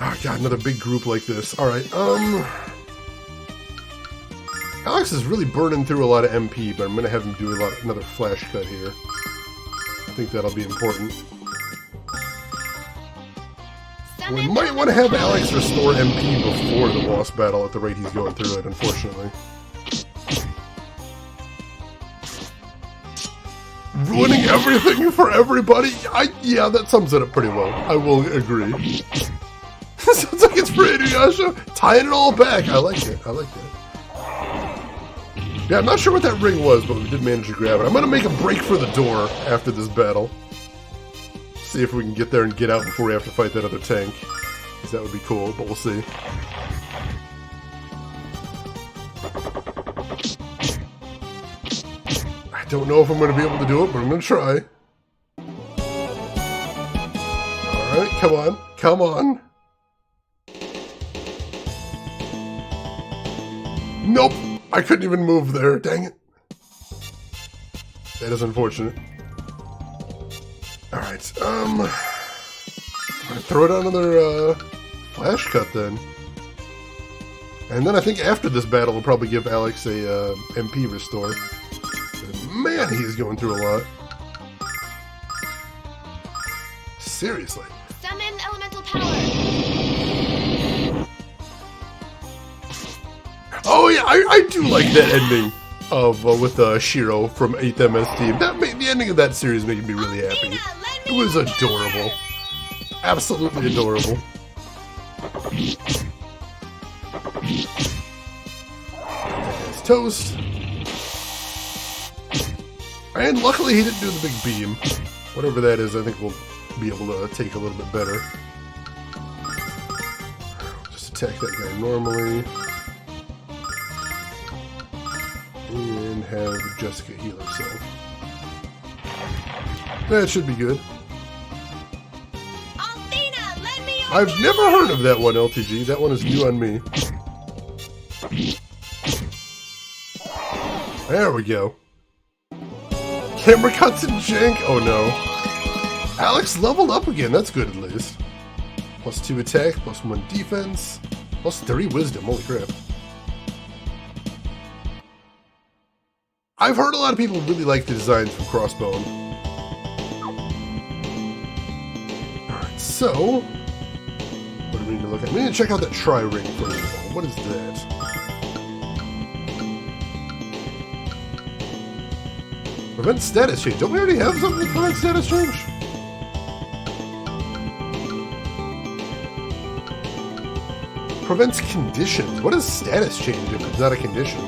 Oh god, another big group like this. Alright, Alex is really burning through a lot of MP, but I'm gonna have him do another flash cut here. I think that'll be important. We might want to have Alex restore MP before the boss battle at the rate he's going through it, unfortunately. Ruining everything for everybody? Yeah, that sums it up pretty well. I will agree. Sounds like it's pretty Inuyasha. Tying it all back. I like it. I like that. Yeah, I'm not sure what that ring was, but we did manage to grab it. I'm going to make a break for the door after this battle. See if we can get there and get out before we have to fight that other tank. Because that would be cool, but we'll see. I don't know if I'm going to be able to do it, but I'm going to try. Alright, come on. Come on. Nope. I couldn't even move there. Dang it. That is unfortunate. Alright, I'm gonna throw down another, flash cut then. And then I think after this battle we'll probably give Alex a, MP restore. And man, he's going through a lot. Seriously. Summon elemental power. Oh yeah, I do like that ending of, with, Shiro from 8th MS Team. That made, the ending of that series made me really happy. It was adorable. Absolutely adorable. That's toast. And luckily he didn't do the big beam. Whatever that is, I think we'll be able to take a little bit better. Just attack that guy normally. And have Jessica heal herself. That should be good. I've never heard of that one, LTG. That one is new on me. There we go. Camera cuts and jank. Oh no. Alex leveled up again. That's good at least. +2 attack, +1 defense, +3 wisdom. Holy crap. I've heard a lot of people really like the designs from Crossbone. Alright, so... what do we need to look at? We need to check out that tri-ring first of all. What is that? Prevent status change. Don't we already have something to prevent status change? Prevents conditions. What is status change if it's not a condition?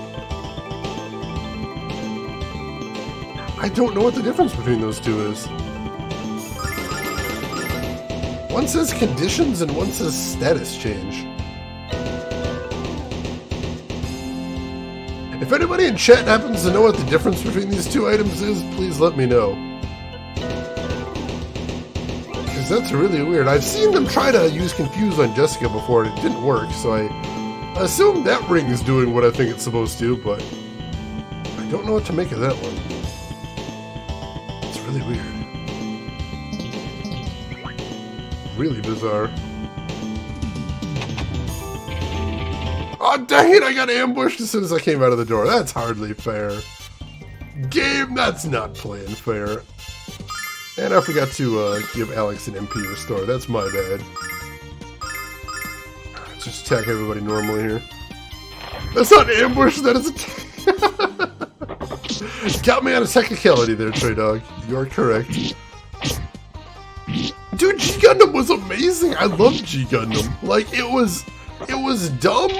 I don't know what the difference between those two is. One says conditions and one says status change. If anybody in chat happens to know what the difference between these two items is, please let me know. Because that's really weird. I've seen them try to use Confuse on Jessica before and it didn't work, so I assume that ring is doing what I think it's supposed to, but I don't know what to make of that one. It's really weird. Really bizarre. Oh dang it, I got ambushed as soon as I came out of the door. That's hardly fair. Game, that's not playing fair. And I forgot to give Alex an MP restore. That's my bad. Let's just attack everybody normally here. That's not an ambush, that is a... Got me on a technicality there, Trey Dog. You are correct. Dude, G Gundam was amazing. I loved G Gundam. Like, it was dumb,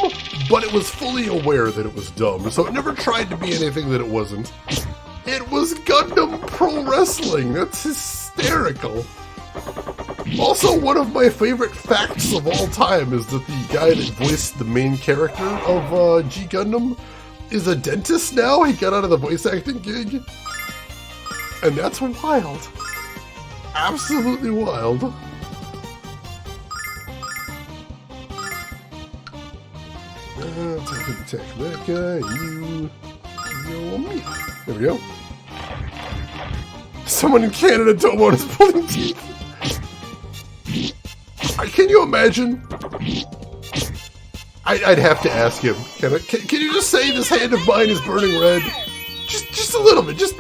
but it was fully aware that it was dumb. So it never tried to be anything that it wasn't. It was Gundam Pro Wrestling. That's hysterical. Also, one of my favorite facts of all time is that the guy that voiced the main character of G Gundam is a dentist now. He got out of the voice acting gig. And that's wild. Absolutely wild. Attack that guy, you kill me. There we go. Someone in Canada don't want us pulling teeth. Can you imagine? I'd have to ask him. Can you just say this hand of mine is burning red? Just a little bit. Just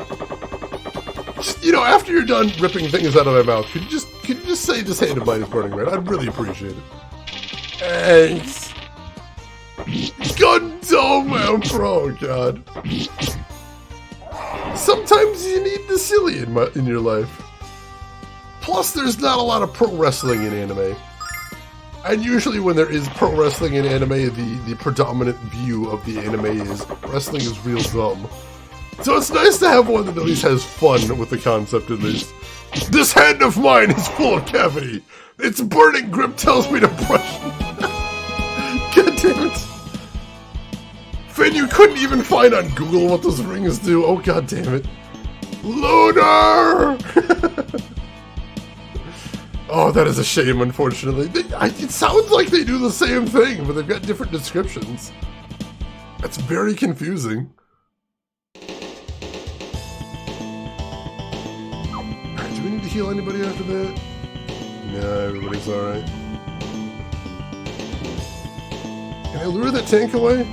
you know, after you're done ripping things out of my mouth, could Can you just say hand of mine is burning red? I'd really appreciate it. Thanks. Gundam Emperor, oh god. Sometimes you need the silly in your life. Plus, there's not a lot of pro wrestling in anime. And usually when there is pro wrestling in anime, the predominant view of the anime is wrestling is real dumb. So it's nice to have one that at least has fun with the concept at least. This hand of mine is full of cavity. Its burning grip tells me to brush. God damn it. Finn, you couldn't even find on Google what those rings do. Oh god damn it. Lunar! Oh, that is a shame, unfortunately. It sounds like they do the same thing, but they've got different descriptions. That's very confusing. Alright, do we need to heal anybody after that? No, everybody's alright. Can I lure that tank away?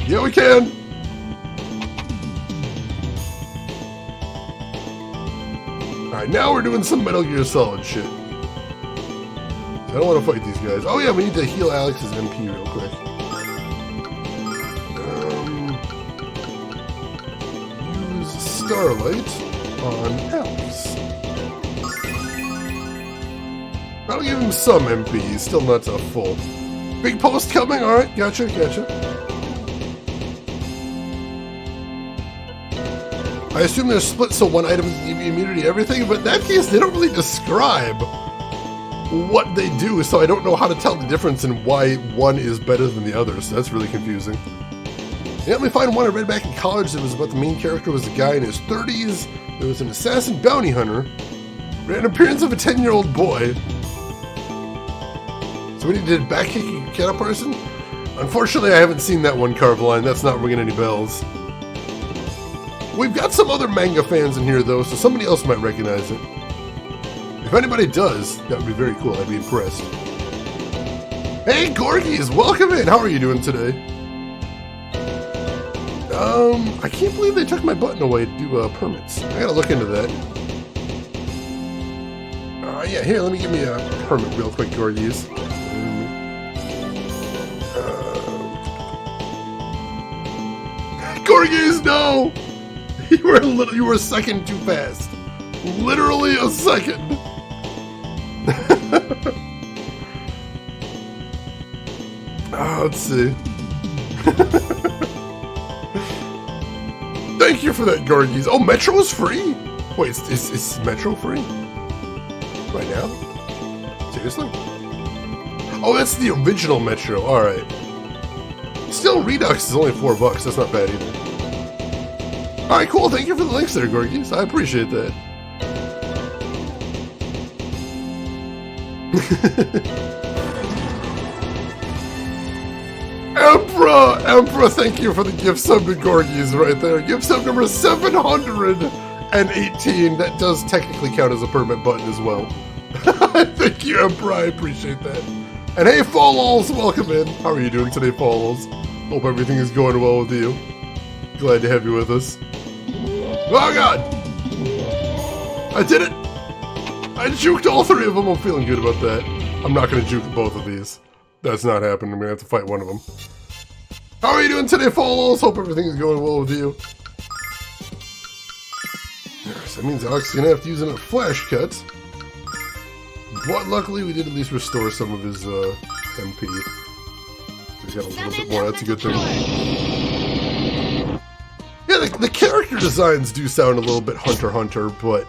Yeah, we can! Alright, now we're doing some Metal Gear Solid shit. I don't want to fight these guys. Oh yeah, we need to heal Alex's MP real quick. Use Starlight on Alex. That'll give him some MP, he's still not a full. Big post coming, alright, gotcha. I assume they're split so one item can give you immunity to everything, but in that case, they don't really describe what they do, so I don't know how to tell the difference and why one is better than the other, so that's really confusing. Yeah, let me find one I read back in college that was about the main character was a guy in his 30s, there was an assassin bounty hunter, had an appearance of a 10-year-old boy. So we did back-kicking cat person? Unfortunately, I haven't seen that one, Carveline, that's not ringing any bells. We've got some other manga fans in here, though, so somebody else might recognize it. If anybody does, that would be very cool. I'd be impressed. Hey, Gorgies! Welcome in! How are you doing today? I can't believe they took my button away to do permits. I gotta look into that. Yeah, here, let me give me a permit real quick, Gorgies. Gorgies, no! You were a second too fast. Literally a second. Let's see. Thank you for that, Gorgies. Oh, Metro is free? Wait, is Metro free? Right now? Seriously? Oh, that's the original Metro. Alright. Still, Redux is only $4. That's not bad either. Alright, cool. Thank you for the links there, Gorgies. I appreciate that. Emperor, thank you for the gift sub to Gorgies right there. Gift sub number 718. That does technically count as a permit button as well. Thank you, Emperor. I appreciate that. And hey, Falls, welcome in. How are you doing today, Falls? Hope everything is going well with you. Glad to have you with us. Oh god! I did it! I juked all three of them. I'm feeling good about that. I'm not going to juke both of these. That's not happening. I'm going to have to fight one of them. How are you doing today, Falls? Hope everything is going well with you. Yes, that means Alex is going to have to use a flash cut. But luckily, we did at least restore some of his MP. He's got a little bit more. That's a good thing. Yeah, the character designs do sound a little bit Hunter x Hunter, but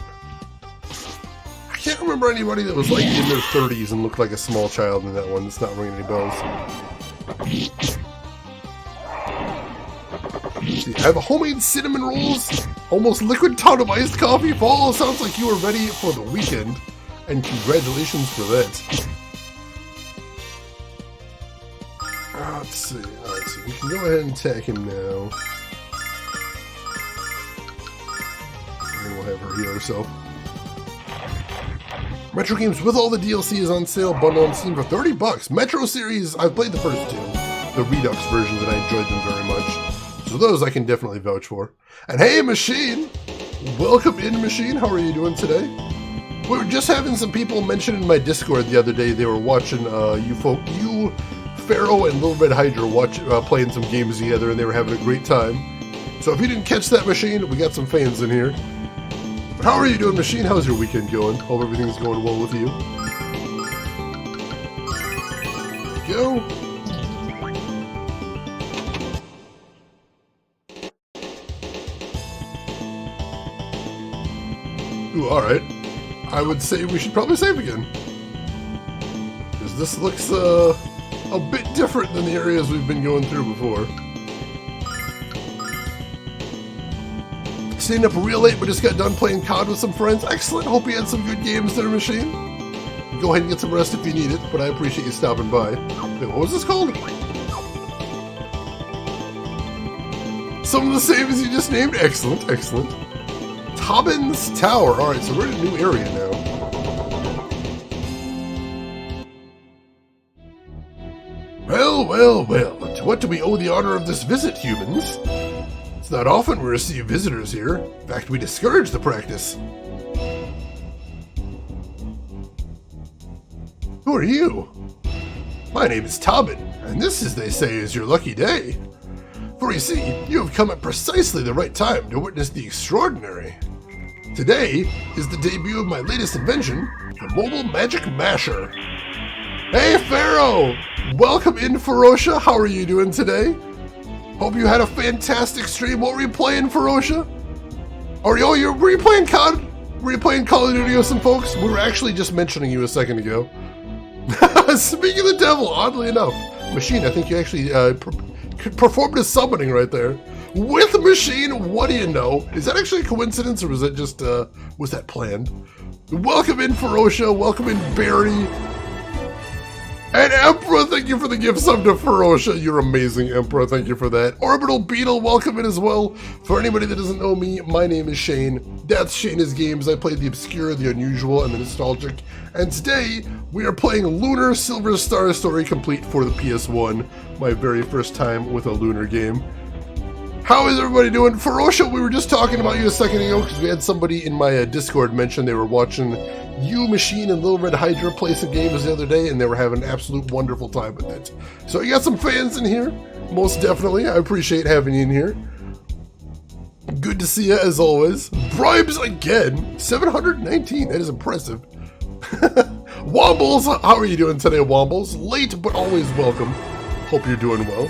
I can't remember anybody that was like in their 30s and looked like a small child in that one. It's not ringing any bells. See, I have a homemade cinnamon rolls, almost liquid ton of iced coffee. Fall, sounds like you were ready for the weekend, and congratulations for that. Let's see. We can go ahead and attack him now. And we'll have her heal herself. Metro games with all the DLC is on sale, bundle on Steam for $30. Metro series, I've played the first two, the Redux versions, and I enjoyed them very much. So those I can definitely vouch for. And hey, Machine! Welcome in, Machine. How are you doing today? We were just having some people mention in my Discord the other day they were watching you, Pharaoh, and Little Red Hydra playing some games together, and they were having a great time. So if you didn't catch that, Machine, we got some fans in here. But how are you doing, Machine? How's your weekend going? Hope everything's going well with you. Go. Ooh, alright. I would say we should probably save again. Because this looks a bit different than the areas we've been going through before. Staying up real late, but just got done playing COD with some friends. Excellent. Hope you had some good games there, Machine. Go ahead and get some rest if you need it, but I appreciate you stopping by. Wait, what was this called? Some of the same as you just named. Excellent, excellent. Talon's Tower. Alright, so we're in a new area now. Well, well, well. To what do we owe the honor of this visit, humans? It's not often we receive visitors here. In fact, we discourage the practice. Who are you? My name is Talon, and this, as they say, is your lucky day. For you see, you have come at precisely the right time to witness the extraordinary. Today is the debut of my latest invention, the Mobile Magic Masher. Hey, Pharaoh! Welcome in, Ferocia. How are you doing today? Hope you had a fantastic stream. What were you playing, Ferocia? Were you playing COD? Were you playing Call of Duty with some folks? We were actually just mentioning you a second ago. Speaking of the devil, oddly enough, Machine, I think you actually performed a summoning right there. With Machine, what do you know? Is that actually a coincidence, or was it just, was that planned? Welcome in, Ferocia. Welcome in, Barry. And Emperor, thank you for the gift sub to Ferocia. You're amazing, Emperor. Thank you for that. Orbital Beetle, welcome in as well. For anybody that doesn't know me, my name is Shane. That's Shane's Games. I play the obscure, the unusual, and the nostalgic. And today, we are playing Lunar Silver Star Story Complete for the PS1. My very first time with a Lunar game. How is everybody doing? Ferocia, we were just talking about you a second ago because we had somebody in my Discord mention they were watching you, Machine, and Little Red Hydra play some games the other day, and they were having an absolute wonderful time with it. So you got some fans in here, most definitely. I appreciate having you in here. Good to see you as always. Bribes again, 719. That is impressive. Wombles, how are you doing today, Wombles? Late but always welcome. Hope you're doing well.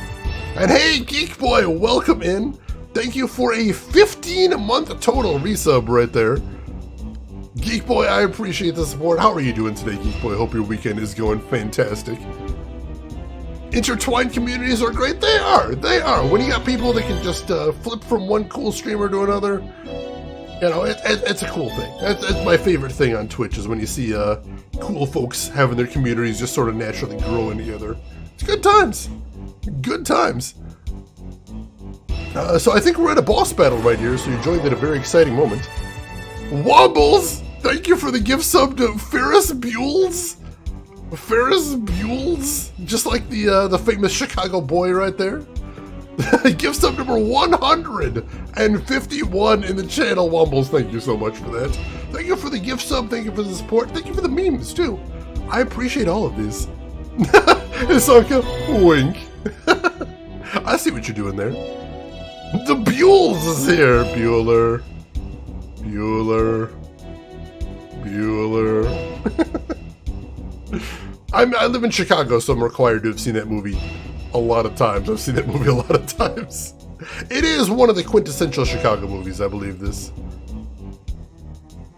And hey, Geek Boy, welcome in. Thank you for a 15-month total resub right there. Geek Boy, I appreciate the support. How are you doing today, Geek Boy? Hope your weekend is going fantastic. Intertwined communities are great. They are. They are. When you got people that can just flip from one cool streamer to another, you know, it's a cool thing. That's my favorite thing on Twitch is when you see cool folks having their communities just sort of naturally growing together. It's good times. Good times. So I think we're at a boss battle right here, so you joined at a very exciting moment. Wombles! Thank you for the gift sub to Ferris Buells. Ferris Buells? Just like the famous Chicago boy right there. Gift sub number 151 in the channel, Wombles. Thank you so much for that. Thank you for the gift sub. Thank you for the support. Thank you for the memes, too. I appreciate all of these. Isaka, wink. I see what you're doing there. The Buells is here. Bueller. I live in Chicago, so I'm required to have seen that movie a lot of times. I've seen that movie a lot of times. It is one of the quintessential Chicago movies, I believe this.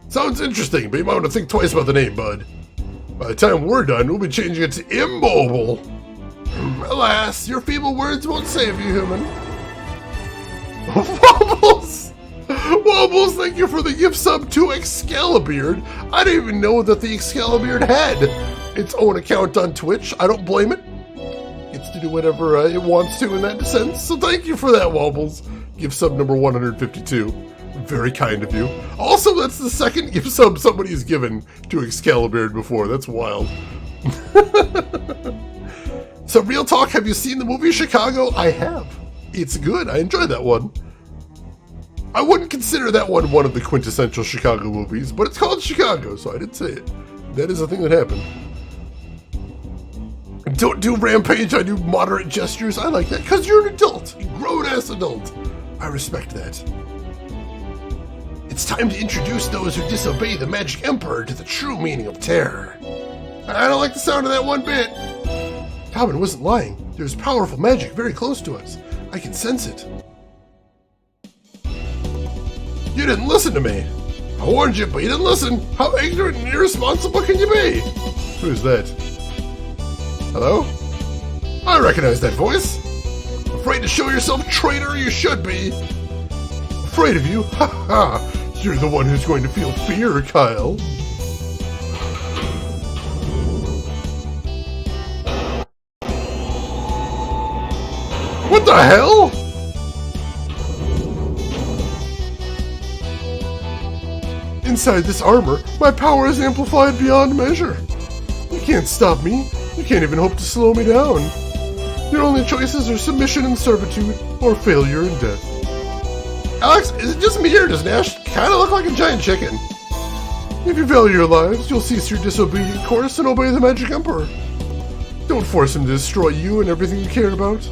Sounds interesting, but you might want to think twice about the name, bud. By the time we're done, we'll be changing it to Immobile. Alas, your feeble words won't save you, human. Wobbles! Wobbles, thank you for the gift sub to Excalibur. I didn't even know that the Excalibur had its own account on Twitch. I don't blame it. Gets to do whatever it wants to in that sense. So thank you for that, Wobbles. Gift sub number 152. Very kind of you. Also, that's the second gift sub somebody's given to Excalibur before. That's wild. So, real talk, have you seen the movie Chicago? I have. It's good. I enjoyed that one. I wouldn't consider that one of the quintessential Chicago movies, but it's called Chicago, so I did say it. That is a thing that happened. Don't do Rampage, I do moderate gestures. I like that, because you're an adult. A grown-ass adult. I respect that. It's time to introduce those who disobey the Magic Emperor to the true meaning of terror. I don't like the sound of that one bit. Talon wasn't lying. There's powerful magic very close to us. I can sense it. You didn't listen to me. I warned you, but you didn't listen. How ignorant and irresponsible can you be? Who's that? Hello? I recognize that voice. Afraid to show yourself, traitor? You should be. Afraid of you? Ha ha! You're the one who's going to feel fear, Kyle. What the hell? Inside this armor, my power is amplified beyond measure. You can't stop me. You can't even hope to slow me down. Your only choices are submission and servitude, or failure and death. Alex, is it just me or does Nash kind of look like a giant chicken? If you value your lives, you'll cease your disobedient course and obey the Magic Emperor. Don't force him to destroy you and everything you care about.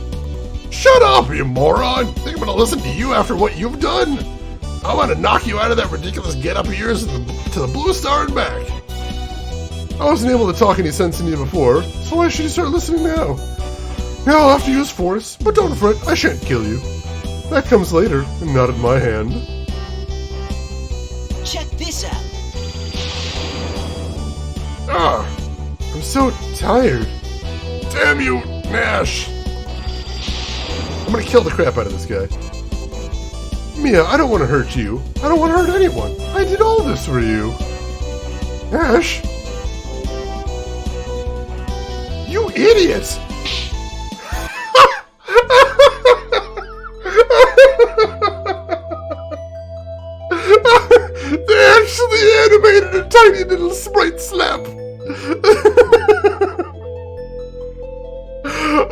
Shut up, you moron! Think I'm gonna listen to you after what you've done? I want to knock you out of that ridiculous get-up of yours to the Blue Star and back. I wasn't able to talk any sense into you before, so why should you start listening now? Now I'll have to use force, but don't fret, I shan't kill you. That comes later, and not in my hand. Check this out. I'm so tired. Damn you, Nash! I'm gonna kill the crap out of this guy. Mia, I don't want to hurt you. I don't want to hurt anyone. I did all this for you. Nash? You idiot! They actually animated a tiny little sprite slap.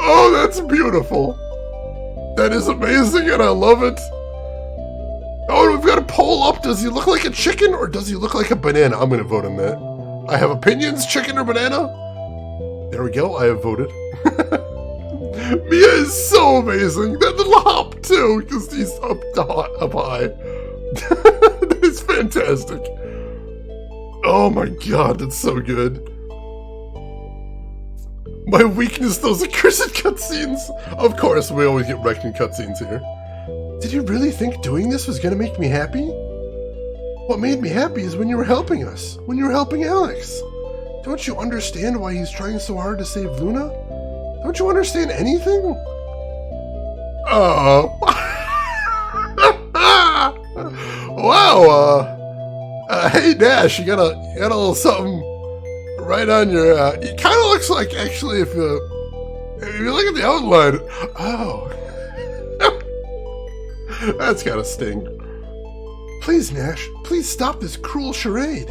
Oh, that's beautiful. That is amazing and I love it. Oh, we've got a poll up. Does he look like a chicken or does he look like a banana? I'm going to vote on that. I have opinions, chicken or banana. There we go. I have voted. Mia is so amazing. That little hop too, because he's up high. That is fantastic. Oh my god, that's so good. My weakness, those accursed cutscenes. Of course, we always get wrecked in cutscenes here. Did you really think doing this was going to make me happy? What made me happy is when you were helping us. When you were helping Alex. Don't you understand why he's trying so hard to save Luna? Don't you understand anything? Oh. Wow, hey Nash, you got a little something right on your, it kind of looks like, actually, if you look at the outline, oh. That's gotta sting. Please, Nash, please stop this cruel charade.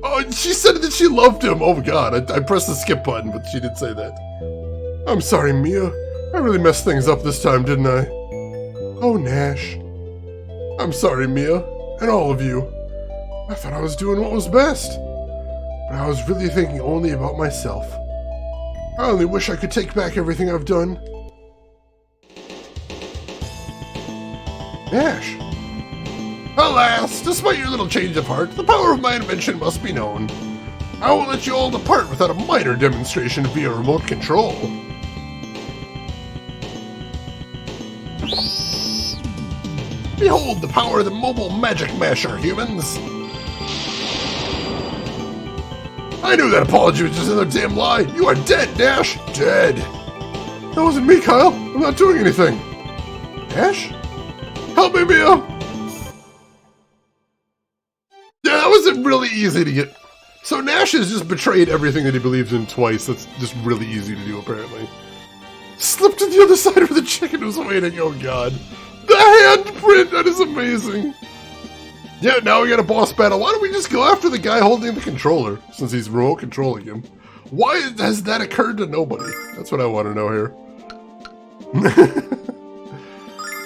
Oh, she said that she loved him. Oh god, I pressed the skip button, but she did say that. I'm sorry, Mia. I really messed things up this time, didn't I? Oh, Nash. I'm sorry, Mia, and all of you. I thought I was doing what was best, but I was really thinking only about myself. I only wish I could take back everything I've done. Nash. Alas, despite your little change of heart, the power of my invention must be known. I won't let you all depart without a minor demonstration via remote control. Behold the power of the mobile magic masher, humans! I knew that apology was just another damn lie! You are dead, Nash! Dead! That wasn't me, Kyle! I'm not doing anything! Nash? Help me, Mia! Yeah, that wasn't really easy to get. So Nash has just betrayed everything that he believes in twice. That's just really easy to do, apparently. Slipped to the other side where the chicken was waiting, oh god. The handprint, that is amazing. Yeah, now we got a boss battle. Why don't we just go after the guy holding the controller, since he's remote controlling him? Why has that occurred to nobody? That's what I want to know here.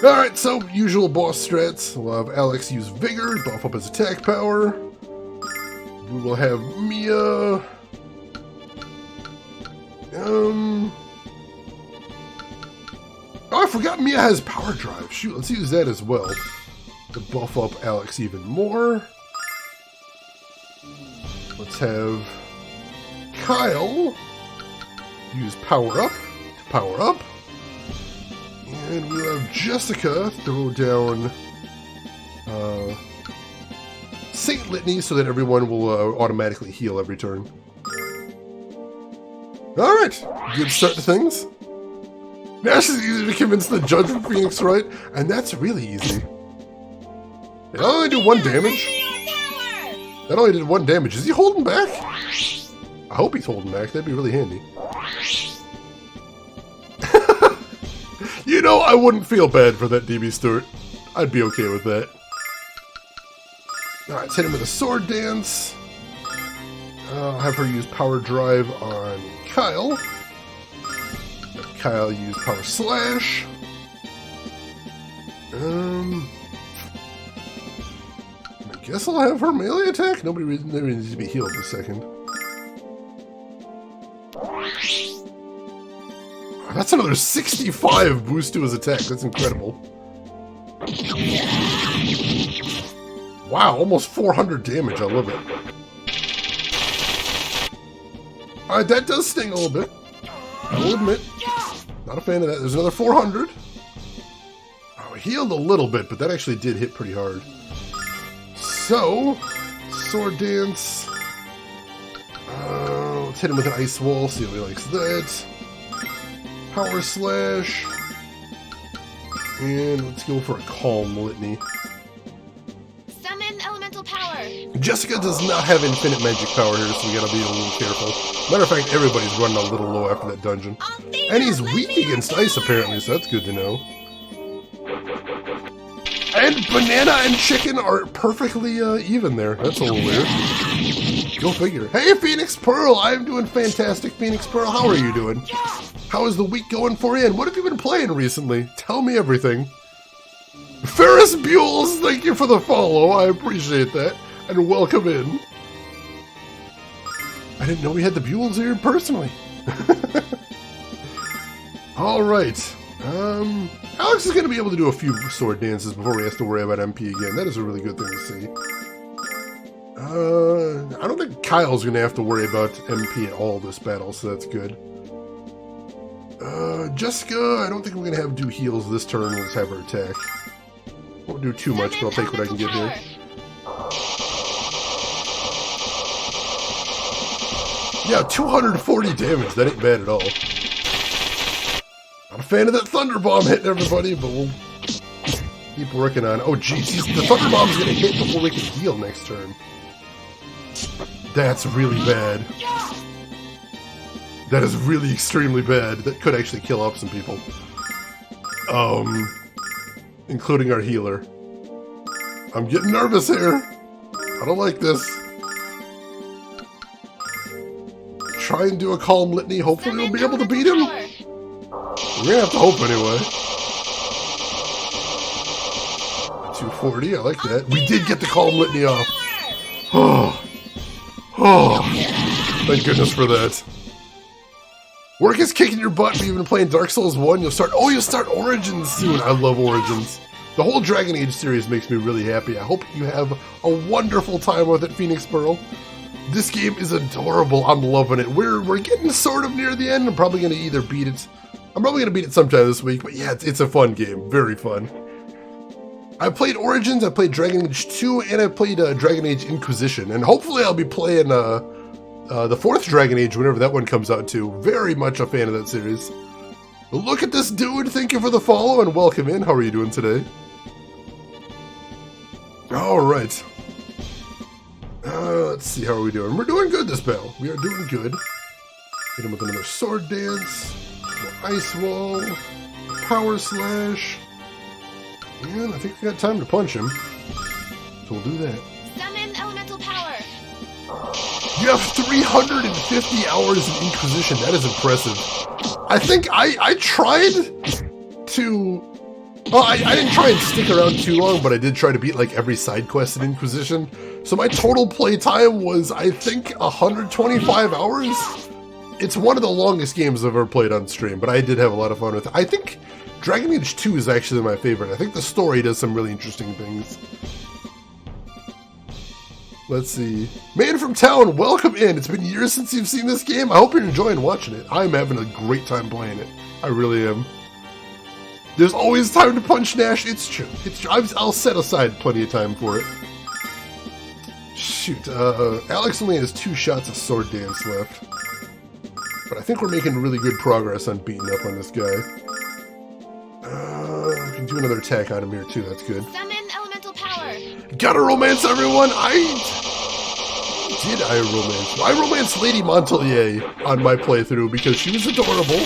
Alright, so usual boss strats. We'll have Alex use Vigor, buff up his attack power. We will have Mia... Oh, I forgot Mia has Power Drive. Shoot, let's use that as well to buff up Alex even more. Let's have Kyle use Power Up to power up. And we'll have Jessica throw down Saint Litany so that everyone will automatically heal every turn. Alright, good start to things. Nash is easy to convince the judge from Phoenix, right? And that's really easy. It only did 1 damage. That only did 1 damage. Is he holding back? I hope he's holding back. That'd be really handy. You know, I wouldn't feel bad for that DB Stewart. I'd be okay with that. Alright, let's hit him with a sword dance. I'll have her use Power Drive on Kyle. Have Kyle use Power Slash. I guess I'll have her melee attack. Nobody needs to be healed this second. That's another 65 boost to his attack. That's incredible. Wow, almost 400 damage. I love it. Alright, that does sting a little bit. I will admit. Not a fan of that. There's another 400. Oh, healed a little bit, but that actually did hit pretty hard. So, Sword Dance. Let's hit him with an Ice Wall, see how he likes that. Power Slash. And let's go for a Calm Litany. Summon elemental power. Jessica does not have infinite magic power here, so we gotta be a little careful. Matter of fact, everybody's running a little low after that dungeon. And he's weak against ice, apparently, so that's good to know. And Banana and Chicken are perfectly even there. That's a little weird. Go figure. Hey, Phoenix Pearl! I'm doing fantastic, Phoenix Pearl. How are you doing? How is the week going for you, and what have you been playing recently? Tell me everything. Ferris Buells, thank you for the follow. I appreciate that. And welcome in. I didn't know we had the Buells here personally. Alright. Alex is going to be able to do a few sword dances before he has to worry about MP again. That is a really good thing to see. I don't think Kyle's going to have to worry about MP at all this battle, so that's good. Jessica, I don't think we're going to have do heals this turn. We'll just have her attack. Won't do too much, but I'll take what I can get here. Yeah, 240 damage. That ain't bad at all. Not a fan of that Thunder Bomb hitting everybody, but we'll keep working on it. Oh, jeez. The Thunder Bomb's going to hit before we can heal next turn. That's really bad. That is really extremely bad. That could actually kill off some people. Including our healer. I'm getting nervous here. I don't like this. Try and do a Calm Litany. Hopefully we'll be able to beat him. We're gonna have to hope anyway. 240, I like that. We did get the Calm Litany off. Oh, thank goodness for that. Work is kicking your butt. You've been playing Dark Souls 1. You'll start Origins soon. I love Origins. The whole Dragon Age series makes me really happy. I hope you have a wonderful time with it, Phoenix Pearl. This game is adorable. I'm loving it. We're getting sort of near the end. I'm probably going to either beat it. I'm probably going to beat it sometime this week. But yeah, it's a fun game. Very fun. I played Origins. I played Dragon Age 2. And I played Dragon Age Inquisition. And hopefully I'll be playing the 4th Dragon Age whenever that one comes out too. Very much a fan of that series. Look at this dude. Thank you for the follow and welcome in. How are you doing today? Alright. Let's see, how are we doing? We're doing good this battle. We are doing good. Hit him with another sword dance. More ice wall. Power slash. And I think we got time to punch him. So we'll do that. Summon elemental power. You have 350 hours in Inquisition. That is impressive. I think I tried to Oh, I didn't try and stick around too long, but I did try to beat like every side quest in Inquisition. So my total play time was, I think, 125 hours. It's one of the longest games I've ever played on stream, but I did have a lot of fun with it. I think Dragon Age 2 is actually my favorite. I think the story does some really interesting things. Let's see. Man from town, welcome in. It's been years since you've seen this game. I hope you're enjoying watching it. I'm having a great time playing it. I really am. There's always time to punch Nash. It's true. I'll set aside plenty of time for it. Shoot, Alex only has 2 shots of sword dance left. But I think we're making really good progress on beating up on this guy. We can do another attack on him here too, that's good. Summon elemental power. Gotta romance everyone! I romance? I romanced Lady Montelier on my playthrough because she was adorable.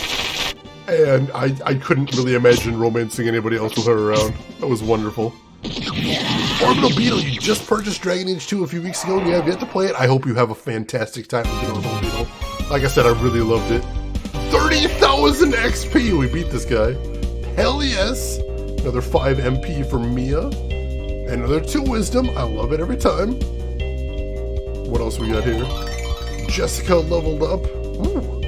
And I couldn't really imagine romancing anybody else with her around. That was wonderful. Orbital Beetle, you just purchased Dragon Age 2 a few weeks ago and you have yet to play it. I hope you have a fantastic time with Orbital Beetle. Like I said, I really loved it. 30,000 XP! We beat this guy. Hell yes! Another 5 MP for Mia. Another 2 Wisdom. I love it every time. What else we got here? Jessica leveled up. Ooh.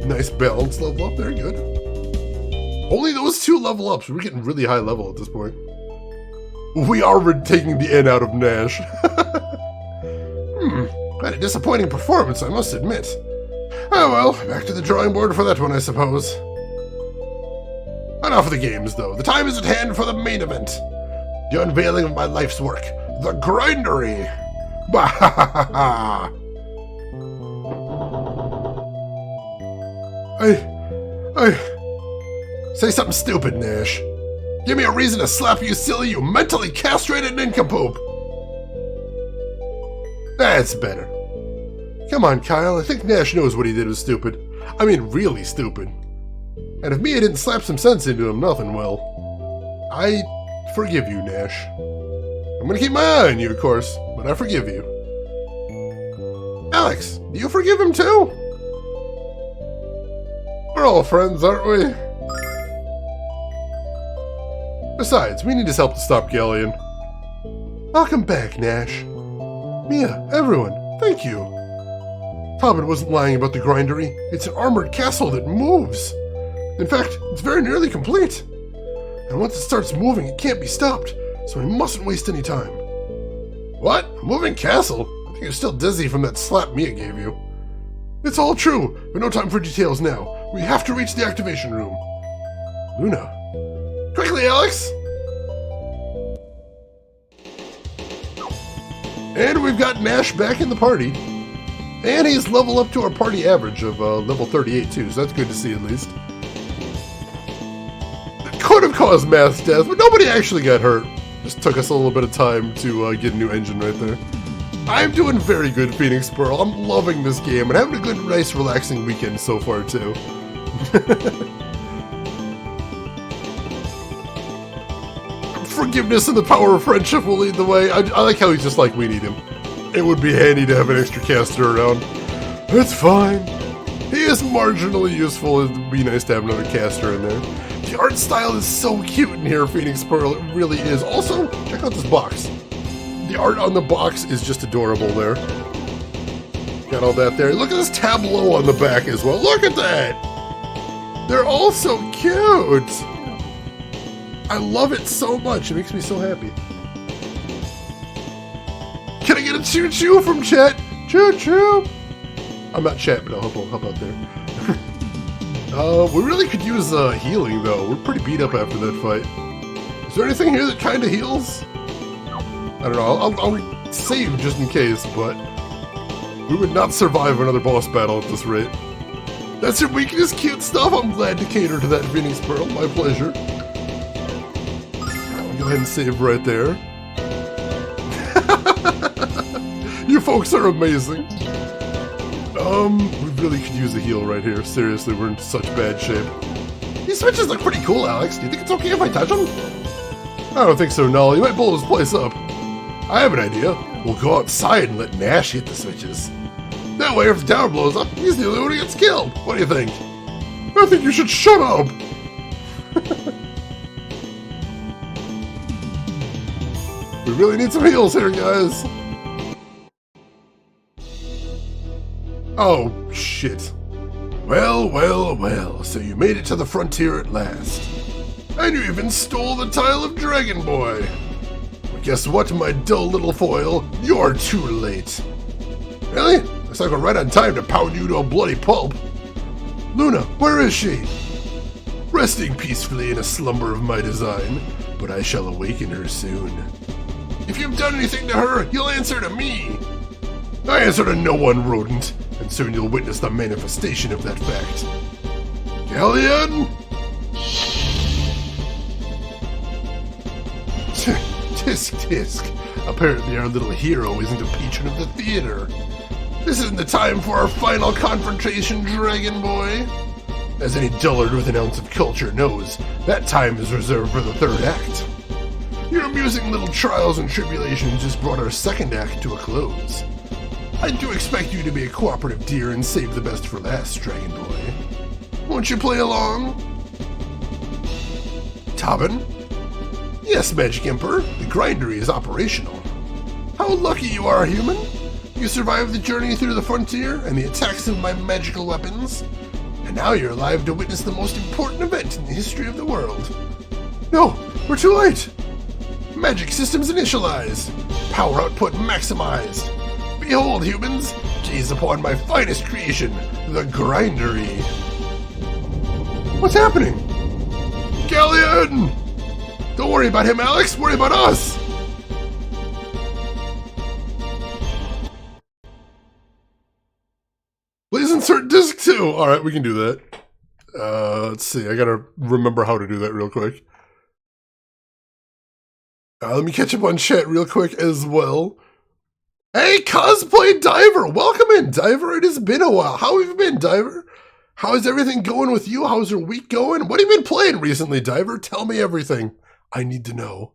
Nice balance level up there, good. Only those 2 level ups. We're getting really high level at this point. We are taking the N out of Nash. Quite a disappointing performance, I must admit. Oh well, back to the drawing board for that one, I suppose. Enough of the games, though. The time is at hand for the main event. The unveiling of my life's work. The Grindery. Bahahaha. Say something stupid, Nash. Give me a reason to slap you silly, you mentally castrated nincompoop! That's better. Come on, Kyle, I think Nash knows what he did was stupid. I mean, really stupid. And if Mia didn't slap some sense into him, nothing will. I forgive you, Nash. I'm gonna keep my eye on you, of course, but I forgive you. Alex, do you forgive him too? We're all friends, aren't we? Besides, we need his help to stop Galleon. Welcome back, Nash. Mia, everyone, thank you. Tobin wasn't lying about the Grindery. It's an armored castle that moves. In fact, it's very nearly complete. And once it starts moving, it can't be stopped, so we mustn't waste any time. What? A moving castle? I think you're still dizzy from that slap Mia gave you. It's all true, but no time for details now. We have to reach the activation room. Luna. Quickly, Alex! And we've got Nash back in the party. And he's leveled up to our party average of level 38 too, so that's good to see at least. It could have caused mass death, but nobody actually got hurt. Just took us a little bit of time to get a new engine right there. I'm doing very good, Phoenix Pearl. I'm loving this game and having a good, nice, relaxing weekend so far too. Forgiveness and the power of friendship will lead the way. I like how he's just like, we need him. It would be handy to have an extra caster around. It's fine. He is marginally useful. It'd be nice to have another caster in there. The art style is so cute in here, Phoenix Pearl. It really is. Also, check out this box. The art on the box is just adorable there. Got all that there. Look at this tableau on the back as well. Look at that! They're all so cute! I love it so much. It makes me so happy. Can I get a choo-choo from chat? Choo-choo! I'm not chat, but I'll help out there. We really could use healing, though. We're pretty beat up after that fight. Is there anything here that kind of heals? I don't know. I'll save just in case, but we would not survive another boss battle at this rate. That's your weakness, cute stuff. I'm glad to cater to that, Phoenix Pearl. My pleasure. I'll go ahead and save right there. You folks are amazing. We really could use a heal right here. Seriously, we're in such bad shape. These switches look pretty cool, Alex. Do you think it's okay if I touch them? I don't think so, Null. You might blow this place up. I have an idea. We'll go outside and let Nash hit the switches. That way, if the tower blows up, he's the only one who gets killed. What do you think? I think you should shut up. We really need some heals here, guys. Oh, shit. Well, well, well, so you made it to the frontier at last. And you even stole the tile of Dragon Boy. But guess what, my dull little foil? You're too late. Really? Looks like we're right on time to pound you to a bloody pulp. Luna, where is she? Resting peacefully in a slumber of my design, but I shall awaken her soon. If you've done anything to her, you'll answer to me. I answer to no one, rodent, and soon you'll witness the manifestation of that fact. Galleon! Tisk tisk. Apparently our little hero isn't a patron of the theater. This isn't the time for our final confrontation, Dragon Boy. As any dullard with an ounce of culture knows, that time is reserved for the third act. Your amusing little trials and tribulations just brought our second act to a close. I do expect you to be a cooperative dear and save the best for last, Dragon Boy. Won't you play along? Tobin? Yes, Magic Emperor, the Grindery is operational. How lucky you are, human! You survived the journey through the frontier and the attacks of my magical weapons, and now you're alive to witness the most important event in the history of the world. No, we're too late! Magic systems initialized! Power output maximized! Behold, humans, gaze upon my finest creation, the Grindery! What's happening? Galleon! Don't worry about him, Alex, worry about us! Please insert disc 2! Alright, we can do that. Let's see, I gotta remember how to do that real quick. Let me catch up on chat real quick as well. Hey, Cosplay Diver! Welcome in, Diver! It has been a while. How have you been, Diver? How is everything going with you? How's your week going? What have you been playing recently, Diver? Tell me everything. I need to know.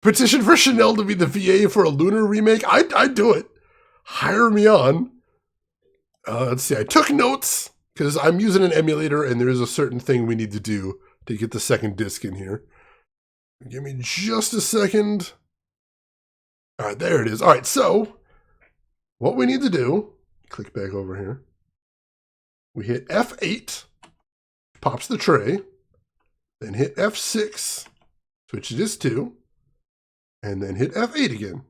Petition for Chanel to be the VA for a Lunar remake? I'd do it. Hire me on. Let's see, I took notes, because I'm using an emulator, and there's a certain thing we need to do to get the second disc in here. Give me just a second. Alright, there it is. Alright, so, what we need to do, click back over here. We hit F8, pops the tray, then hit F6, switch to disc 2, and then hit F8 again.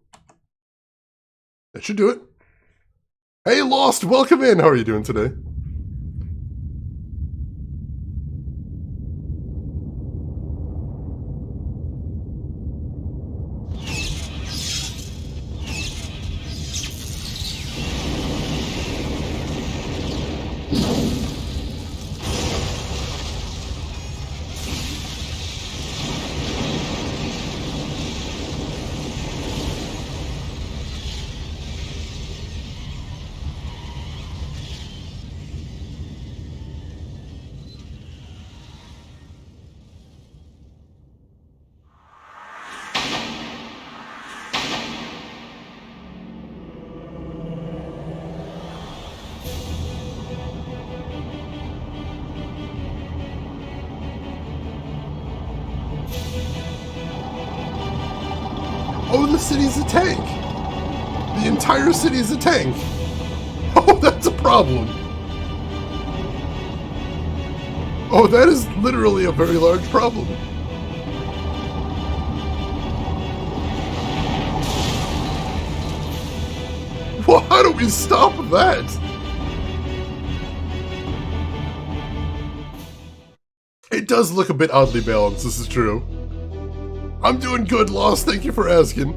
That should do it. Hey, Lost, welcome in. How are you doing today? Oh, the city's a tank! The entire city is a tank! Oh, that's a problem! Oh, that is literally a very large problem. Well, how do we stop that? It does look a bit oddly balanced, this is true. I'm doing good, Lost, thank you for asking.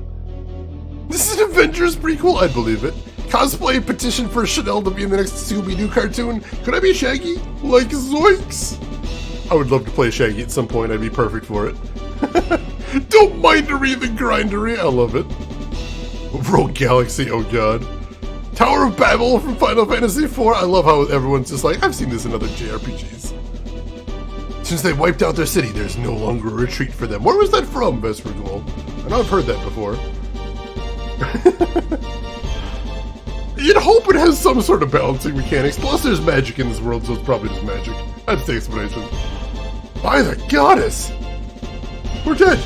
This is an Avengers prequel? I'd believe it. Cosplay petition for Chanel to be in the next Scooby-Doo cartoon. Could I be Shaggy? Like zoinks! I would love to play Shaggy at some point, I'd be perfect for it. Don't mind to read the Grindery, I love it. Rogue Galaxy, oh god. Tower of Babel from Final Fantasy IV, I love how everyone's just like, I've seen this in other JRPGs. Since they wiped out their city, there's no longer a retreat for them. Where was that from, Vesper Gold? I know I've heard that before. You'd hope it has some sort of balancing mechanics. Plus, there's magic in this world, so it's probably just magic. That's the explanation. By the goddess! We're dead!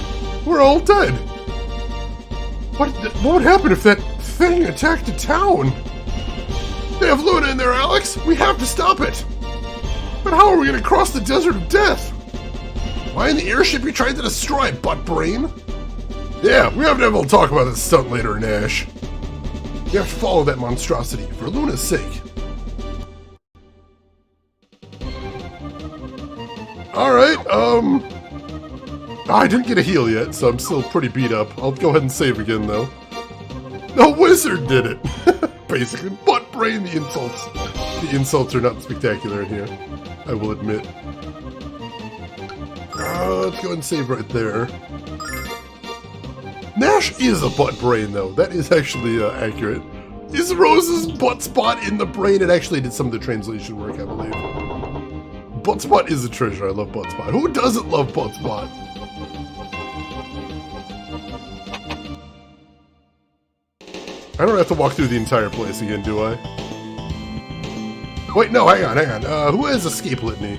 We're all dead! What would happen if that thing attacked a town? They have Luna in there, Alex! We have to stop it! But how are we gonna cross the desert of death? Why in the airship you tried to destroy, butt brain? Yeah, we have to have a talk about this stunt later, Nash. You have to follow that monstrosity, for Luna's sake. Alright, I didn't get a heal yet, so I'm still pretty beat up. I'll go ahead and save again, though. The wizard did it! Basically, butt brain, the insults. The insults are not spectacular in here, I will admit. Let's go ahead and save right there. Nash is a butt brain, though. That is actually accurate. Is Rose's butt spot in the brain? It actually did some of the translation work, I believe. Butt spot is a treasure. I love butt spot. Who doesn't love butt spot? I don't have to walk through the entire place again, do I? Wait, no, hang on. Who has escape litany?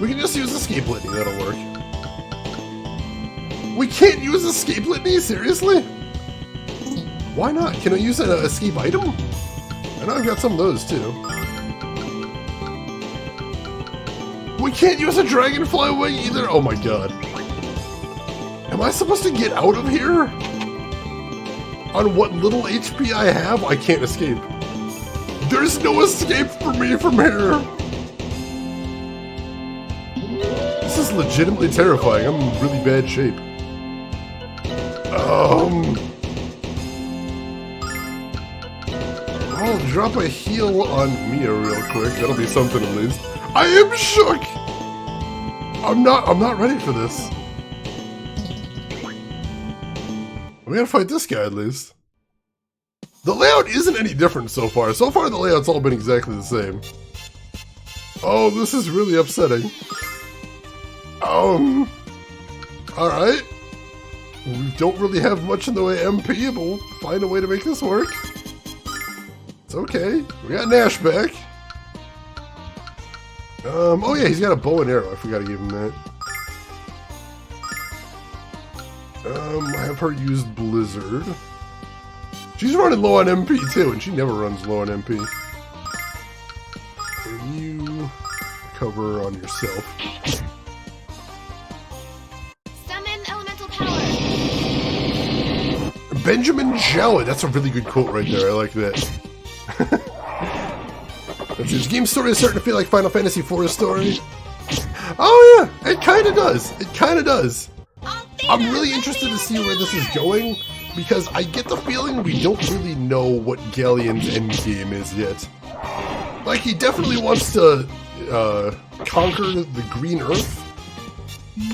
We can just use escape litany, that'll work. We can't use escape litany? Seriously? Why not? Can I use an escape item? I know I've got some of those, too. We can't use a dragonfly wing either? Oh my god. Am I supposed to get out of here? On what little HP I have, I can't escape. There's no escape for me from here. This is legitimately terrifying. I'm in really bad shape. I'll drop a heal on Mia real quick. That'll be something at least. I am shook! I'm not ready for this. We gotta fight this guy at least. The layout isn't any different so far. So far the layout's all been exactly the same. Oh, this is really upsetting. Alright. We don't really have much in the way of MP, but we'll find a way to make this work. It's okay. We got Nash back. Oh yeah, he's got a bow and arrow. I forgot to give him that. I have her use Blizzard. She's running low on MP too, and she never runs low on MP. And you cover on yourself. Summon elemental power. Benjamin Jowett. That's a really good quote right there. I like that. This game's story is starting to feel like Final Fantasy IV story. Oh yeah, it kind of does. It kind of does. I'm really interested to see where this is going, because I get the feeling we don't really know what Galleon's endgame is yet. Like, he definitely wants to conquer the Green Earth,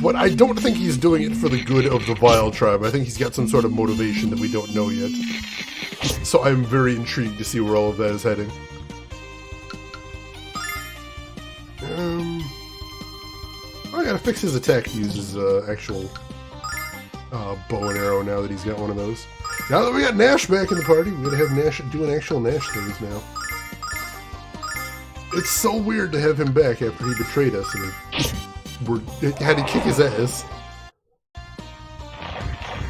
but I don't think he's doing it for the good of the Vile Tribe. I think he's got some sort of motivation that we don't know yet. So I'm very intrigued to see where all of that is heading. I gotta fix his attack to use his actual bow and arrow now that he's got one of those. Now that we got Nash back in the party, we're gonna have Nash doing actual Nash things now. It's so weird to have him back after he betrayed us and we had to kick his ass.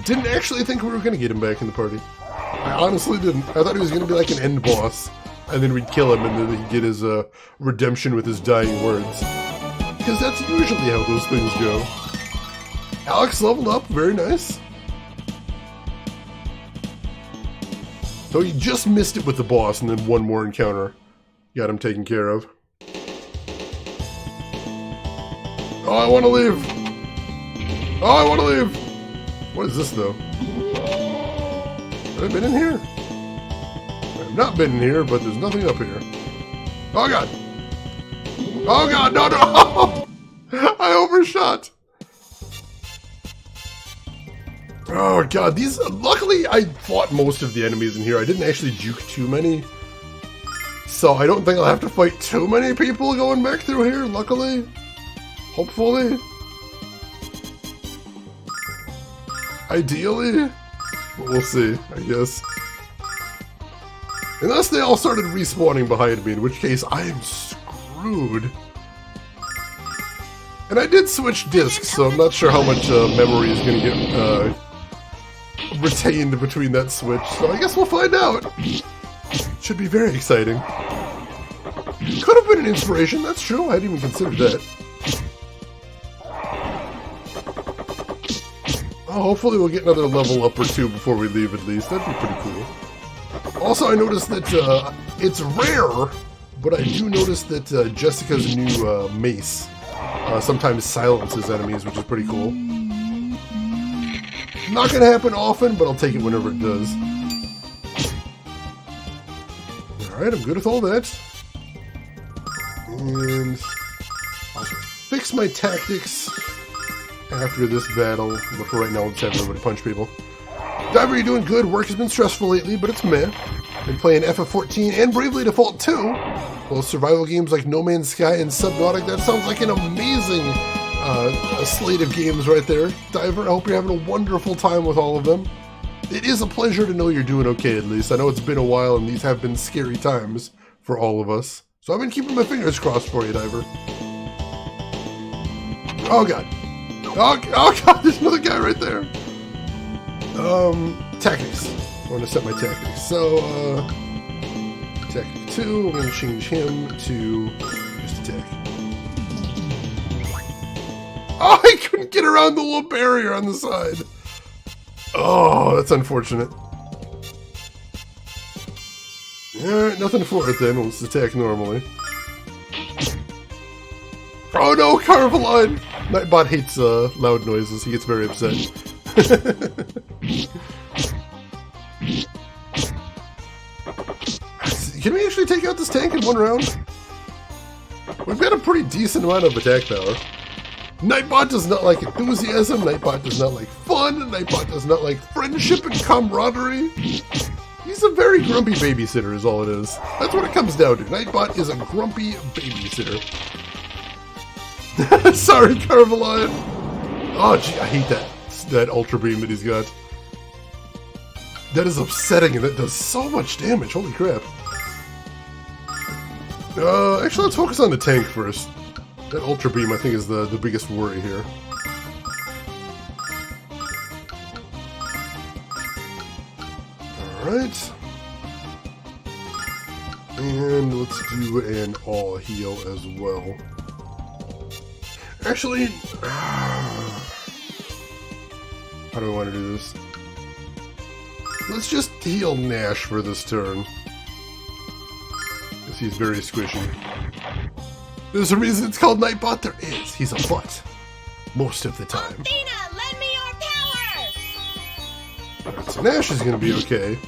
Didn't actually think we were gonna get him back in the party. I honestly didn't. I thought he was gonna be like an end boss, and then we'd kill him and then he'd get his redemption with his dying words. Because that's usually how those things go. Alex leveled up, very nice. So he just missed it with the boss, and then one more encounter got him taken care of. Oh, I want to leave! Oh, I want to leave! What is this, though? Have I been in here? I have not been in here, but there's nothing up here. Oh, God! Oh, God, no, no! I overshot! Oh god, these... Luckily, I fought most of the enemies in here. I didn't actually juke too many. So I don't think I'll have to fight too many people going back through here, luckily. Hopefully. Ideally. But we'll see, I guess. Unless they all started respawning behind me, in which case I am screwed. And I did switch discs, so I'm not sure how much memory is going to get retained between that switch, so I guess we'll find out. Should be very exciting. Could have been an inspiration, that's true. I hadn't even considered that. Oh, hopefully we'll get another level up or two before we leave at least. That'd be pretty cool. Also, I noticed that it's rare, but I do notice that Jessica's new mace sometimes silences enemies, which is pretty cool. Not gonna happen often, but I'll take it whenever it does. Alright, I'm good with all that. And I'll fix my tactics after this battle, but for right now, we'll just have everybody punch people. Diver, you're doing good. Work has been stressful lately, but it's meh. Been playing FF14 and Bravely Default 2. Well, survival games like No Man's Sky and Subnautica, that sounds like an amazing slate of games right there. Diver, I hope you're having a wonderful time with all of them. It is a pleasure to know you're doing okay, at least. I know it's been a while, and these have been scary times for all of us. So I've been keeping my fingers crossed for you, Diver. Oh, God. Oh, God, there's another guy right there. Tactics. I want to set my tactics. So, tactic 2, I'm going to change him to just attack. Oh, I couldn't get around the little barrier on the side. Oh, that's unfortunate. Alright, nothing for it then. We'll just attack normally. Oh no, Carveline! Nightbot hates loud noises. He gets very upset. Can we actually take out this tank in one round? We've got a pretty decent amount of attack power. Nightbot does not like enthusiasm, Nightbot does not like fun, Nightbot does not like friendship and camaraderie. He's a very grumpy babysitter is all it is. That's what it comes down to. Nightbot is a grumpy babysitter. Sorry, Carveline. Oh, gee, I hate that Ultra Beam that he's got. That is upsetting and it does so much damage. Holy crap. Actually, let's focus on the tank first. That Ultra Beam, I think, is the biggest worry here. Alright. And let's do an all heal as well. Actually, how do I want to do this? Let's just heal Nash for this turn. Because he's very squishy. There's a reason it's called Nightbot. There is. He's a butt. Most of the time. Athena, lend me your power! Alright, so Nash is going to be okay.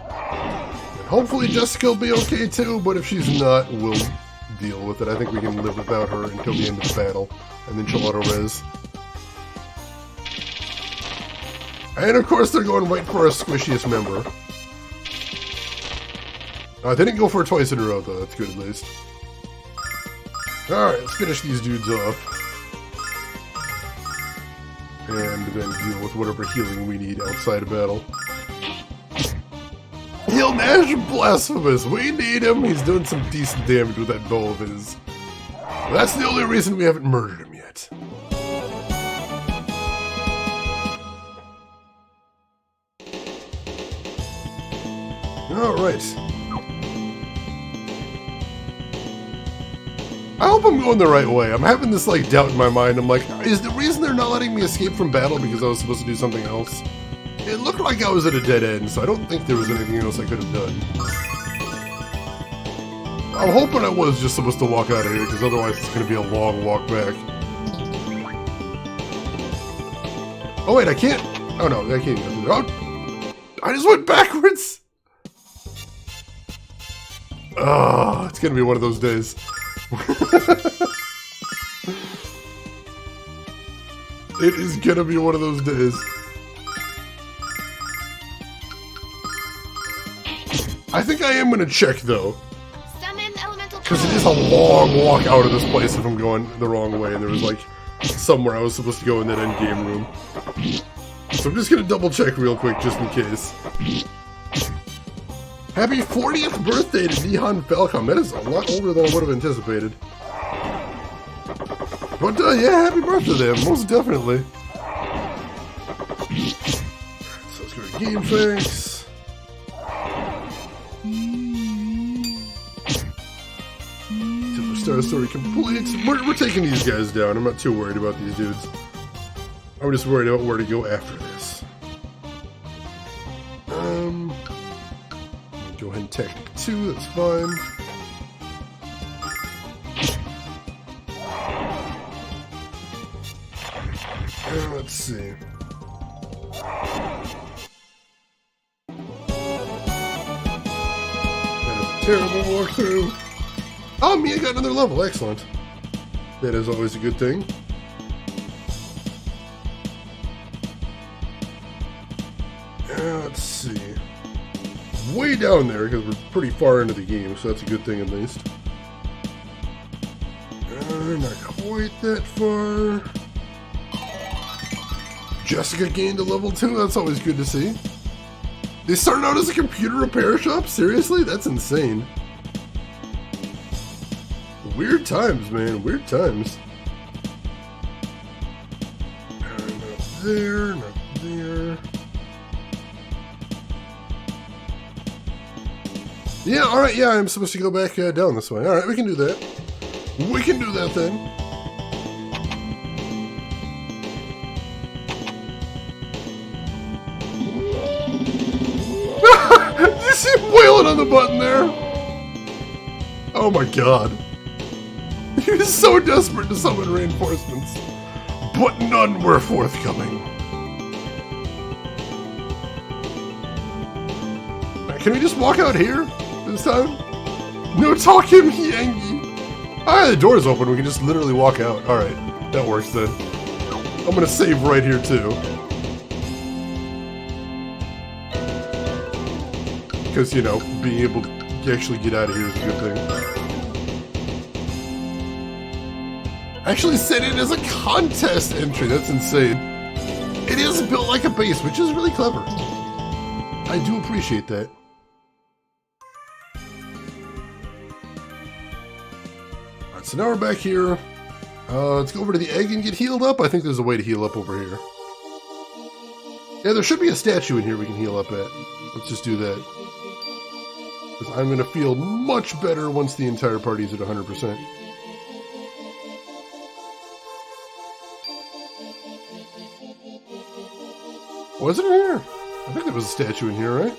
And hopefully Jessica will be okay too, but if she's not, we'll deal with it. I think we can live without her until the end of the battle. And then she'll auto-res. And of course they're going right for our squishiest member. They didn't go for it twice in a row though. That's good at least. Alright, let's finish these dudes off. And then deal with whatever healing we need outside of battle. Heal Nash Blasphemous! We need him! He's doing some decent damage with that bow of his. But that's the only reason we haven't murdered him yet. Alright. I hope I'm going the right way. I'm having this, like, doubt in my mind. I'm like, is the reason they're not letting me escape from battle because I was supposed to do something else? It looked like I was at a dead end, so I don't think there was anything else I could have done. I'm hoping I was just supposed to walk out of here, because otherwise it's going to be a long walk back. Oh, wait, I can't. Oh, no, I can't. Oh, I just went backwards! Oh, it's going to be one of those days. It is gonna be one of those days. I think I am gonna check though, because it is a long walk out of this place if I'm going the wrong way, and there was like somewhere I was supposed to go in that end game room. So I'm just gonna double check real quick just in case. Happy 40th birthday to Nihon Falcom. That is a lot older than I would have anticipated. But yeah, happy birthday to them, most definitely. game, thanks. Silver Star story complete. We're taking these guys down. I'm not too worried about these dudes. I'm just worried about where to go after this. Go ahead and tactic 2, that's fine. And let's see. That is a terrible walkthrough. Oh, Mia got another level, excellent. That is always a good thing. Let's see. Way down there, because we're pretty far into the game, so that's a good thing at least. Not quite that far. Jessica gained a level 2, that's always good to see. They started out as a computer repair shop? Seriously? That's insane. Weird times, man, weird times. Not there, not there. Yeah, alright, yeah, I'm supposed to go back down this way. Alright, we can do that. We can do that then. You see him wailing on the button there? Oh my god. He was so desperate to summon reinforcements, but none were forthcoming. Can we just walk out here this time? No talking, Yangi. Ah, the door's open. We can just literally walk out. Alright, that works then. I'm gonna save right here too. Because, you know, being able to actually get out of here is a good thing. Actually set it as a contest entry. That's insane. It is built like a base, which is really clever. I do appreciate that. Alright, so now we're back here. Let's go over to the egg and get healed up. I think there's a way to heal up over here. Yeah, there should be a statue in here we can heal up at. Let's just do that. Because I'm going to feel much better once the entire party's at 100%. Was it in here? I think there was a statue in here, right?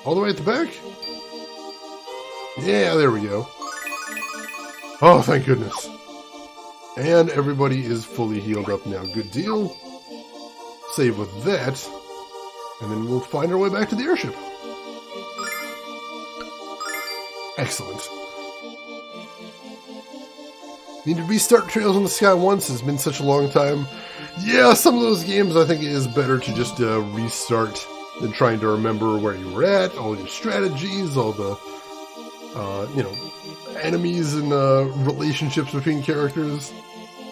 All the way at the back? Yeah, there we go. Oh, thank goodness. And everybody is fully healed up now. Good deal. Save with that. And then we'll find our way back to the airship. Excellent. Need to restart Trails in the Sky once. It's been such a long time. Yeah, some of those games I think it is better to just restart than trying to remember where you were at, all your strategies, all the, you know, enemies and relationships between characters.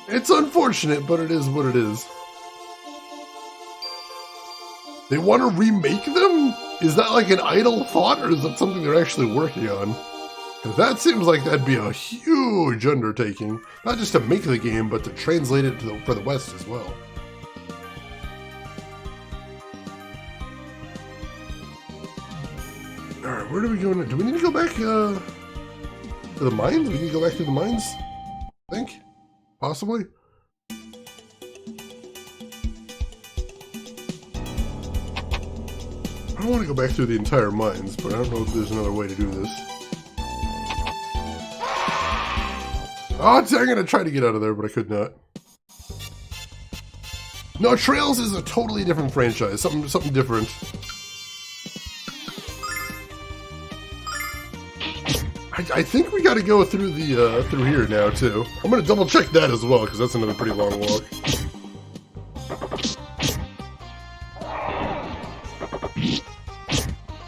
It's unfortunate, but it is what it is. They want to remake them? Is that like an idle thought, or is that something they're actually working on? Because that seems like that'd be a huge undertaking. Not just to make the game, but to translate it to for the West as well. Alright, where do we go now? Do we need to go back to the mines? We need to go back to the mines? I think? Possibly? I don't want to go back through the entire mines, but I don't know if there's another way to do this. Oh, dang it, I tried to get out of there, but I could not. No, Trails is a totally different franchise. Something different. I think we gotta go through the, through here now, too. I'm gonna double check that as well, because that's another pretty long walk.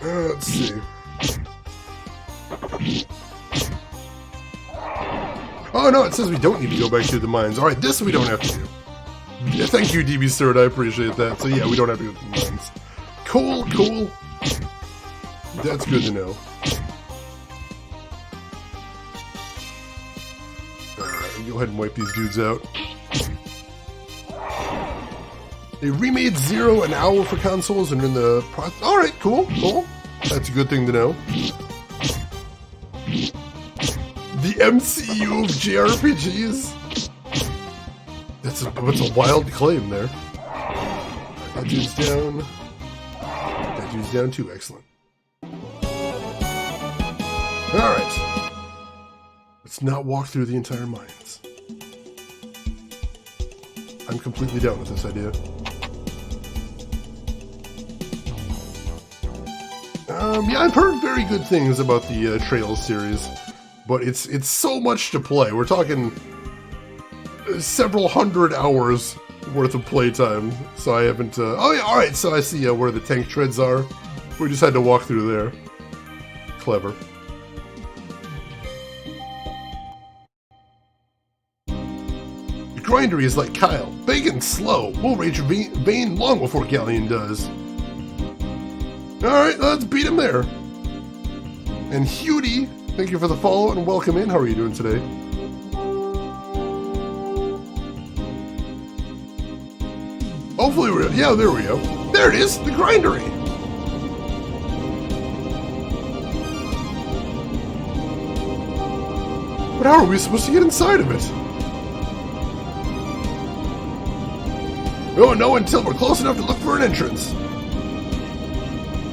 Let's see. Oh no, it says we don't need to go back through the mines. Alright, this we don't have to do. Yeah, thank you, DB Stewart, I appreciate that. So yeah, we don't have to go through the mines. Cool, cool. That's good to know. Alright, go ahead and wipe these dudes out. They remade Zero and Owl for consoles and in the process. Alright, cool. That's a good thing to know. The MCU of JRPGs? That's a wild claim there. That dude's down. That dude's down too. Excellent. Alright. Let's not walk through the entire mines. I'm completely down with this idea. Yeah, I've heard very good things about the Trails series, but it's so much to play. We're talking several hundred hours worth of playtime, so I haven't... oh yeah, alright, so I see where the tank treads are. We just had to walk through there. Clever. The Grindery is like Kyle, big and slow. We'll reach Vane long before Galleon does. Alright, let's beat him there. And Hewdy, thank you for the follow and welcome in. How are you doing today? Hopefully we're... yeah, there we go. There it is, the Grindery. But how are we supposed to get inside of it? We won't know until we're close enough to look for an entrance.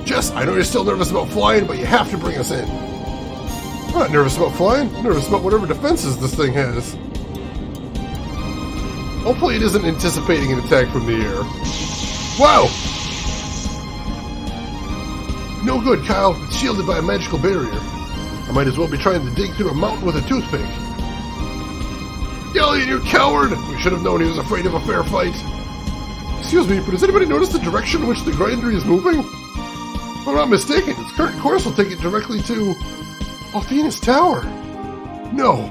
Jess, I know you're still nervous about flying, but you have to bring us in. I'm not nervous about flying. I'm nervous about whatever defenses this thing has. Hopefully it isn't anticipating an attack from the air. Wow! No good, Kyle. It's shielded by a magical barrier. I might as well be trying to dig through a mountain with a toothpick. Galleon, you coward! We should have known he was afraid of a fair fight. Excuse me, but has anybody noticed the direction in which the Grindery is moving? If I'm not mistaken, its current course will take it directly to Althena's tower. No.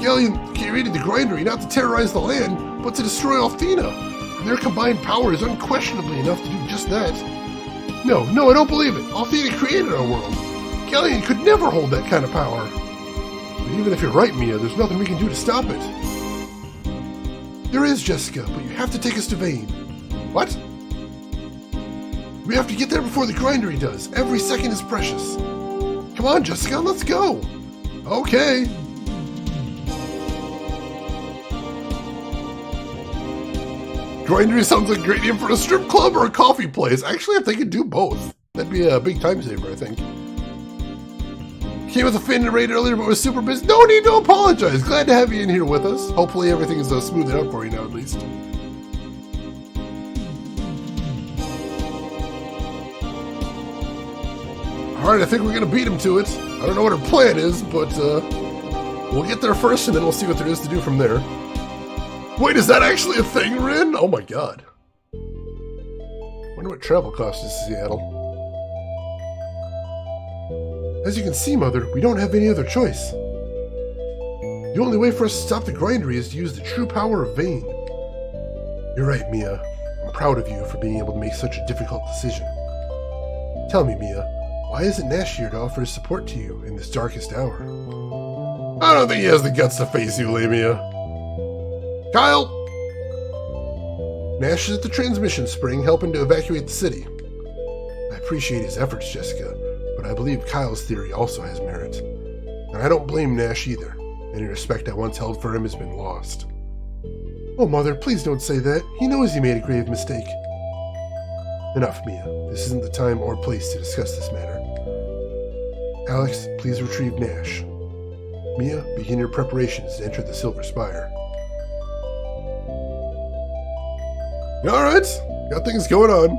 Galleon created the Grindery not to terrorize the land, but to destroy Althena. And their combined power is unquestionably enough to do just that. No, I don't believe it. Althena created our world. Galleon could never hold that kind of power. But even if you're right, Mia, there's nothing we can do to stop it. There is, Jessica, but you have to take us to Vane. What? We have to get there before the Grindery does. Every second is precious. Come on, Jessica, let's go. Okay. Grindery sounds like a great name for a strip club or a coffee place. Actually, if they could do both, that'd be a big time saver, I think. Came with a fan raid earlier, but was super busy. No need to apologize. Glad to have you in here with us. Hopefully everything is smoothing out for you now, at least. Alright, I think we're going to beat him to it. I don't know what our plan is, but we'll get there first, and then we'll see what there is to do from there. Wait, is that actually a thing, Rin? Oh my god. Wonder what travel costs us to Seattle. As you can see, Mother, we don't have any other choice. The only way for us to stop the Grindery is to use the true power of Vane. You're right, Mia. I'm proud of you for being able to make such a difficult decision. Tell me, Mia, why isn't Nash here to offer his support to you in this darkest hour? I don't think he has the guts to face you, Lamia. Kyle! Nash is at the transmission spring helping to evacuate the city. I appreciate his efforts, Jessica, but I believe Kyle's theory also has merit. And I don't blame Nash either. Any respect I once held for him has been lost. Oh, Mother, please don't say that. He knows he made a grave mistake. Enough, Mia. This isn't the time or place to discuss this matter. Alex, please retrieve Nash. Mia, begin your preparations to enter the Silver Spire. Alright, got things going on.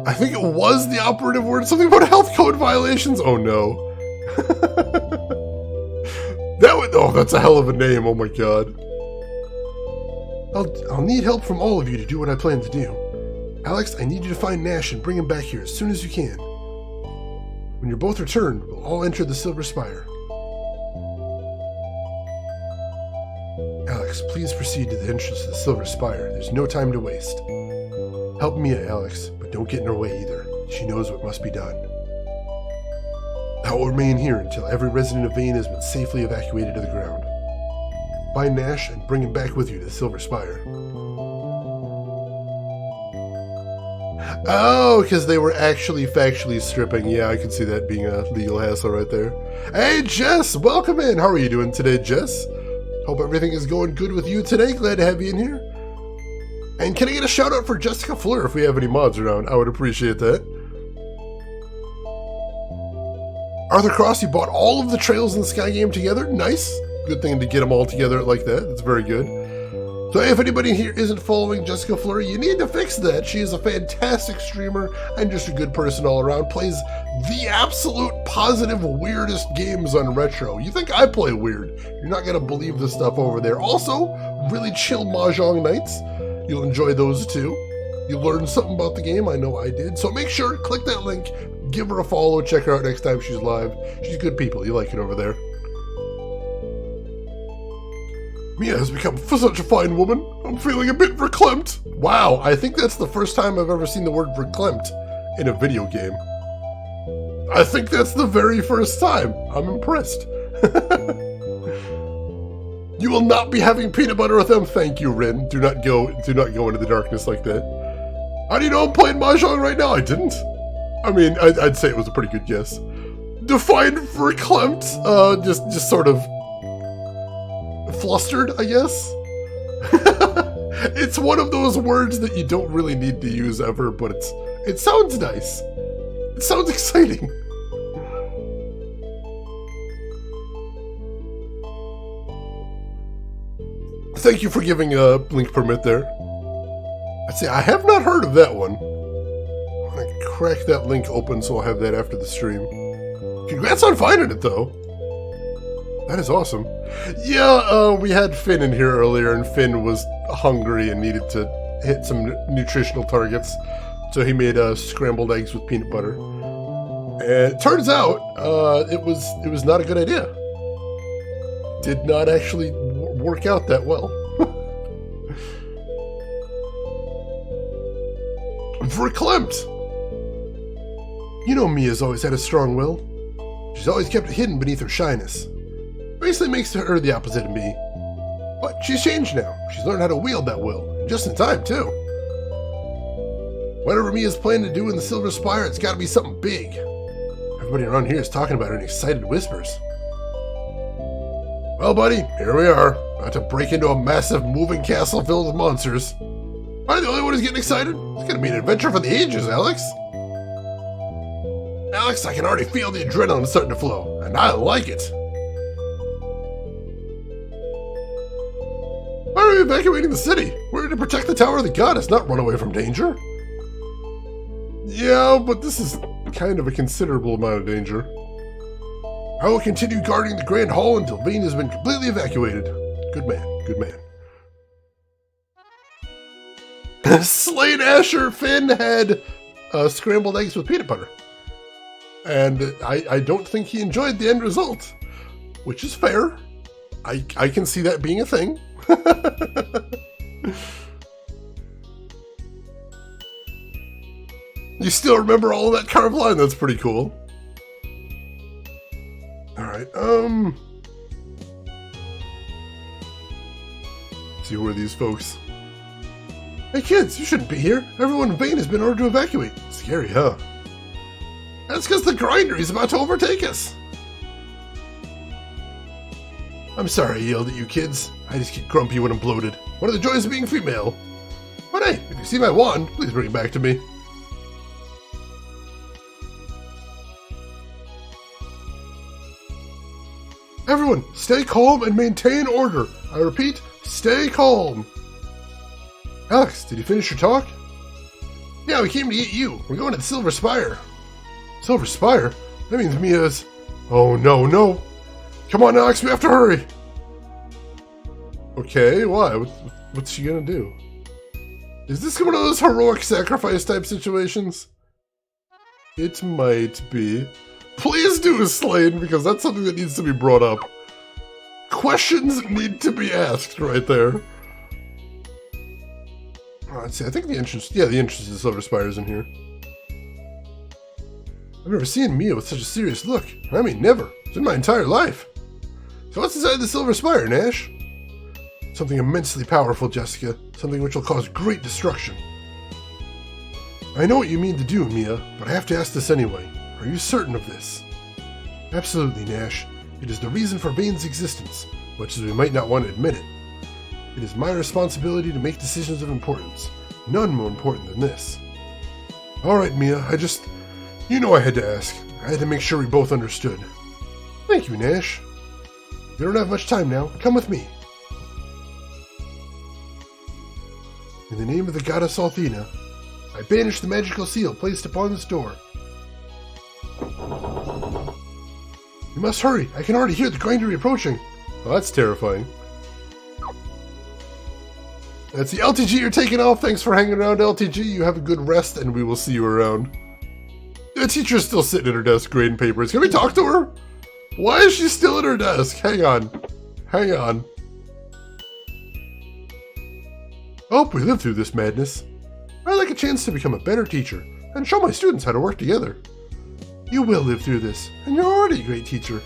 I think it was the operative word, something about health code violations. Oh no. Oh, that's a hell of a name, oh my god. I'll need help from all of you to do what I plan to do. Alex, I need you to find Nash and bring him back here as soon as you can. When you're both returned, we'll all enter the Silver Spire. Alex, please proceed to the entrance to the Silver Spire. There's no time to waste. Help Mia, Alex, but don't get in her way either. She knows what must be done. I will remain here until every resident of Vane has been safely evacuated to the ground. Find Nash and bring him back with you to the Silver Spire. Oh, because they were actually factually stripping. Yeah, I can see that being a legal hassle right there. Hey, Jess, welcome in. How are you doing today, Jess? Hope everything is going good with you today. Glad to have you in here. And can I get a shout out for Jessica Fleur if we have any mods around? I would appreciate that. Arthur Cross, you bought all of the Trails in the Sky game together. Nice. Good thing to get them all together like that. That's very good. So if anybody here isn't following Jessica Fleur, you need to fix that. She is a fantastic streamer and just a good person all around. Plays the absolute positive weirdest games on Retro. You think I play weird? You're not going to believe the stuff over there. Also, really chill Mahjong nights. You'll enjoy those too. You learned something about the game. I know I did. So make sure, click that link, give her a follow, check her out next time she's live. She's good people. You like it over there. Mia has become such a fine woman. I'm feeling a bit verklempt. Wow, I think that's the first time I've ever seen the word verklempt in a video game. I think that's the very first time. I'm impressed. You will not be having peanut butter with them. Thank you, Rin. Do not go into the darkness like that. How do you know I'm playing Mahjong right now? I didn't. I mean, I'd say it was a pretty good guess. Define verklempt, just sort of flustered, I guess. It's one of those words that you don't really need to use ever, but it sounds nice. It sounds exciting. Thank you for giving a blink permit there. I'd say I have not heard of that one. I'm gonna crack that link open so I'll have that after the stream. Congrats on finding it though. That is awesome. Yeah, we had Finn in here earlier, and Finn was hungry and needed to hit some nutritional targets, so he made scrambled eggs with peanut butter. And it turns out it was not a good idea. Did not actually work out that well. Verklempt. You know Mia's always had a strong will. She's always kept it hidden beneath her shyness. Basically makes her the opposite of me. But she's changed now. She's learned how to wield that will. And just in time, too. Whatever Mia's planning to do in the Silver Spire, it's gotta be something big. Everybody around here is talking about it in excited whispers. Well, buddy, here we are. About to break into a massive moving castle filled with monsters. Am I the only one who's getting excited? It's gonna be an adventure for the ages, Alex. Alex, I can already feel the adrenaline starting to flow, and I like it. Why are we evacuating the city? We're here to protect the Tower of the Goddess, not run away from danger. Yeah, but this is kind of a considerable amount of danger. I will continue guarding the Grand Hall until Vane has been completely evacuated. Good man, good man. Slade Asher Finn had scrambled eggs with peanut butter. And I don't think he enjoyed the end result, which is fair. I can see that being a thing. You still remember all of that carved line? That's pretty cool. Alright, see, who are these folks? Hey kids, you shouldn't be here. Everyone in Vane has been ordered to evacuate. Scary, huh? That's because the Grindery is about to overtake us. I'm sorry I yelled at you kids. I just get grumpy when I'm bloated. What are the joys of being female? But hey, if you see my wand, please bring it back to me. Everyone, stay calm and maintain order. I repeat, stay calm. Alex, did you finish your talk? Yeah, we came to get you. We're going to the Silver Spire. Silver Spire? That means Mia's... Oh, no, no. Come on, Alex, we have to hurry. Okay, why? What's she gonna do? Is this one of those heroic sacrifice type situations? It might be. Please do, Slade, because that's something that needs to be brought up. Questions need to be asked right there. Oh, let's see, I think the entrance... Yeah, the entrance to the Silver Spire is in here. I've never seen Mia with such a serious look. I mean, never. It's in my entire life. So what's inside the Silver Spire, Nash? Something immensely powerful, Jessica. Something which will cause great destruction. I know what you mean to do, Mia, but I have to ask this anyway. Are you certain of this? Absolutely, Nash. It is the reason for Vane's existence, much as we might not want to admit it. It is my responsibility to make decisions of importance. None more important than this. Alright, Mia, you know I had to ask. I had to make sure we both understood. Thank you, Nash. We don't have much time now. Come with me. In the name of the goddess Althena, I banish the magical seal placed upon this door. You must hurry. I can already hear the Grindery approaching. Oh, that's terrifying. That's the LTG you're taking off. Thanks for hanging around, LTG. You have a good rest, and we will see you around. The teacher's still sitting at her desk grading papers. Can we talk to her? Why is she still at her desk? Hang on. Hang on. I hope we live through this madness. I'd like a chance to become a better teacher and show my students how to work together. You will live through this, and you're already a great teacher.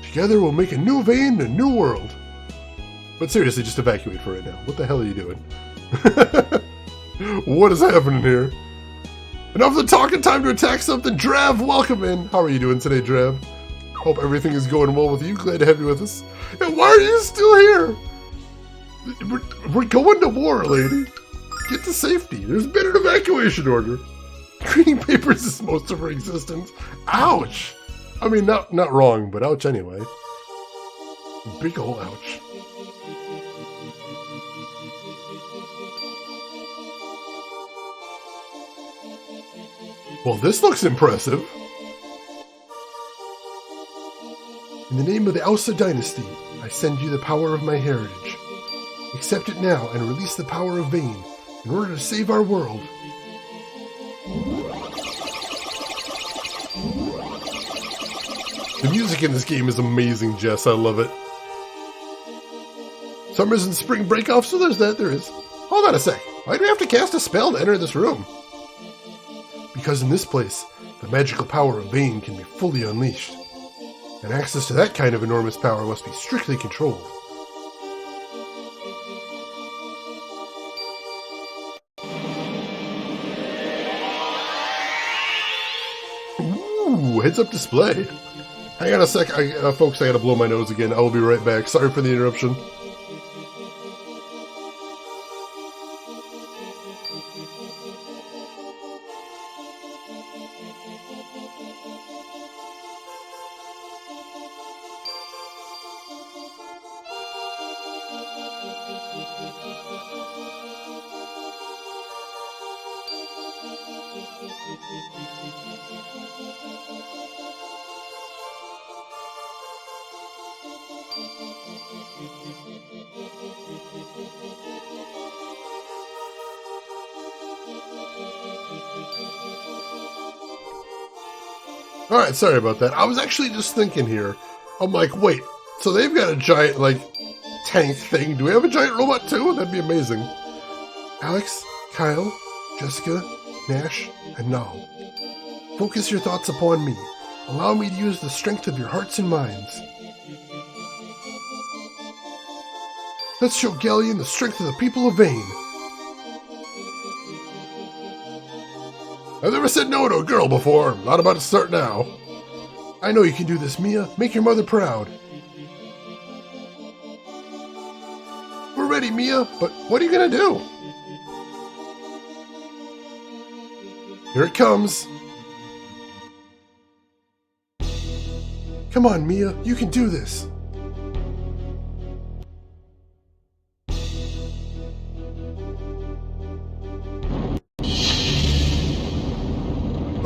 Together we'll make a new Vane and a new world. But seriously, just evacuate for right now. What the hell are you doing? What is happening here? Enough of the talking, time to attack something. Drav, welcome in. How are you doing today, Drav? Hope everything is going well with you. Glad to have you with us. And why are you still here? We're going to war, lady. Get to safety. There's been an evacuation order. Reading papers is most of her existence. Ouch! I mean, not wrong, but ouch anyway. Big ol' ouch. Well, this looks impressive. In the name of the Ausa dynasty, I send you the power of my heritage. Accept it now and release the power of Vane in order to save our world. The music in this game is amazing, Jess. I love it. Summer's and spring break off, so there's that. There is. Hold on a sec. Why do we have to cast a spell to enter this room? Because in this place, the magical power of Vane can be fully unleashed. And access to that kind of enormous power must be strictly controlled. Ooh, heads-up display. Hang on a sec, folks, I gotta blow my nose again. I will be right back. Sorry for the interruption. Alright, sorry about that. I was actually just thinking here. I'm like, wait, so they've got a giant, like, tank thing. Do we have a giant robot too? That'd be amazing. Alex, Kyle, Jessica, Nash, and Nal. Focus your thoughts upon me. Allow me to use the strength of your hearts and minds. Let's show Galleon the strength of the people of Vane. I've never said no to a girl before. I'm not about to start now. I know you can do this, Mia. Make your mother proud. We're ready, Mia, but what are you gonna do? Here it comes. Come on, Mia. You can do this.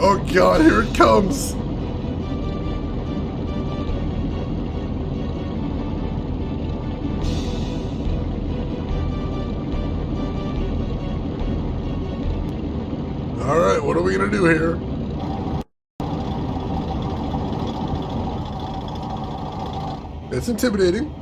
Oh god, here it comes! Alright, what are we gonna do here? It's intimidating.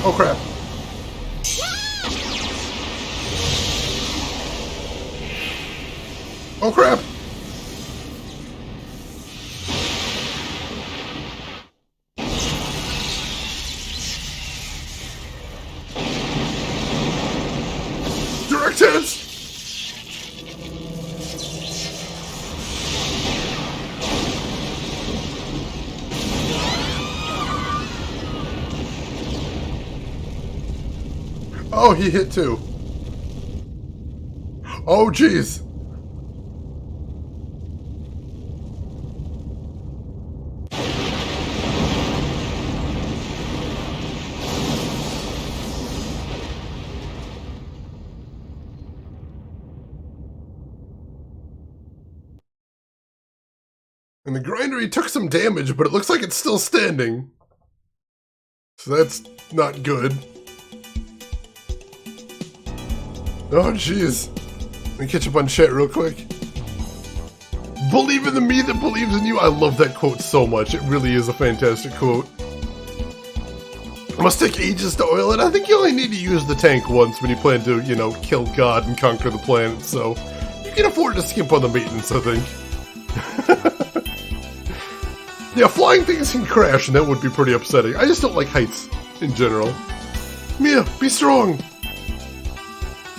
Oh crap. Oh crap. Direct hits. Oh, he hit too. Oh, jeez. And the Grindery took some damage, but it looks like it's still standing. So that's not good. Oh, jeez. Let me catch up on chat real quick. Believe in the me that believes in you. I love that quote so much. It really is a fantastic quote. It must take ages to oil it. I think you only need to use the tank once when you plan to, you know, kill God and conquer the planet. So you can afford to skimp on the maintenance, I think. Yeah, flying things can crash, and that would be pretty upsetting. I just don't like heights in general. Mia, be strong.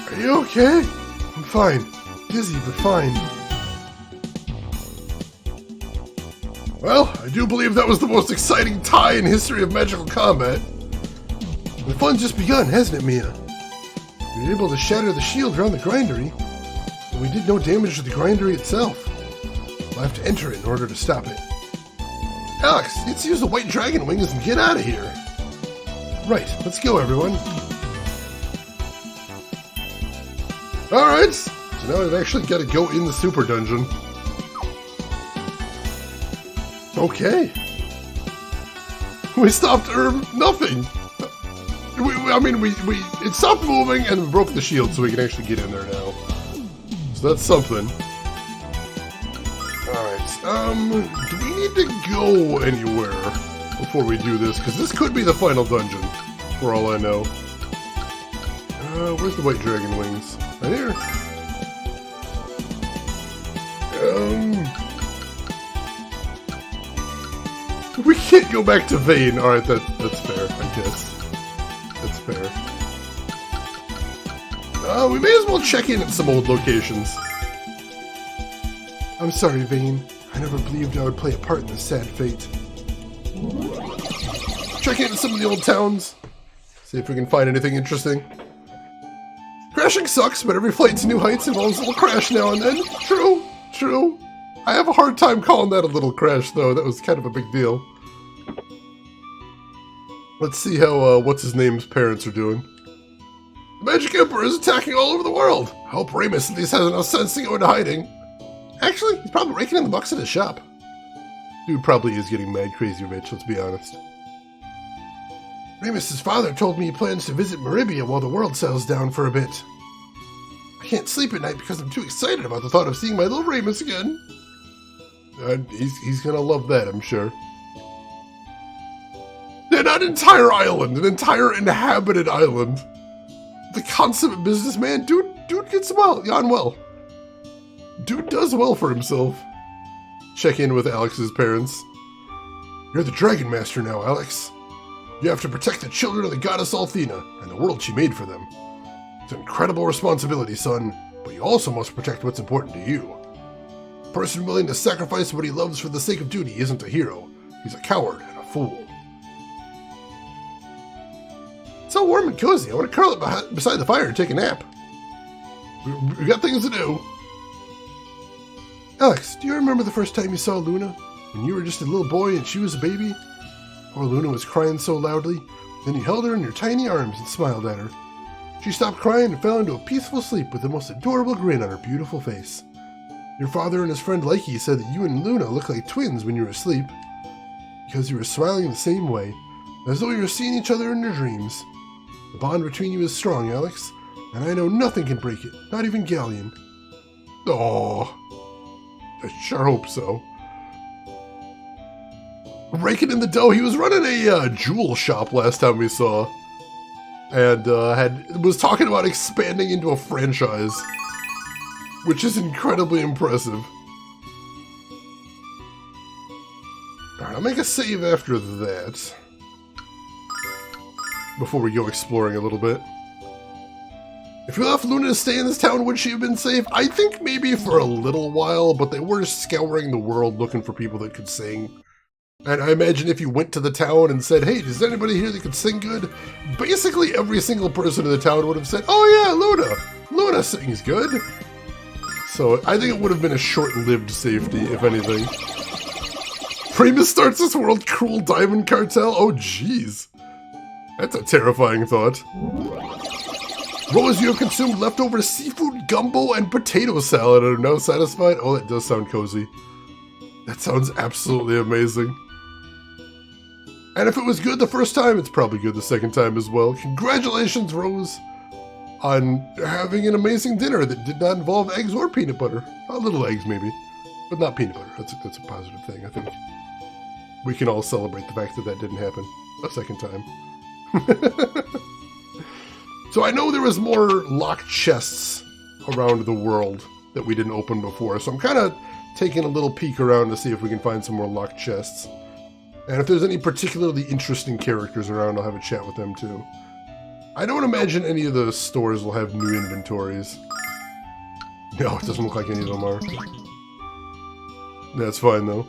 Are you okay? I'm fine. Dizzy, but fine. Well, I do believe that was the most exciting tie in history of magical combat. The fun's just begun, hasn't it, Mia? We were able to shatter the shield around the Grindery, but we did no damage to the Grindery itself. We'll have to enter it in order to stop it. Alex, let's use the white dragon wings and get out of here. Right, let's go, everyone. Alright, so now I've actually got to go in the super dungeon. Okay. We stopped nothing. It stopped moving and we broke the shield so we can actually get in there now. So that's something. Alright, do we need to go anywhere before we do this? Because this could be the final dungeon, for all I know. Where's the white dragon wings? Right here. We can't go back to Vane. Alright, that's fair, I guess. That's fair. We may as well check in at some old locations. I'm sorry, Vane. I never believed I would play a part in this sad fate. Check in some of the old towns. See if we can find anything interesting. Crashing sucks, but every flight to new heights involves a little crash now and then. True, true. I have a hard time calling that a little crash, though. That was kind of a big deal. Let's see how, what's-his-name's parents are doing. The Magic Emperor is attacking all over the world. I hope Ramus at least has enough sense to go into hiding. Actually, he's probably raking in the bucks at his shop. Dude probably is getting mad crazy rich, let's be honest. Ramus's father told me he plans to visit Maribia while the world settles down for a bit. I can't sleep at night because I'm too excited about the thought of seeing my little Ramus again. He's gonna love that, I'm sure. And an entire island, an entire inhabited island. The consummate businessman, dude gets on well. Dude does well for himself. Check in with Alex's parents. You're the Dragon Master now, Alex. You have to protect the children of the goddess Althena and the world she made for them. It's an incredible responsibility, son, but you also must protect what's important to you. A person willing to sacrifice what he loves for the sake of duty isn't a hero. He's a coward and a fool. It's so warm and cozy. I want to curl up beside the fire and take a nap. We got things to do. Alex, do you remember the first time you saw Luna? When you were just a little boy and she was a baby? Poor Luna was crying so loudly. Then you held her in your tiny arms and smiled at her. She stopped crying and fell into a peaceful sleep with the most adorable grin on her beautiful face. Your father and his friend Likey said that you and Luna looked like twins when you were asleep, because you were smiling the same way, as though you were seeing each other in your dreams. The bond between you is strong, Alex, and I know nothing can break it, not even Galleon. Aww. I sure hope so. raking in the dough. He was running a jewel shop last time we saw. And was talking about expanding into a franchise. Which is incredibly impressive. Alright, I'll make a save after that. Before we go exploring a little bit. If we left Luna to stay in this town, would she have been safe? I think maybe for a little while, but they were scouring the world looking for people that could sing. And I imagine if you went to the town and said, hey, is there anybody here that could sing good? Basically every single person in the town would have said, oh yeah, Luna! Luna sings good! So I think it would have been a short-lived safety, if anything. Primus starts this world cruel diamond cartel? Oh jeez. That's a terrifying thought. Rose, you have consumed leftover seafood, gumbo, and potato salad and are now satisfied? Oh, that does sound cozy. That sounds absolutely amazing. And if it was good the first time, it's probably good the second time as well. Congratulations, Rose, on having an amazing dinner that did not involve eggs or peanut butter. A little eggs, maybe, but not peanut butter. That's a positive thing, I think. We can all celebrate the fact that that didn't happen a second time. So I know there was more locked chests around the world that we didn't open before, so I'm kind of taking a little peek around to see if we can find some more locked chests. And if there's any particularly interesting characters around, I'll have a chat with them too. I don't imagine any of the stores will have new inventories. No, it doesn't look like any of them are. That's fine though.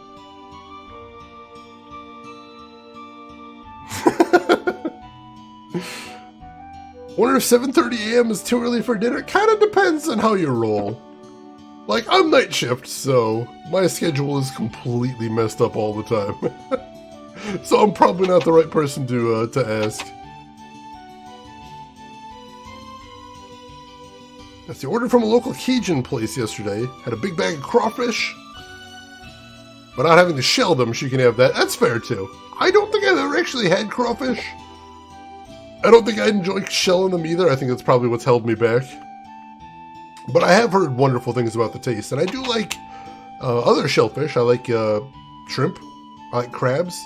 Wonder if 7:30 a.m. is too early for dinner? Kind of depends on how you roll. Like, I'm night shift, so my schedule is completely messed up all the time. So I'm probably not the right person to ask. That's the order from a local Cajun place yesterday. Had a big bag of crawfish. But not having to shell them, she can have that. That's fair, too. I don't think I've ever actually had crawfish. I don't think I'd enjoy shelling them either. I think that's probably what's held me back. But I have heard wonderful things about the taste. And I do like other shellfish. I like shrimp. I like crabs.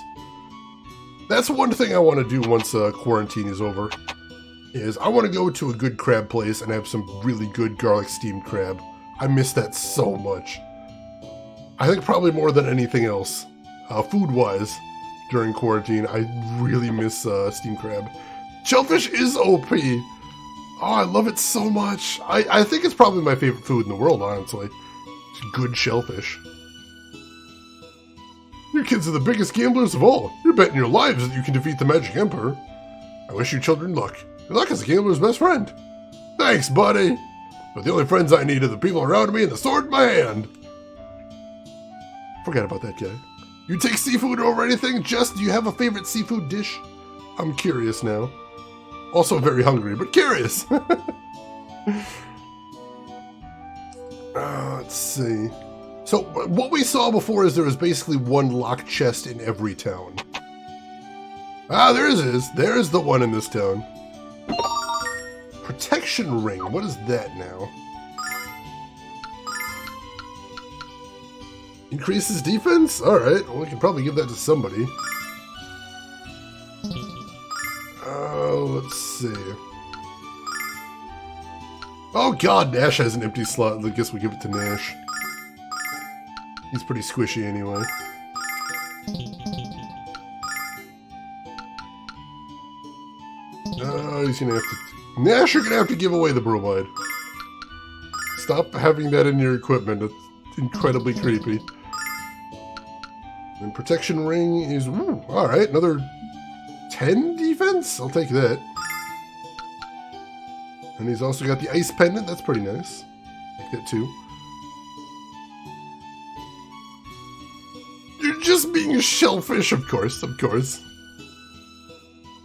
That's one thing I want to do once quarantine is over. Is I want to go to a good crab place and have some really good garlic steamed crab. I miss that so much. I think probably more than anything else. Food-wise, during quarantine, I really miss steamed crab. Shellfish is OP. Oh, I love it so much. I think it's probably my favorite food in the world, honestly. It's good shellfish. You kids are the biggest gamblers of all. You're betting your lives that you can defeat the Magic Emperor. I wish you children luck. Your luck is a gambler's best friend. Thanks, buddy. But the only friends I need are the people around me and the sword in my hand. Forget about that guy. You take seafood over anything? Jess, do you have a favorite seafood dish? I'm curious now. Also very hungry, but curious. Let's see. So, what we saw before is there was basically one locked chest in every town. Ah, there it is. There's the one in this town. Protection ring. What is that now? Increases defense? Alright, well, we can probably give that to somebody. Let's see. Oh god, Nash has an empty slot. I guess we give it to Nash. He's pretty squishy anyway. He's gonna have to... Nash, you're gonna have to give away the bromide. Stop having that in your equipment. It's incredibly creepy. And protection ring is... Alright, another 10 defense? I'll take that. And he's also got the ice pendant. That's pretty nice. Take that too. You're just being a shellfish, of course, of course.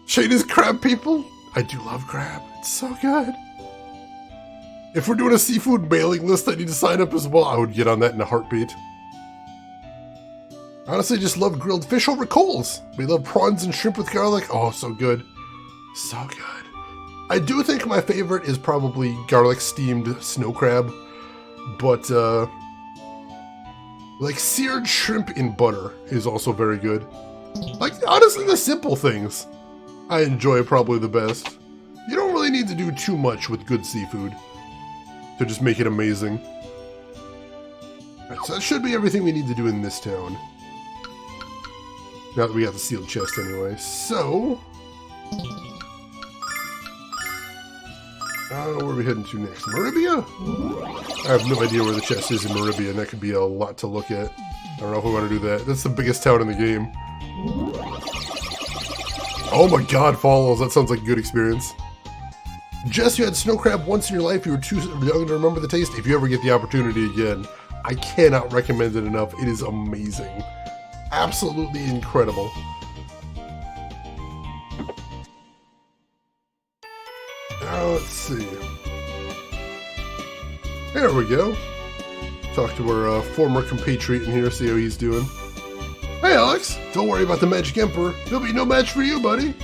Shane is crab people? I do love crab. It's so good. If we're doing a seafood mailing list, I need to sign up as well. I would get on that in a heartbeat. Honestly, just love grilled fish over coals. We love prawns and shrimp with garlic. Oh, so good. So good. I do think my favorite is probably garlic steamed snow crab. But, like seared shrimp in butter is also very good. Like, honestly, the simple things I enjoy probably the best. You don't really need to do too much with good seafood to just make it amazing. Right, so that should be everything we need to do in this town. Now that we got the sealed chest anyway. So... where are we heading to next? Maribia? I have no idea where the chest is in Maribia, and that could be a lot to look at. I don't know if we want to do that. That's the biggest town in the game. Oh my god, Falls. That sounds like a good experience. Jess, you had snow crab once in your life. You were too young to remember the taste. If you ever get the opportunity again, I cannot recommend it enough. It is amazing. Absolutely incredible. Now, let's see. There we go. Talk to our former compatriot in here, see how he's doing. Hey, Alex! Don't worry about the Magic Emperor. He'll be no match for you, buddy.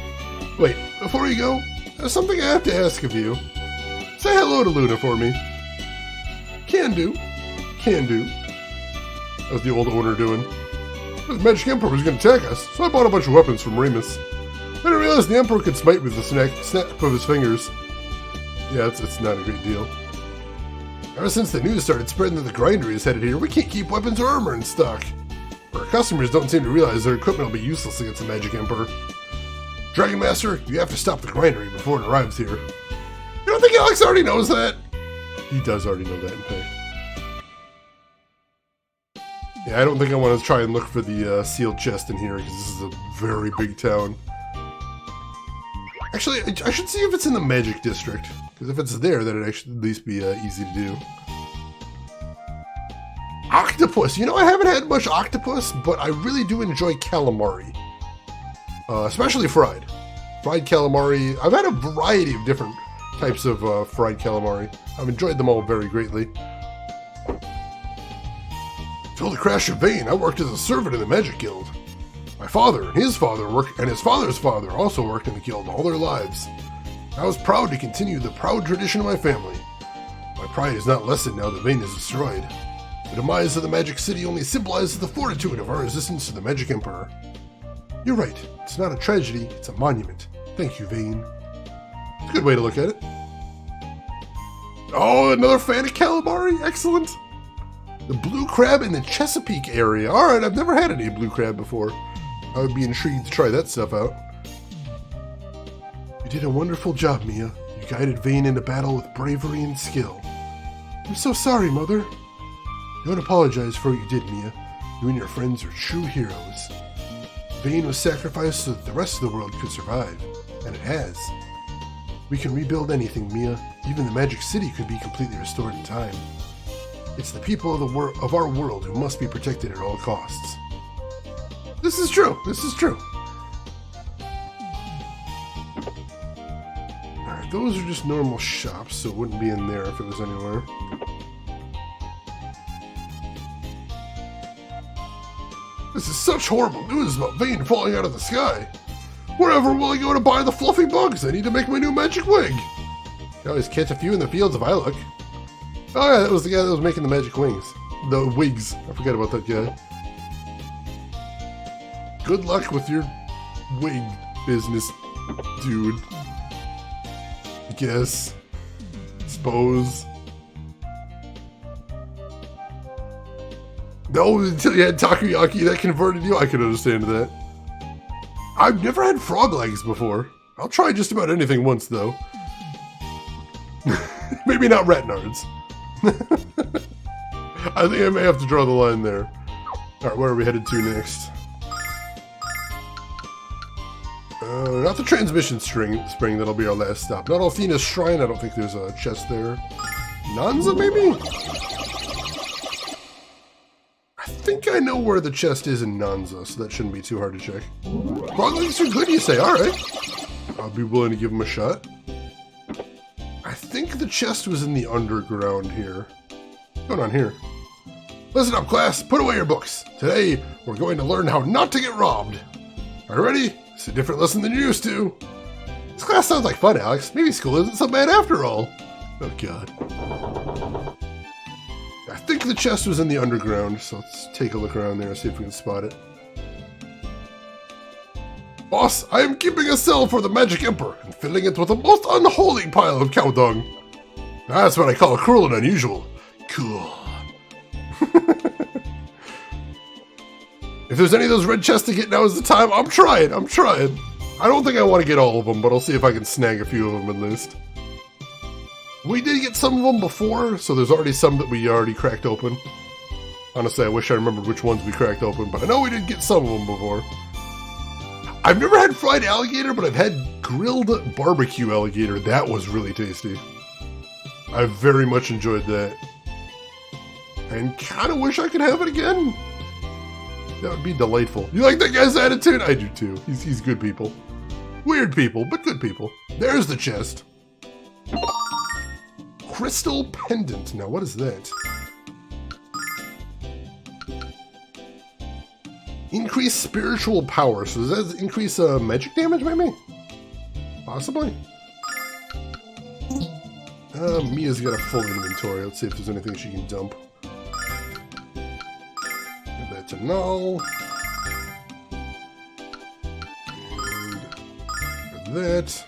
Wait, before you go, there's something I have to ask of you. Say hello to Luna for me. Can do. Can do. How's the old owner doing? The Magic Emperor was going to attack us, so I bought a bunch of weapons from Remus. I didn't realize the Emperor could smite with the snap of his fingers. Yeah, it's not a great deal. Ever since the news started spreading that the Grindery is headed here, we can't keep weapons or armor in stock. Our customers don't seem to realize their equipment will be useless against the Magic Emperor. Dragon Master, you have to stop the Grindery before it arrives here. You don't think Alex already knows that? He does already know that, in fact. Yeah, I don't think I want to try and look for the sealed chest in here, because this is a very big town. Actually, I should see if it's in the Magic District, because if it's there, then it should at least be easy to do. Octopus! You know, I haven't had much octopus, but I really do enjoy calamari. Especially fried. Fried calamari. I've had a variety of different types of fried calamari. I've enjoyed them all very greatly. Till the crash of Vane, I worked as a servant in the Magic Guild. My father and his father and his father's father also worked in the guild all their lives. I was proud to continue the proud tradition of my family. My pride is not lessened now that Vane is destroyed. The demise of the Magic City only symbolizes the fortitude of our resistance to the Magic Emperor. You're right. It's not a tragedy, it's a monument. Thank you, Vane. It's a good way to look at it. Oh, another fan of calamari? Excellent. The blue crab in the Chesapeake area. Alright, I've never had any blue crab before. I would be intrigued to try that stuff out. You did a wonderful job, Mia. You guided Vane into battle with bravery and skill. I'm so sorry, Mother. Don't apologize for what you did, Mia. You and your friends are true heroes. Vane was sacrificed so that the rest of the world could survive, and it has. We can rebuild anything, Mia. Even the Magic City could be completely restored in time. It's the people of our world who must be protected at all costs. This is true. This is true. Alright, those are just normal shops, so it wouldn't be in there if it was anywhere. This is such horrible news about Vane falling out of the sky. Wherever will I go to buy the fluffy bugs? I need to make my new magic wig. I always catch a few in the fields if I look. Oh yeah, that was the guy that was making the magic wings. The wigs. I forgot about that guy. Good luck with your wig business, dude. I guess. Suppose. No, until you had takoyaki that converted you, I could understand that. I've never had frog legs before. I'll try just about anything once, though. Maybe not ratnards. I think I may have to draw the line there. Alright, where are we headed to next? Not the transmission spring, that'll be our last stop. Not Althena's Shrine, I don't think there's a chest there. Nanza, maybe? I think I know where the chest is in Nanza, so that shouldn't be too hard to check. Frog legs are good, you say? Alright. I'll be willing to give them a shot. I think the chest was in the underground here. What's going on here? Listen up, class. Put away your books. Today, we're going to learn how not to get robbed. Are you ready? It's a different lesson than you're used to. This class sounds like fun, Alex. Maybe school isn't so bad after all. Oh, God. I think the chest was in the underground, so let's take a look around there and see if we can spot it. Boss, I am keeping a cell for the Magic Emperor and filling it with a most unholy pile of cow dung. That's what I call cruel and unusual. Cool. If there's any of those red chests to get, now is the time. I'm trying. I don't think I want to get all of them, but I'll see if I can snag a few of them at least. We did get some of them before, so there's already some that we already cracked open. Honestly, I wish I remembered which ones we cracked open, but I know we did get some of them before. I've never had fried alligator, but I've had grilled barbecue alligator. That was really tasty. I very much enjoyed that. And kind of wish I could have it again. That would be delightful. You like that guy's attitude? I do too. He's good people. Weird people, but good people. There's the chest. Crystal pendant. Now, what is that? Increase spiritual power. So does that increase magic damage, maybe? Possibly. Mia's got a full inventory. Let's see if there's anything she can dump. Give that to null. And that.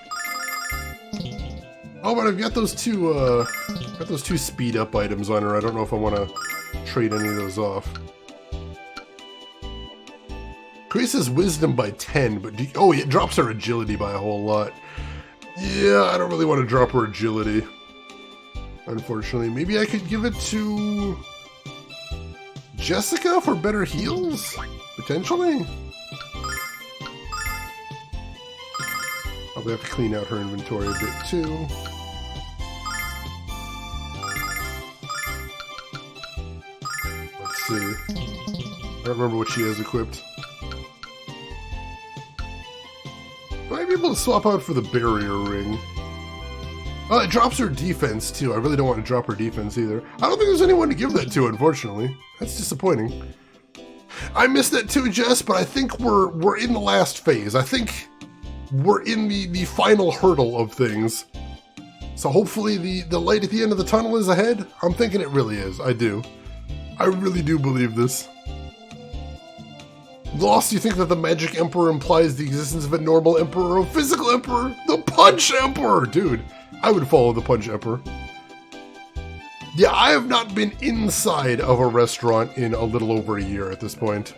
Oh, but I've got those two speed up items on her. I don't know if I want to trade any of those off. Increases wisdom by 10, but oh, it drops her agility by a whole lot. Yeah, I don't really want to drop her agility. Unfortunately, maybe I could give it to Jessica for better heals? Potentially? Probably have to clean out her inventory a bit too. Let's see. I don't remember what she has equipped. Might be able to swap out for the barrier ring. Oh, it drops her defense too. I really don't want to drop her defense either. I don't think there's anyone to give that to, unfortunately. That's disappointing. I missed that too, Jess, but I think we're in the last phase. I think we're in the final hurdle of things. So hopefully the light at the end of the tunnel is ahead. I'm thinking it really is. I do. I really do believe this. Lost, you think that the Magic Emperor implies the existence of a normal Emperor or a physical Emperor? The Punch Emperor! Dude, I would follow the Punch Emperor. Yeah, I have not been inside of a restaurant in a little over a year at this point.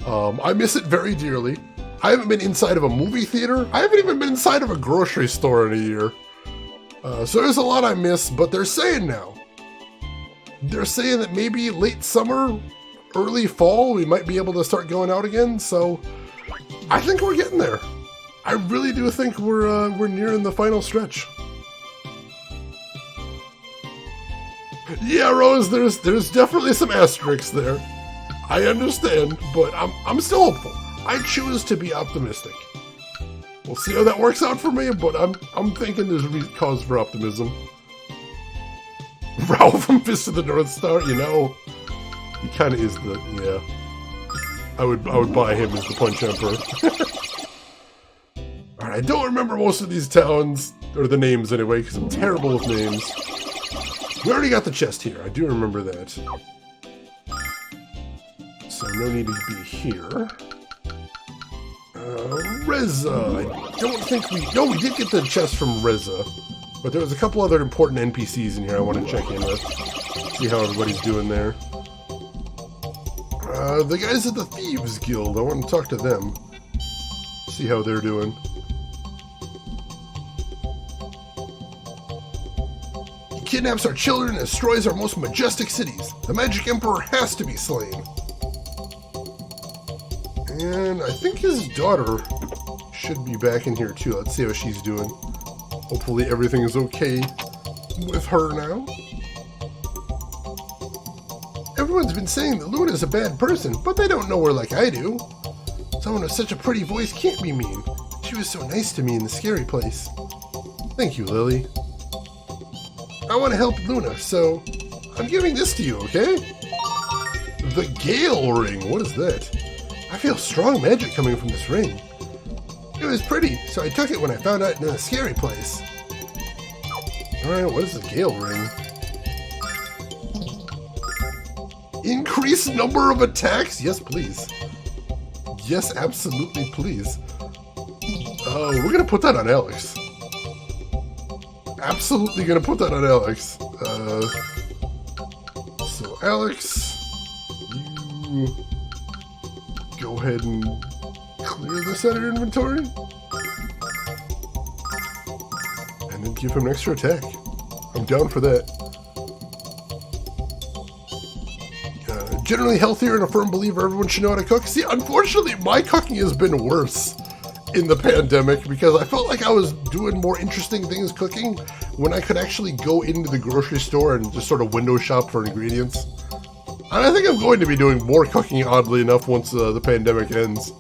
I miss it very dearly. I haven't been inside of a movie theater. I haven't even been inside of a grocery store in a year. So there's a lot I miss, but they're saying now. They're saying that maybe late summer, early fall, we might be able to start going out again, so I think we're getting there. I really do think we're nearing the final stretch. Yeah, Rose, there's definitely some asterisks there. I understand, but I'm still hopeful. I choose to be optimistic. We'll see how that works out for me, but I'm thinking there's cause for optimism. Ralph from Fist of the North Star, you know. He kind of is the, yeah. I would buy him as the Punch Emperor. Alright, I don't remember most of these towns, or the names anyway, because I'm terrible with names. We already got the chest here, I do remember that. So no need to be here. Reza, I don't think we, no, we did get the chest from Reza. But there was a couple other important NPCs in here I want to check in with. See how everybody's doing there. The guys at the Thieves Guild, I want to talk to them. See how they're doing. He kidnaps our children and destroys our most majestic cities. The Magic Emperor has to be slain. And I think his daughter should be back in here too. Let's see how she's doing. Hopefully everything is okay with her now. Everyone's been saying that Luna's a bad person, but they don't know her like I do. Someone with such a pretty voice can't be mean. She was so nice to me in the scary place. Thank you, Lily. I want to help Luna, so I'm giving this to you, okay? The Gale Ring, what is that? I feel strong magic coming from this ring. It was pretty, so I took it when I found out in a scary place. Alright, what is the Gale Ring? Increase number of attacks? Yes, please. Yes, absolutely, please. Oh, we're gonna put that on Alex. Absolutely gonna put that on Alex. So Alex, you go ahead and clear this out of your inventory. And then give him an extra attack. I'm down for that. Generally healthier and a firm believer everyone should know how to cook. See, unfortunately, my cooking has been worse in the pandemic because I felt like I was doing more interesting things cooking when I could actually go into the grocery store and just sort of window shop for ingredients. And I think I'm going to be doing more cooking, oddly enough, once the pandemic ends.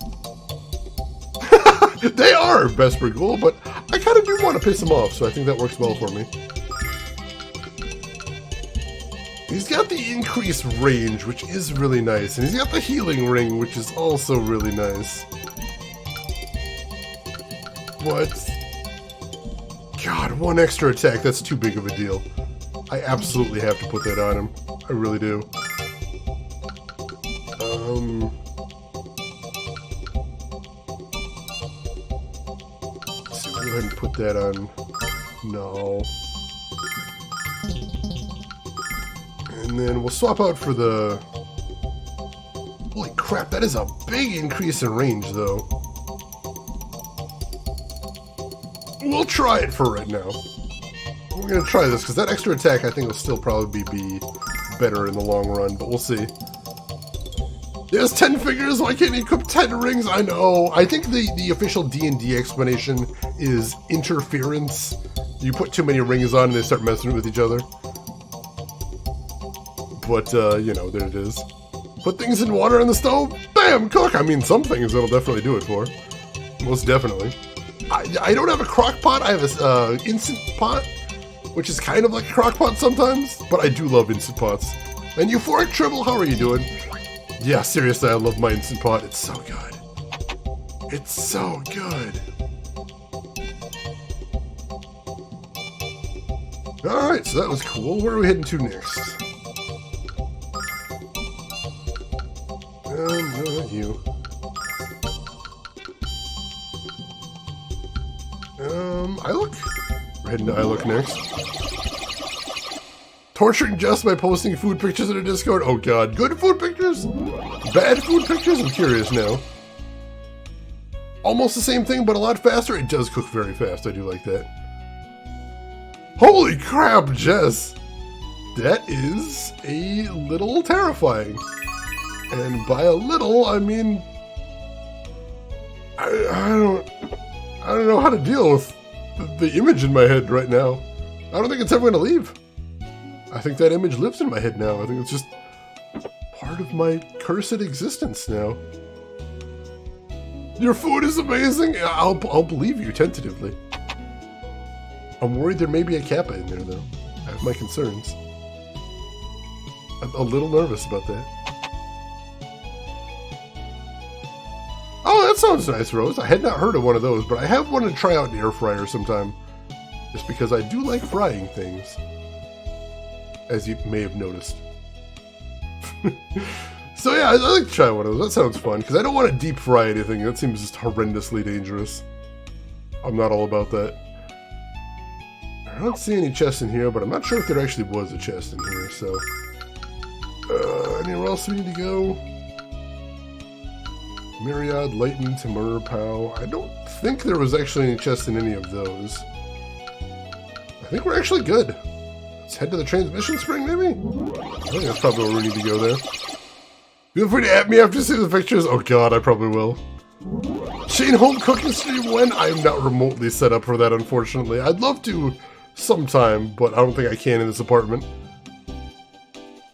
They are best for goal, but I kind of do want to piss them off, so I think that works well for me. He's got the increased range, which is really nice, and he's got the healing ring, which is also really nice. What? God, one extra attack, that's too big of a deal. I absolutely have to put that on him. I really do. Let's see, we'll go ahead and put that on. No. And then we'll swap out for the... Holy crap, that is a big increase in range, though. We'll try it for right now. We're going to try this, because that extra attack I think will still probably be better in the long run, but we'll see. There's 10 figures, why can't he equip 10 rings? I know. I think the official D&D explanation is interference. You put too many rings on and they start messing with each other. But, you know, there it is. Put things in water on the stove, bam, cook! I mean, some things it'll definitely do it for. Most definitely. I don't have a crock pot, I have a instant pot, which is kind of like a crock pot sometimes, but I do love instant pots. And Euphoric Tribble, how are you doing? Yeah, seriously, I love my instant pot, it's so good. It's so good. Alright, so that was cool. Where are we heading to next? No, not you. Ilook? We're heading to Ilook next. Torturing Jess by posting food pictures in her Discord? Oh god, good food pictures? Bad food pictures? I'm curious now. Almost the same thing, but a lot faster? It does cook very fast, I do like that. Holy crap, Jess! That is a little terrifying. And by a little, I mean... I don't know how to deal with the image in my head right now. I don't think it's ever going to leave. I think that image lives in my head now. I think it's just part of my cursed existence now. Your food is amazing! I'll believe you tentatively. I'm worried there may be a Kappa in there, though. I have my concerns. I'm a little nervous about that. Oh, that sounds nice, Rose. I had not heard of one of those, but I have wanted to try out an air fryer sometime. Just because I do like frying things. As you may have noticed. So yeah, I'd like to try one of those. That sounds fun, because I don't want to deep fry anything. That seems just horrendously dangerous. I'm not all about that. I don't see any chests in here, but I'm not sure if there actually was a chest in here, so... anywhere else we need to go? Myriad, Lightning, Timur, Pow. I don't think there was actually any chests in any of those. I think we're actually good. Let's head to the transmission spring, maybe? I think that's probably where we need to go there. Feel free to at me after you see the pictures. Oh god, I probably will. Shane home cooking stream when? I'm not remotely set up for that, unfortunately. I'd love to sometime, but I don't think I can in this apartment.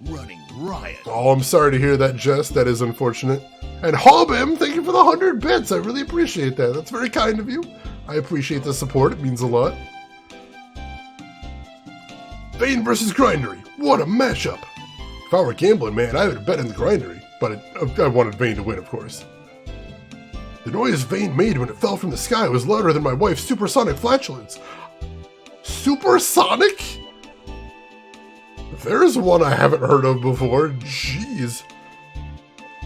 Running riot. Oh, I'm sorry to hear that, Jess. That is unfortunate. And Hobim, thank you for the 100 bits. I really appreciate that. That's very kind of you. I appreciate the support. It means a lot. Vane versus Grindery. What a matchup. If I were gambling, man, I would bet in the Grindery. But I wanted Vane to win, of course. The noise Vane made when it fell from the sky was louder than my wife's supersonic flatulence. Supersonic? There's one I haven't heard of before. Jeez.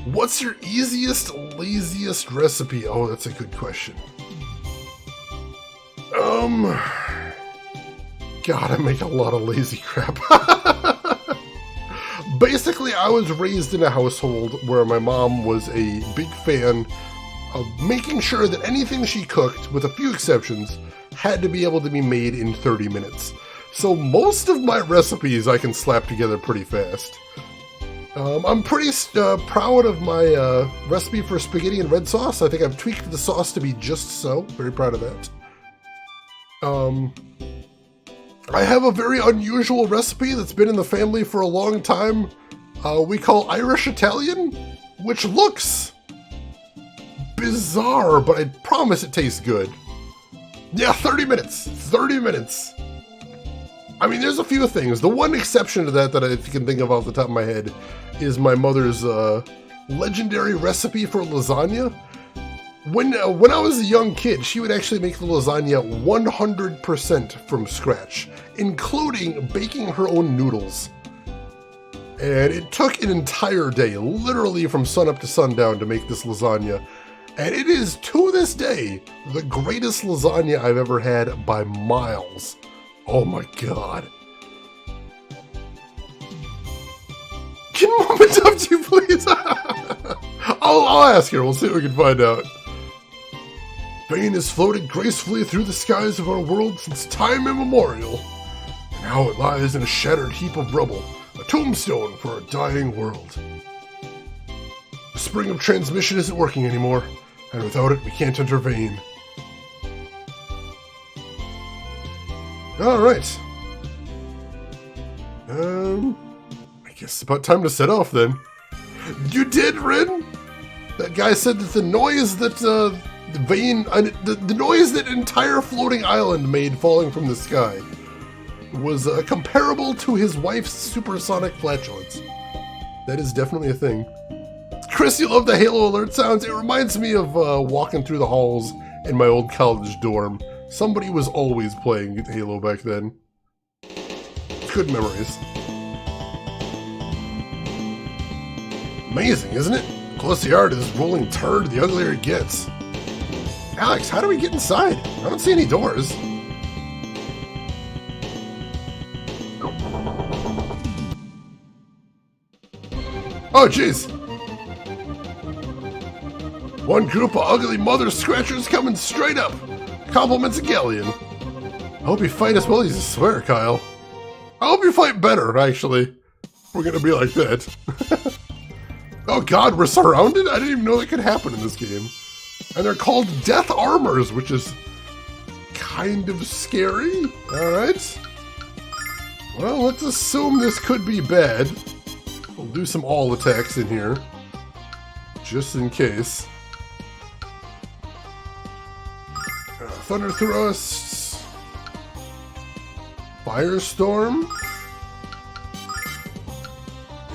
What's your easiest, laziest recipe? Oh, that's a good question. God, I make a lot of lazy crap. Basically, I was raised in a household where my mom was a big fan of making sure that anything she cooked, with a few exceptions, had to be able to be made in 30 minutes. So most of my recipes I can slap together pretty fast. I'm pretty proud of my recipe for spaghetti and red sauce. I think I've tweaked the sauce to be just so. Very proud of that. I have a very unusual recipe that's been in the family for a long time. We call Irish Italian, which looks bizarre, but I promise it tastes good. Yeah, 30 minutes. 30 minutes. I mean, there's a few things. The one exception to that I can think of off the top of my head is my mother's legendary recipe for lasagna. When I was a young kid, she would actually make the lasagna 100% from scratch, including baking her own noodles. And it took an entire day, literally from sunup to sundown, to make this lasagna. And it is, to this day, the greatest lasagna I've ever had by miles. Oh my god. Can Mama talk to you, please? I'll ask her. We'll see what we can find out. Vane has floated gracefully through the skies of our world since time immemorial. Now it lies in a shattered heap of rubble, a tombstone for a dying world. The spring of transmission isn't working anymore, and without it, we can't enter Vane. Alright. I guess it's about time to set off then. You did, Rin? That guy said that the noise that Vane, the noise that entire floating island made falling from the sky was comparable to his wife's supersonic flatulence. That is definitely a thing. Chris, you love the Halo alert sounds. It reminds me of walking through the halls in my old college dorm. Somebody was always playing Halo back then. Good memories. Amazing, isn't it? The closer you are to this rolling turd, the uglier it gets. Alex, how do we get inside? I don't see any doors. Oh, jeez. One group of ugly mother scratchers coming straight up. Compliments of Galleon. I hope you fight as well as you swear, Kyle. I hope you fight better, actually. We're gonna be like that. Oh god, we're surrounded? I didn't even know that could happen in this game. And they're called Death Armors, which is kind of scary. Alright. Well, let's assume this could be bad. We'll do some all attacks in here. Just in case. Thunder Thrust. Firestorm.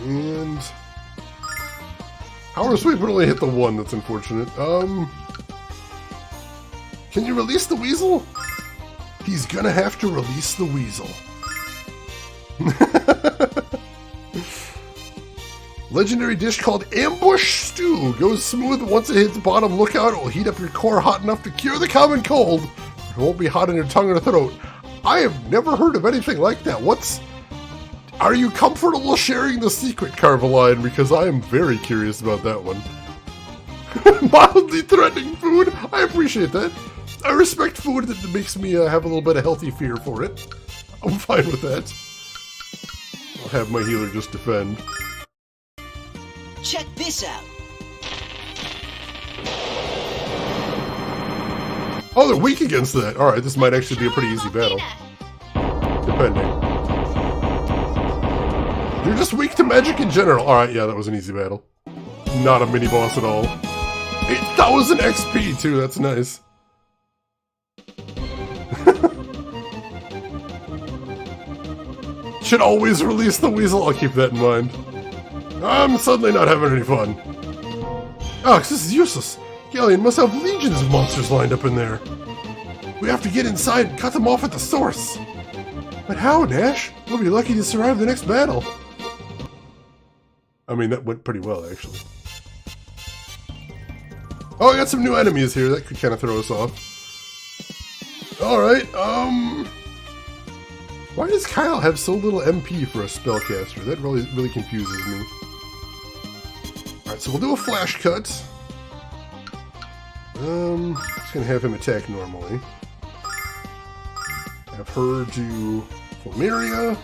And Power Sweep would only hit the one, that's unfortunate. Can you release the Weasel? He's gonna have to release the Weasel. Legendary dish called Ambush Stew. Goes smooth once it hits bottom. Look out, it will heat up your core hot enough to cure the common cold. It won't be hot in your tongue or throat. I have never heard of anything like that. Are you comfortable sharing the secret, Carveline? Because I am very curious about that one. Mildly threatening food. I appreciate that. I respect food that makes me have a little bit of healthy fear for it. I'm fine with that. I'll have my healer just defend. Check this out. Oh, they're weak against that. Alright, this might actually be a pretty easy battle. Depending. You're just weak to magic in general. Alright, yeah, that was an easy battle. Not a mini-boss at all. 8,000 XP, too. That's nice. Should always release the Weasel. I'll keep that in mind. I'm suddenly not having any fun. Alex, this is useless. Galleon must have legions of monsters lined up in there. We have to get inside and cut them off at the source. But how, Nash? We'll be lucky to survive the next battle. I mean, that went pretty well, actually. Oh, I got some new enemies here. That could kind of throw us off. Alright, why does Kyle have so little MP for a spellcaster? That really confuses me. Alright, so we'll do a flash cut. Just gonna have him attack normally. Have her do Fulmeria.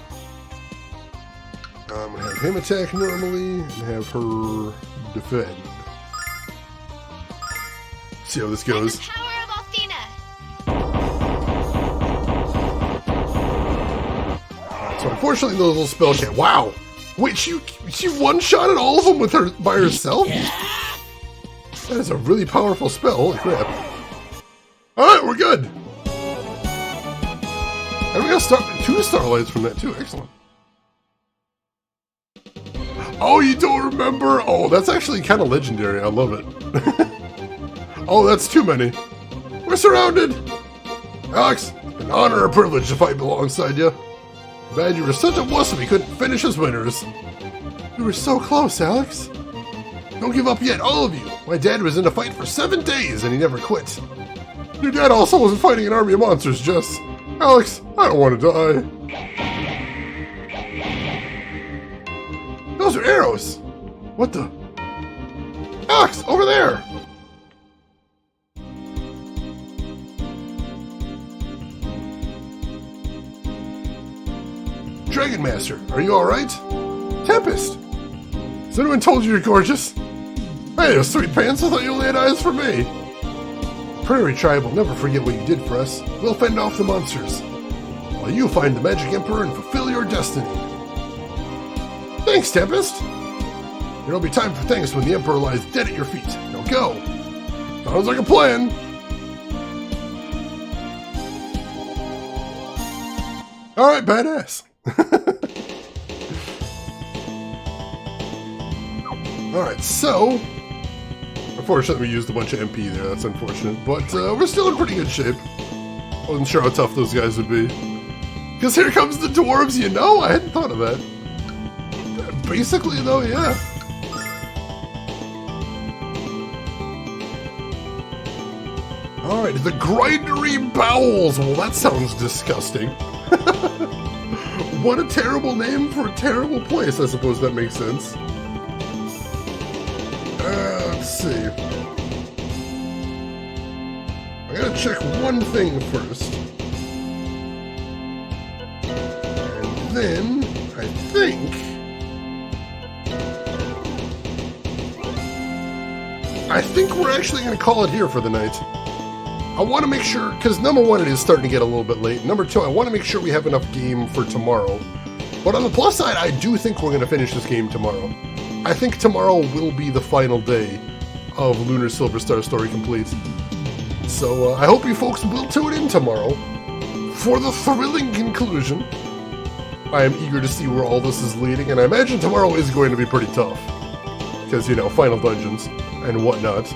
I'm gonna have him attack normally and have her defend. See how this goes. By the power of Althena. So unfortunately, those little spell can't. Wow! Wait, she one-shotted all of them with her by herself? That is a really powerful spell. Holy crap! All right, we're good. And we got two starlights from that too. Excellent. Oh, you don't remember? Oh, that's actually kind of legendary. I love it. Oh, that's too many. We're surrounded. Alex, an honor and privilege to fight alongside you. Bad you were such a wuss we couldn't finish as winners. We were so close, Alex. Don't give up yet, all of you. My dad was in a fight for 7 days and he never quit. Your dad also wasn't fighting an army of monsters, Jess. Alex, I don't want to die. Those are arrows. What the? Alex, over there. Dragon Master, are you alright? Tempest! Has anyone told you you're gorgeous? Hey, those sweet pants, I thought you only had eyes for me. Prairie Tribe will never forget what you did for us. We'll fend off the monsters, while you find the Magic Emperor and fulfill your destiny. Thanks, Tempest! There'll be time for thanks when the Emperor lies dead at your feet. Now go! Sounds like a plan! Alright, badass! Alright, so... Unfortunately, we used a bunch of MP there, that's unfortunate. But we're still in pretty good shape. Wasn't sure how tough those guys would be. Because here comes the dwarves, you know? I hadn't thought of that. Basically, though, yeah. Alright, the Grindery Bowels. Well, that sounds disgusting. What a terrible name for a terrible place. I suppose that makes sense. Let's see. I gotta check one thing first. And then, I think we're actually gonna call it here for the night. I want to make sure, because number one, it is starting to get a little bit late. Number two, I want to make sure we have enough game for tomorrow. But on the plus side, I do think we're going to finish this game tomorrow. I think tomorrow will be the final day of Lunar Silver Star Story Complete. So I hope you folks will tune in tomorrow for the thrilling conclusion. I am eager to see where all this is leading, and I imagine tomorrow is going to be pretty tough. Because, you know, final dungeons and whatnot.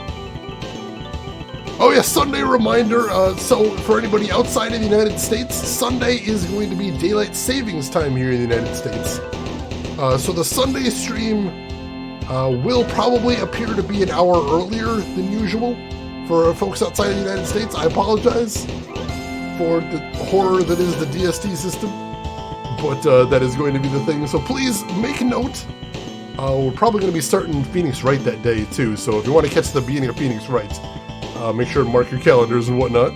Oh yeah, Sunday reminder, so for anybody outside of the United States, Sunday is going to be daylight savings time here in the United States. So the Sunday stream will probably appear to be an hour earlier than usual for folks outside of the United States. I apologize for the horror that is the DST system, but that is going to be the thing. So please make note. We're probably going to be starting Phoenix Wright that day too, so if you want to catch the beginning of Phoenix Wright, make sure to mark your calendars and whatnot.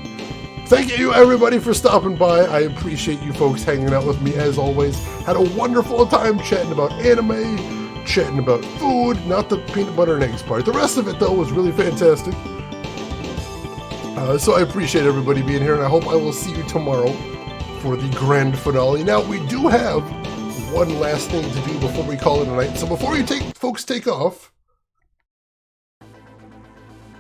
Thank you everybody for stopping by. I appreciate you folks hanging out with me as always. Had a wonderful time chatting about anime, chatting about food, not the peanut butter and eggs part. The rest of it though was really fantastic. So I appreciate everybody being here, and I hope I will see you tomorrow for the grand finale. Now we do have one last thing to do before we call it a night. So before you folks take off,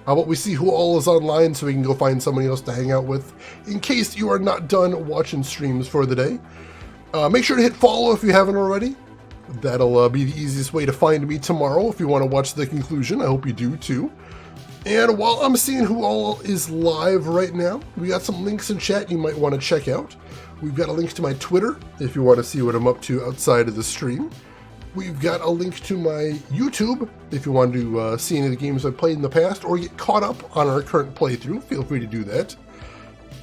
how about we see who all is online so we can go find somebody else to hang out with in case you are not done watching streams for the day. Make sure to hit follow if you haven't already. That'll be the easiest way to find me tomorrow if you want to watch the conclusion. I hope you do too. And while I'm seeing who all is live right now, we got some links in chat you might want to check out. We've got a link to my Twitter if you want to see what I'm up to outside of the stream. We've got a link to my YouTube if you want to see any of the games I've played in the past or get caught up on our current playthrough. Feel free to do that.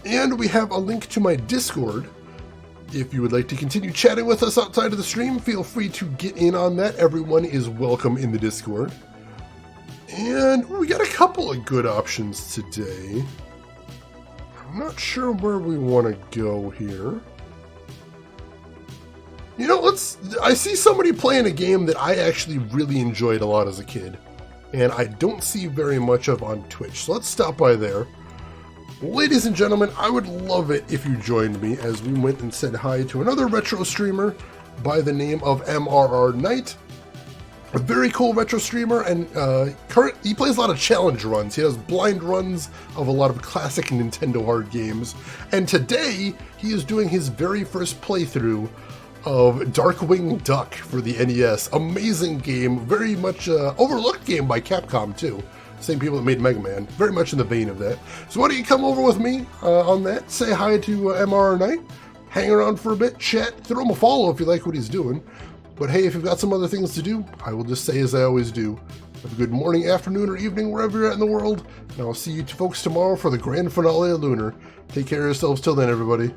And we have a link to my Discord. If you would like to continue chatting with us outside of the stream, feel free to get in on that. Everyone is welcome in the Discord. And we got a couple of good options today. I'm not sure where we want to go here. You know, I see somebody playing a game that I actually really enjoyed a lot as a kid, and I don't see very much of on Twitch, so let's stop by there. Ladies and gentlemen, I would love it if you joined me as we went and said hi to another retro streamer by the name of MRR Knight. A very cool retro streamer, and he plays a lot of challenge runs. He does blind runs of a lot of classic Nintendo hard games. And today, he is doing his very first playthrough of Darkwing Duck for the NES. Amazing game, very much overlooked game by Capcom too. Same people that made Mega Man, very much in the vein of that. So why don't you come over with me on that, say hi to MRR Knight, hang around for a bit, chat, throw him a follow if you like what he's doing. But hey, if you've got some other things to do, I will just say as I always do, have a good morning, afternoon, or evening wherever you're at in the world, and I'll see you folks tomorrow for the grand finale of Lunar. Take care of yourselves till then, everybody.